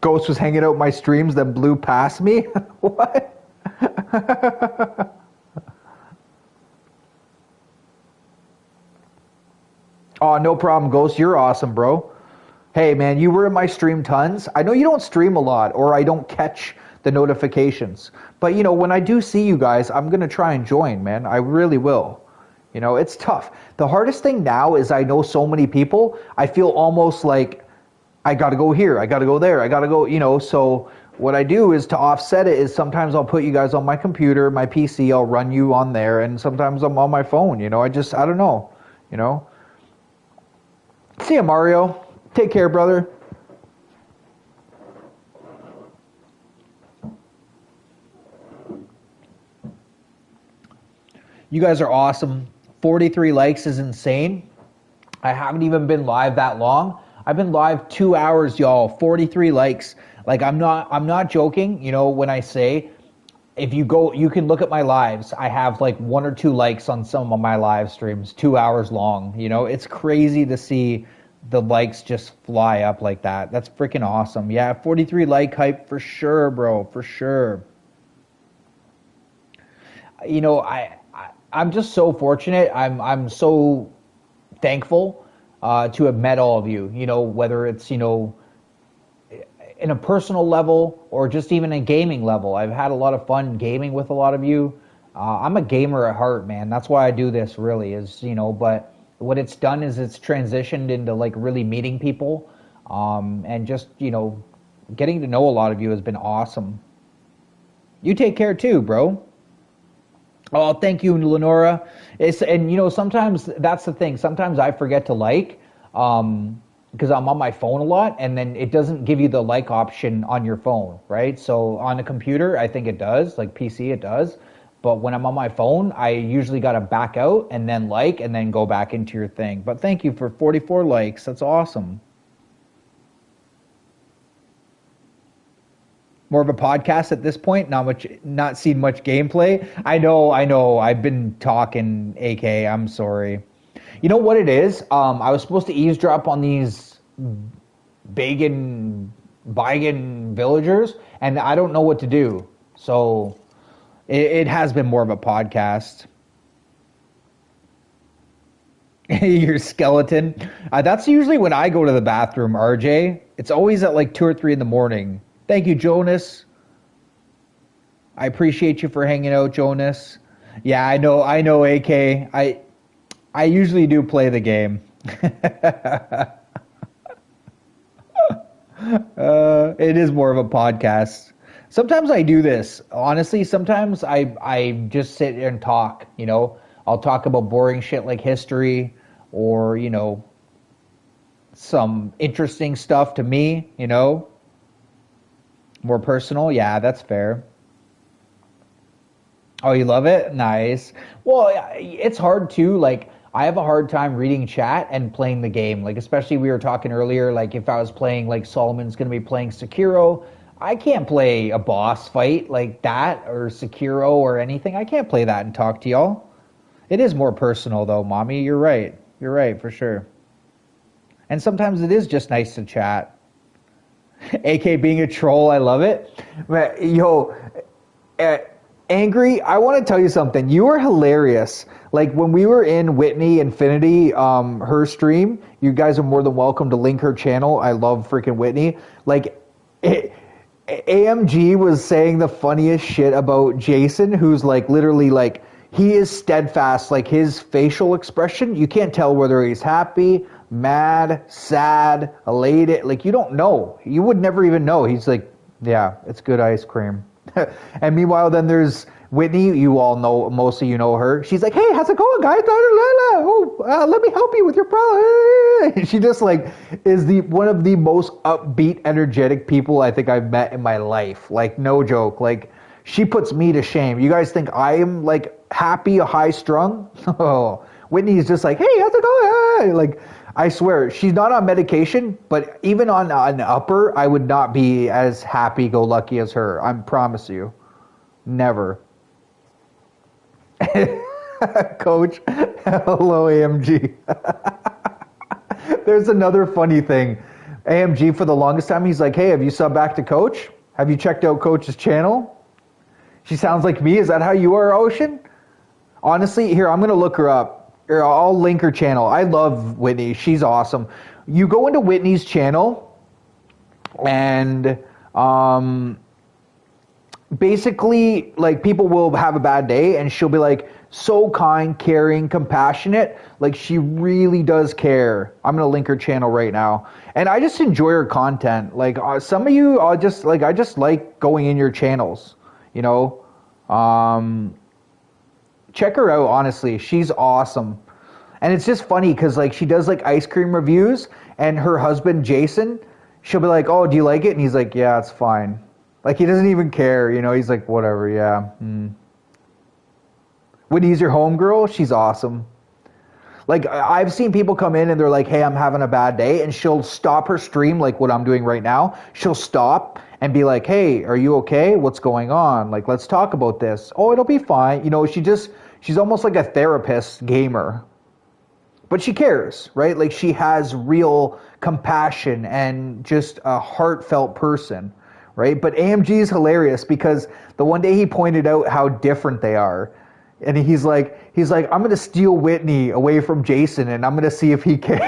Ghost was hanging out my streams, then blew past me? What? Oh, no problem, Ghost. You're awesome, bro. Hey, man, you were in my stream tons. I know you don't stream a lot, or I don't catch the notifications. But, when I do see you guys, I'm going to try and join, man. I really will. It's tough. The hardest thing now is I know so many people, I feel almost like I got to go here, I got to go there, I got to go, so what I do is to offset it is sometimes I'll put you guys on my computer, my PC, I'll run you on there, and sometimes I'm on my phone, I don't know, See ya, Mario. Take care, brother. You guys are awesome. 43 likes is insane. I haven't even been live that long. I've been live 2 hours, y'all. 43 likes. Like, I'm not joking. When I say, if you go, you can look at my lives. I have like 1 or 2 likes on some of my live streams, 2 hours long. It's crazy to see the likes just fly up like that. That's freaking awesome. Yeah, 43 like hype for sure, bro. For sure. I'm just so fortunate. I'm so thankful to have met all of you, whether it's, in a personal level or just even a gaming level. I've had a lot of fun gaming with a lot of you. I'm a gamer at heart, man. That's why I do this, really, is, but what it's done is it's transitioned into, like, really meeting people, and just, getting to know a lot of you has been awesome. You take care, too, bro. Oh, thank you, Lenora. And sometimes that's the thing. Sometimes I forget to like, because I'm on my phone a lot, and then it doesn't give you the like option on your phone, right? So on a computer, I think it does, like PC, it does. But when I'm on my phone, I usually got to back out and then like, and then go back into your thing. But thank you for 44 likes. That's awesome. More of a podcast at this point, not seen much gameplay. I know, I've been talking, AK, I'm sorry. You know what it is? I was supposed to eavesdrop on these Bagan villagers, and I don't know what to do. So it has been more of a podcast. Your skeleton. That's usually when I go to the bathroom, RJ. It's always at like 2 or 3 in the morning. Thank you, Jonas. I appreciate you for hanging out, Jonas. Yeah, I know, AK. I usually do play the game. It is more of a podcast. Sometimes I do this. Honestly, sometimes I just sit and talk, you know. I'll talk about boring shit like history or, you know, some interesting stuff to me, you know, more personal. Yeah, that's fair. Oh, you love it? Nice. Well, it's hard too. Like, I have a hard time reading chat and playing the game. Like, especially we were talking earlier, like if I was playing, like Solomon's going to be playing Sekiro, I can't play a boss fight like that or Sekiro or anything. I can't play that and talk to y'all. It is more personal though, mommy. You're right. You're right for sure. And sometimes it is just nice to chat. AK being a troll, I love it. Yo, uh, Angry, I want to tell you something. You were hilarious. Like when we were in Whitney Infinity, her stream, you guys are more than welcome to link her channel. I love freaking Whitney. Like, AMG was saying the funniest shit about Jason, who's like literally like, he is steadfast. Like his facial expression, you can't tell whether he's happy, mad, sad, elated. Like you don't know. You would never even know. He's like, yeah, it's good ice cream. And meanwhile, then there's Whitney. You all know, most of you know her. She's like, "Hey, how's it going, guys? Oh, let me help you with your problem." She just like is the one of the most upbeat, energetic people I think I've met in my life. Like no joke. Like she puts me to shame. You guys think I am like happy, high strung? Oh, Whitney is just like, "Hey, how's it going?" Like. I swear, she's not on medication, but even on an upper, I would not be as happy-go-lucky as her. I promise you. Never. Coach, hello, AMG. There's another funny thing. AMG, for the longest time, he's like, hey, have you subbed back to Coach? Have you checked out Coach's channel? She sounds like me. Is that how you are, Ocean? Honestly, here, I'm going to look her up. I'll link her channel. I love Whitney. She's awesome. You go into Whitney's channel and basically like people will have a bad day and she'll be like so kind, caring, compassionate. Like she really does care. I'm going to link her channel right now. And I just enjoy her content. Like some of you I just like going in your channels, you know. Check her out, honestly. She's awesome. And it's just funny because like she does like ice cream reviews and her husband Jason, she'll be like, oh, do you like it? And he's like, yeah, it's fine. Like he doesn't even care, you know, he's like, whatever, yeah. When he's your homegirl, she's awesome. Like I've seen people come in and they're like, hey, I'm having a bad day, and she'll stop her stream like what I'm doing right now. She'll stop and be like, hey, are you okay? What's going on? Like, let's talk about this. Oh, it'll be fine. You know, she's almost like a therapist gamer. But she cares, right? Like she has real compassion and just a heartfelt person, right? But AMG is hilarious because the one day he pointed out how different they are. And he's like, I'm going to steal Whitney away from Jason and I'm going to see if he cares.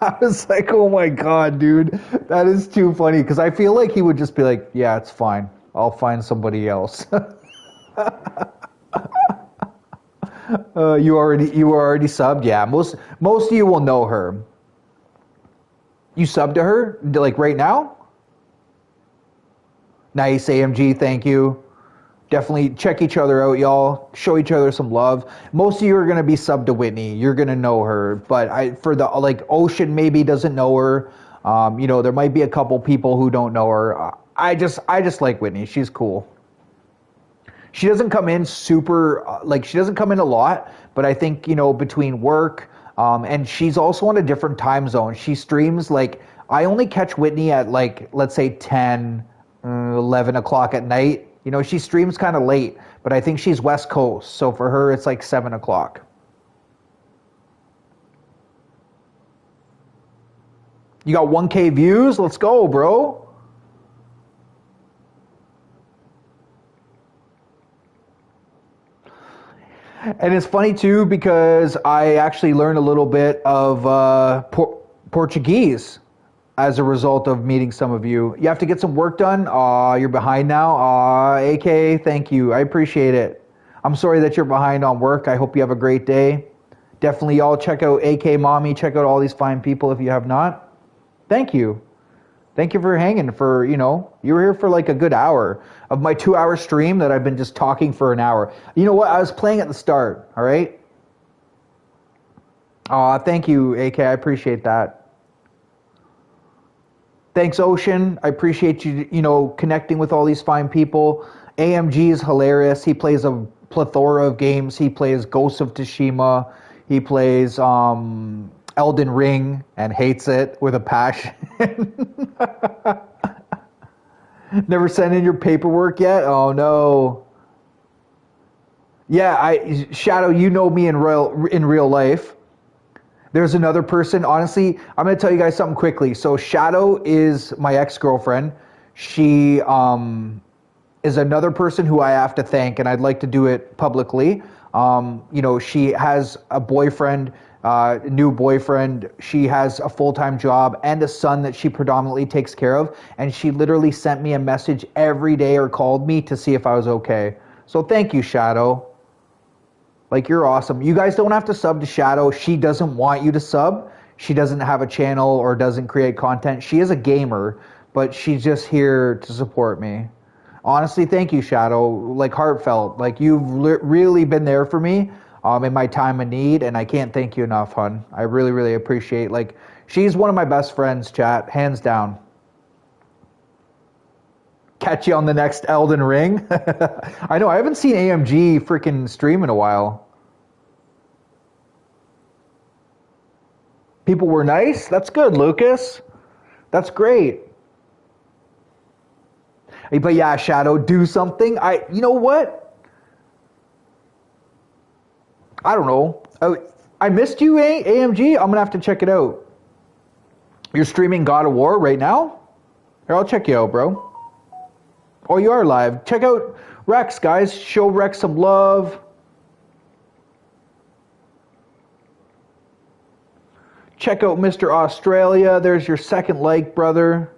I was like, oh my God, dude, that is too funny. Because I feel like he would just be like, yeah, it's fine. I'll find somebody else. You were already subbed? Yeah, most of you will know her. You subbed to her? Like right now? Nice, AMG, thank you. Definitely check each other out, y'all. Show each other some love. Most of you are gonna be subbed to Whitney. You're gonna know her, but for the like Ocean maybe doesn't know her. You know, there might be a couple people who don't know her. I just like Whitney. She's cool. She doesn't come in super like she doesn't come in a lot, but I think you know between work and she's also on a different time zone. She streams like I only catch Whitney at like let's say 10, 11 o'clock at night. You know, she streams kind of late, but I think she's West Coast. So for her, it's like 7 o'clock. You got 1K views? Let's go, bro. And it's funny, too, because I actually learned a little bit of Portuguese as a result of meeting some of you. You have to get some work done. You're behind now. AK, thank you. I appreciate it. I'm sorry that you're behind on work. I hope you have a great day. Definitely y'all check out AK Mommy. Check out all these fine people if you have not. Thank you. Thank you for hanging for, you were here for like a good hour of my 2-hour stream that I've been just talking for an hour. You know what? I was playing at the start, all right? Thank you, AK. I appreciate that. Thanks, Ocean. I appreciate you, connecting with all these fine people. AMG is hilarious. He plays a plethora of games. He plays Ghost of Tsushima. He plays Elden Ring and hates it with a passion. Never sent in your paperwork yet? Oh no. Yeah, Shadow, you know me in real life. There's another person. Honestly, I'm going to tell you guys something quickly. So Shadow is my ex-girlfriend. She is another person who I have to thank, and I'd like to do it publicly. She has a boyfriend, new boyfriend. She has a full-time job and a son that she predominantly takes care of. And she literally sent me a message every day or called me to see if I was okay. So thank you, Shadow. Like, you're awesome. You guys don't have to sub to Shadow. She doesn't want you to sub. She doesn't have a channel or doesn't create content. She is a gamer, but she's just here to support me. Honestly, thank you, Shadow. Like, heartfelt. Like, you've really been there for me in my time of need, and I can't thank you enough, hon. I really, really appreciate. Like, she's one of my best friends, chat, hands down. Catch you on the next Elden Ring. I know, I haven't seen AMG freaking stream in a while. People were nice? That's good, Lucas. That's great. But yeah, Shadow, do something. You know what? I don't know. I missed you, AMG. I'm going to have to check it out. You're streaming God of War right now? Here, I'll check you out, bro. Oh, you are live. Check out Rex, guys. Show Rex some love. Check out Mr. Australia. There's your second like, brother.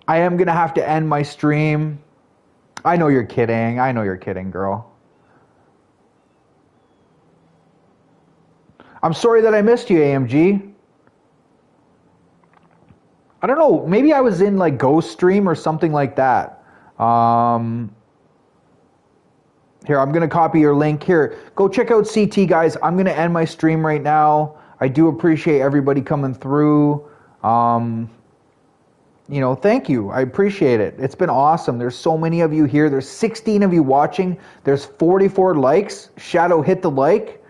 I am going to have to end my stream. I know you're kidding. I know you're kidding, girl. I'm sorry that I missed you, AMG. I don't know. Maybe I was in like Ghost Stream or something like that. Here, I'm going to copy your link. Here, go check out CT, guys. I'm going to end my stream right now. I do appreciate everybody coming through. Thank you. I appreciate it. It's been awesome. There's so many of you here. There's 16 of you watching. There's 44 likes. Shadow, hit the like.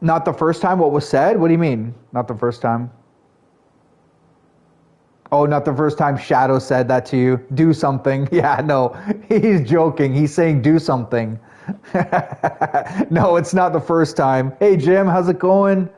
Not the first time what was said? What do you mean? Not the first time? Oh, not the first time Shadow said that to you. Do something. Yeah, no. He's joking. He's saying do something. No, it's not the first time. Hey, Jim, how's it going?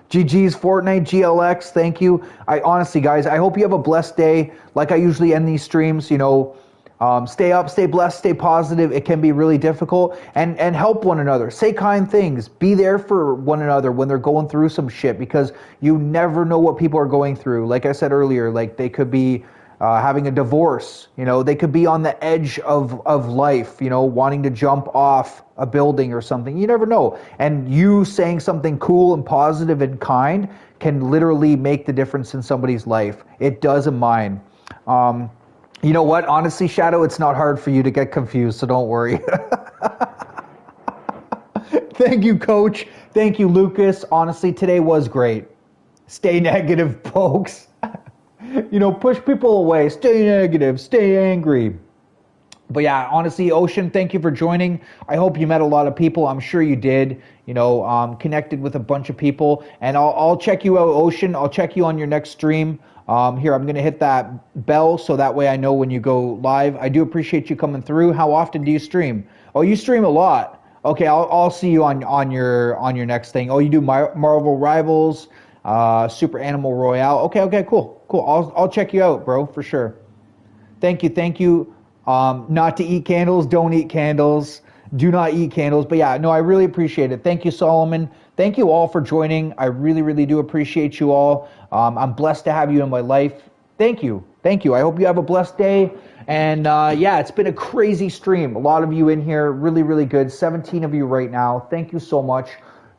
GG's Fortnite, GLX, thank you. Honestly, guys, I hope you have a blessed day. Like I usually end these streams, stay up, stay blessed, stay positive. It can be really difficult. And help one another. Say kind things. Be there for one another when they're going through some shit, because you never know what people are going through. Like I said earlier, like they could be having a divorce, they could be on the edge of life, wanting to jump off a building or something. You never know. And you saying something cool and positive and kind can literally make the difference in somebody's life. It does in mine. You know what? Honestly, Shadow, it's not hard for you to get confused, so don't worry. Thank you, Coach. Thank you, Lucas. Honestly, today was great. Stay negative, folks. Push people away. Stay negative. Stay angry. But yeah, honestly, Ocean, thank you for joining. I hope you met a lot of people. I'm sure you did. Connected with a bunch of people. And I'll check you out, Ocean. I'll check you on your next stream. Here, I'm going to hit that bell so that way I know when you go live. I do appreciate you coming through. How often do you stream? Oh, you stream a lot. Okay, I'll see you on your next thing. Oh, you do Marvel Rivals, Super Animal Royale. Okay, cool. I'll check you out, bro, for sure. Thank you. Not to eat candles. Don't eat candles. Do not eat candles. But yeah, no, I really appreciate it. Thank you, Solomon. Thank you all for joining. I really, really do appreciate you all. I'm blessed to have you in my life. Thank you. Thank you. I hope you have a blessed day. And yeah, it's been a crazy stream. A lot of you in here, really, really good. 17 of you right now. Thank you so much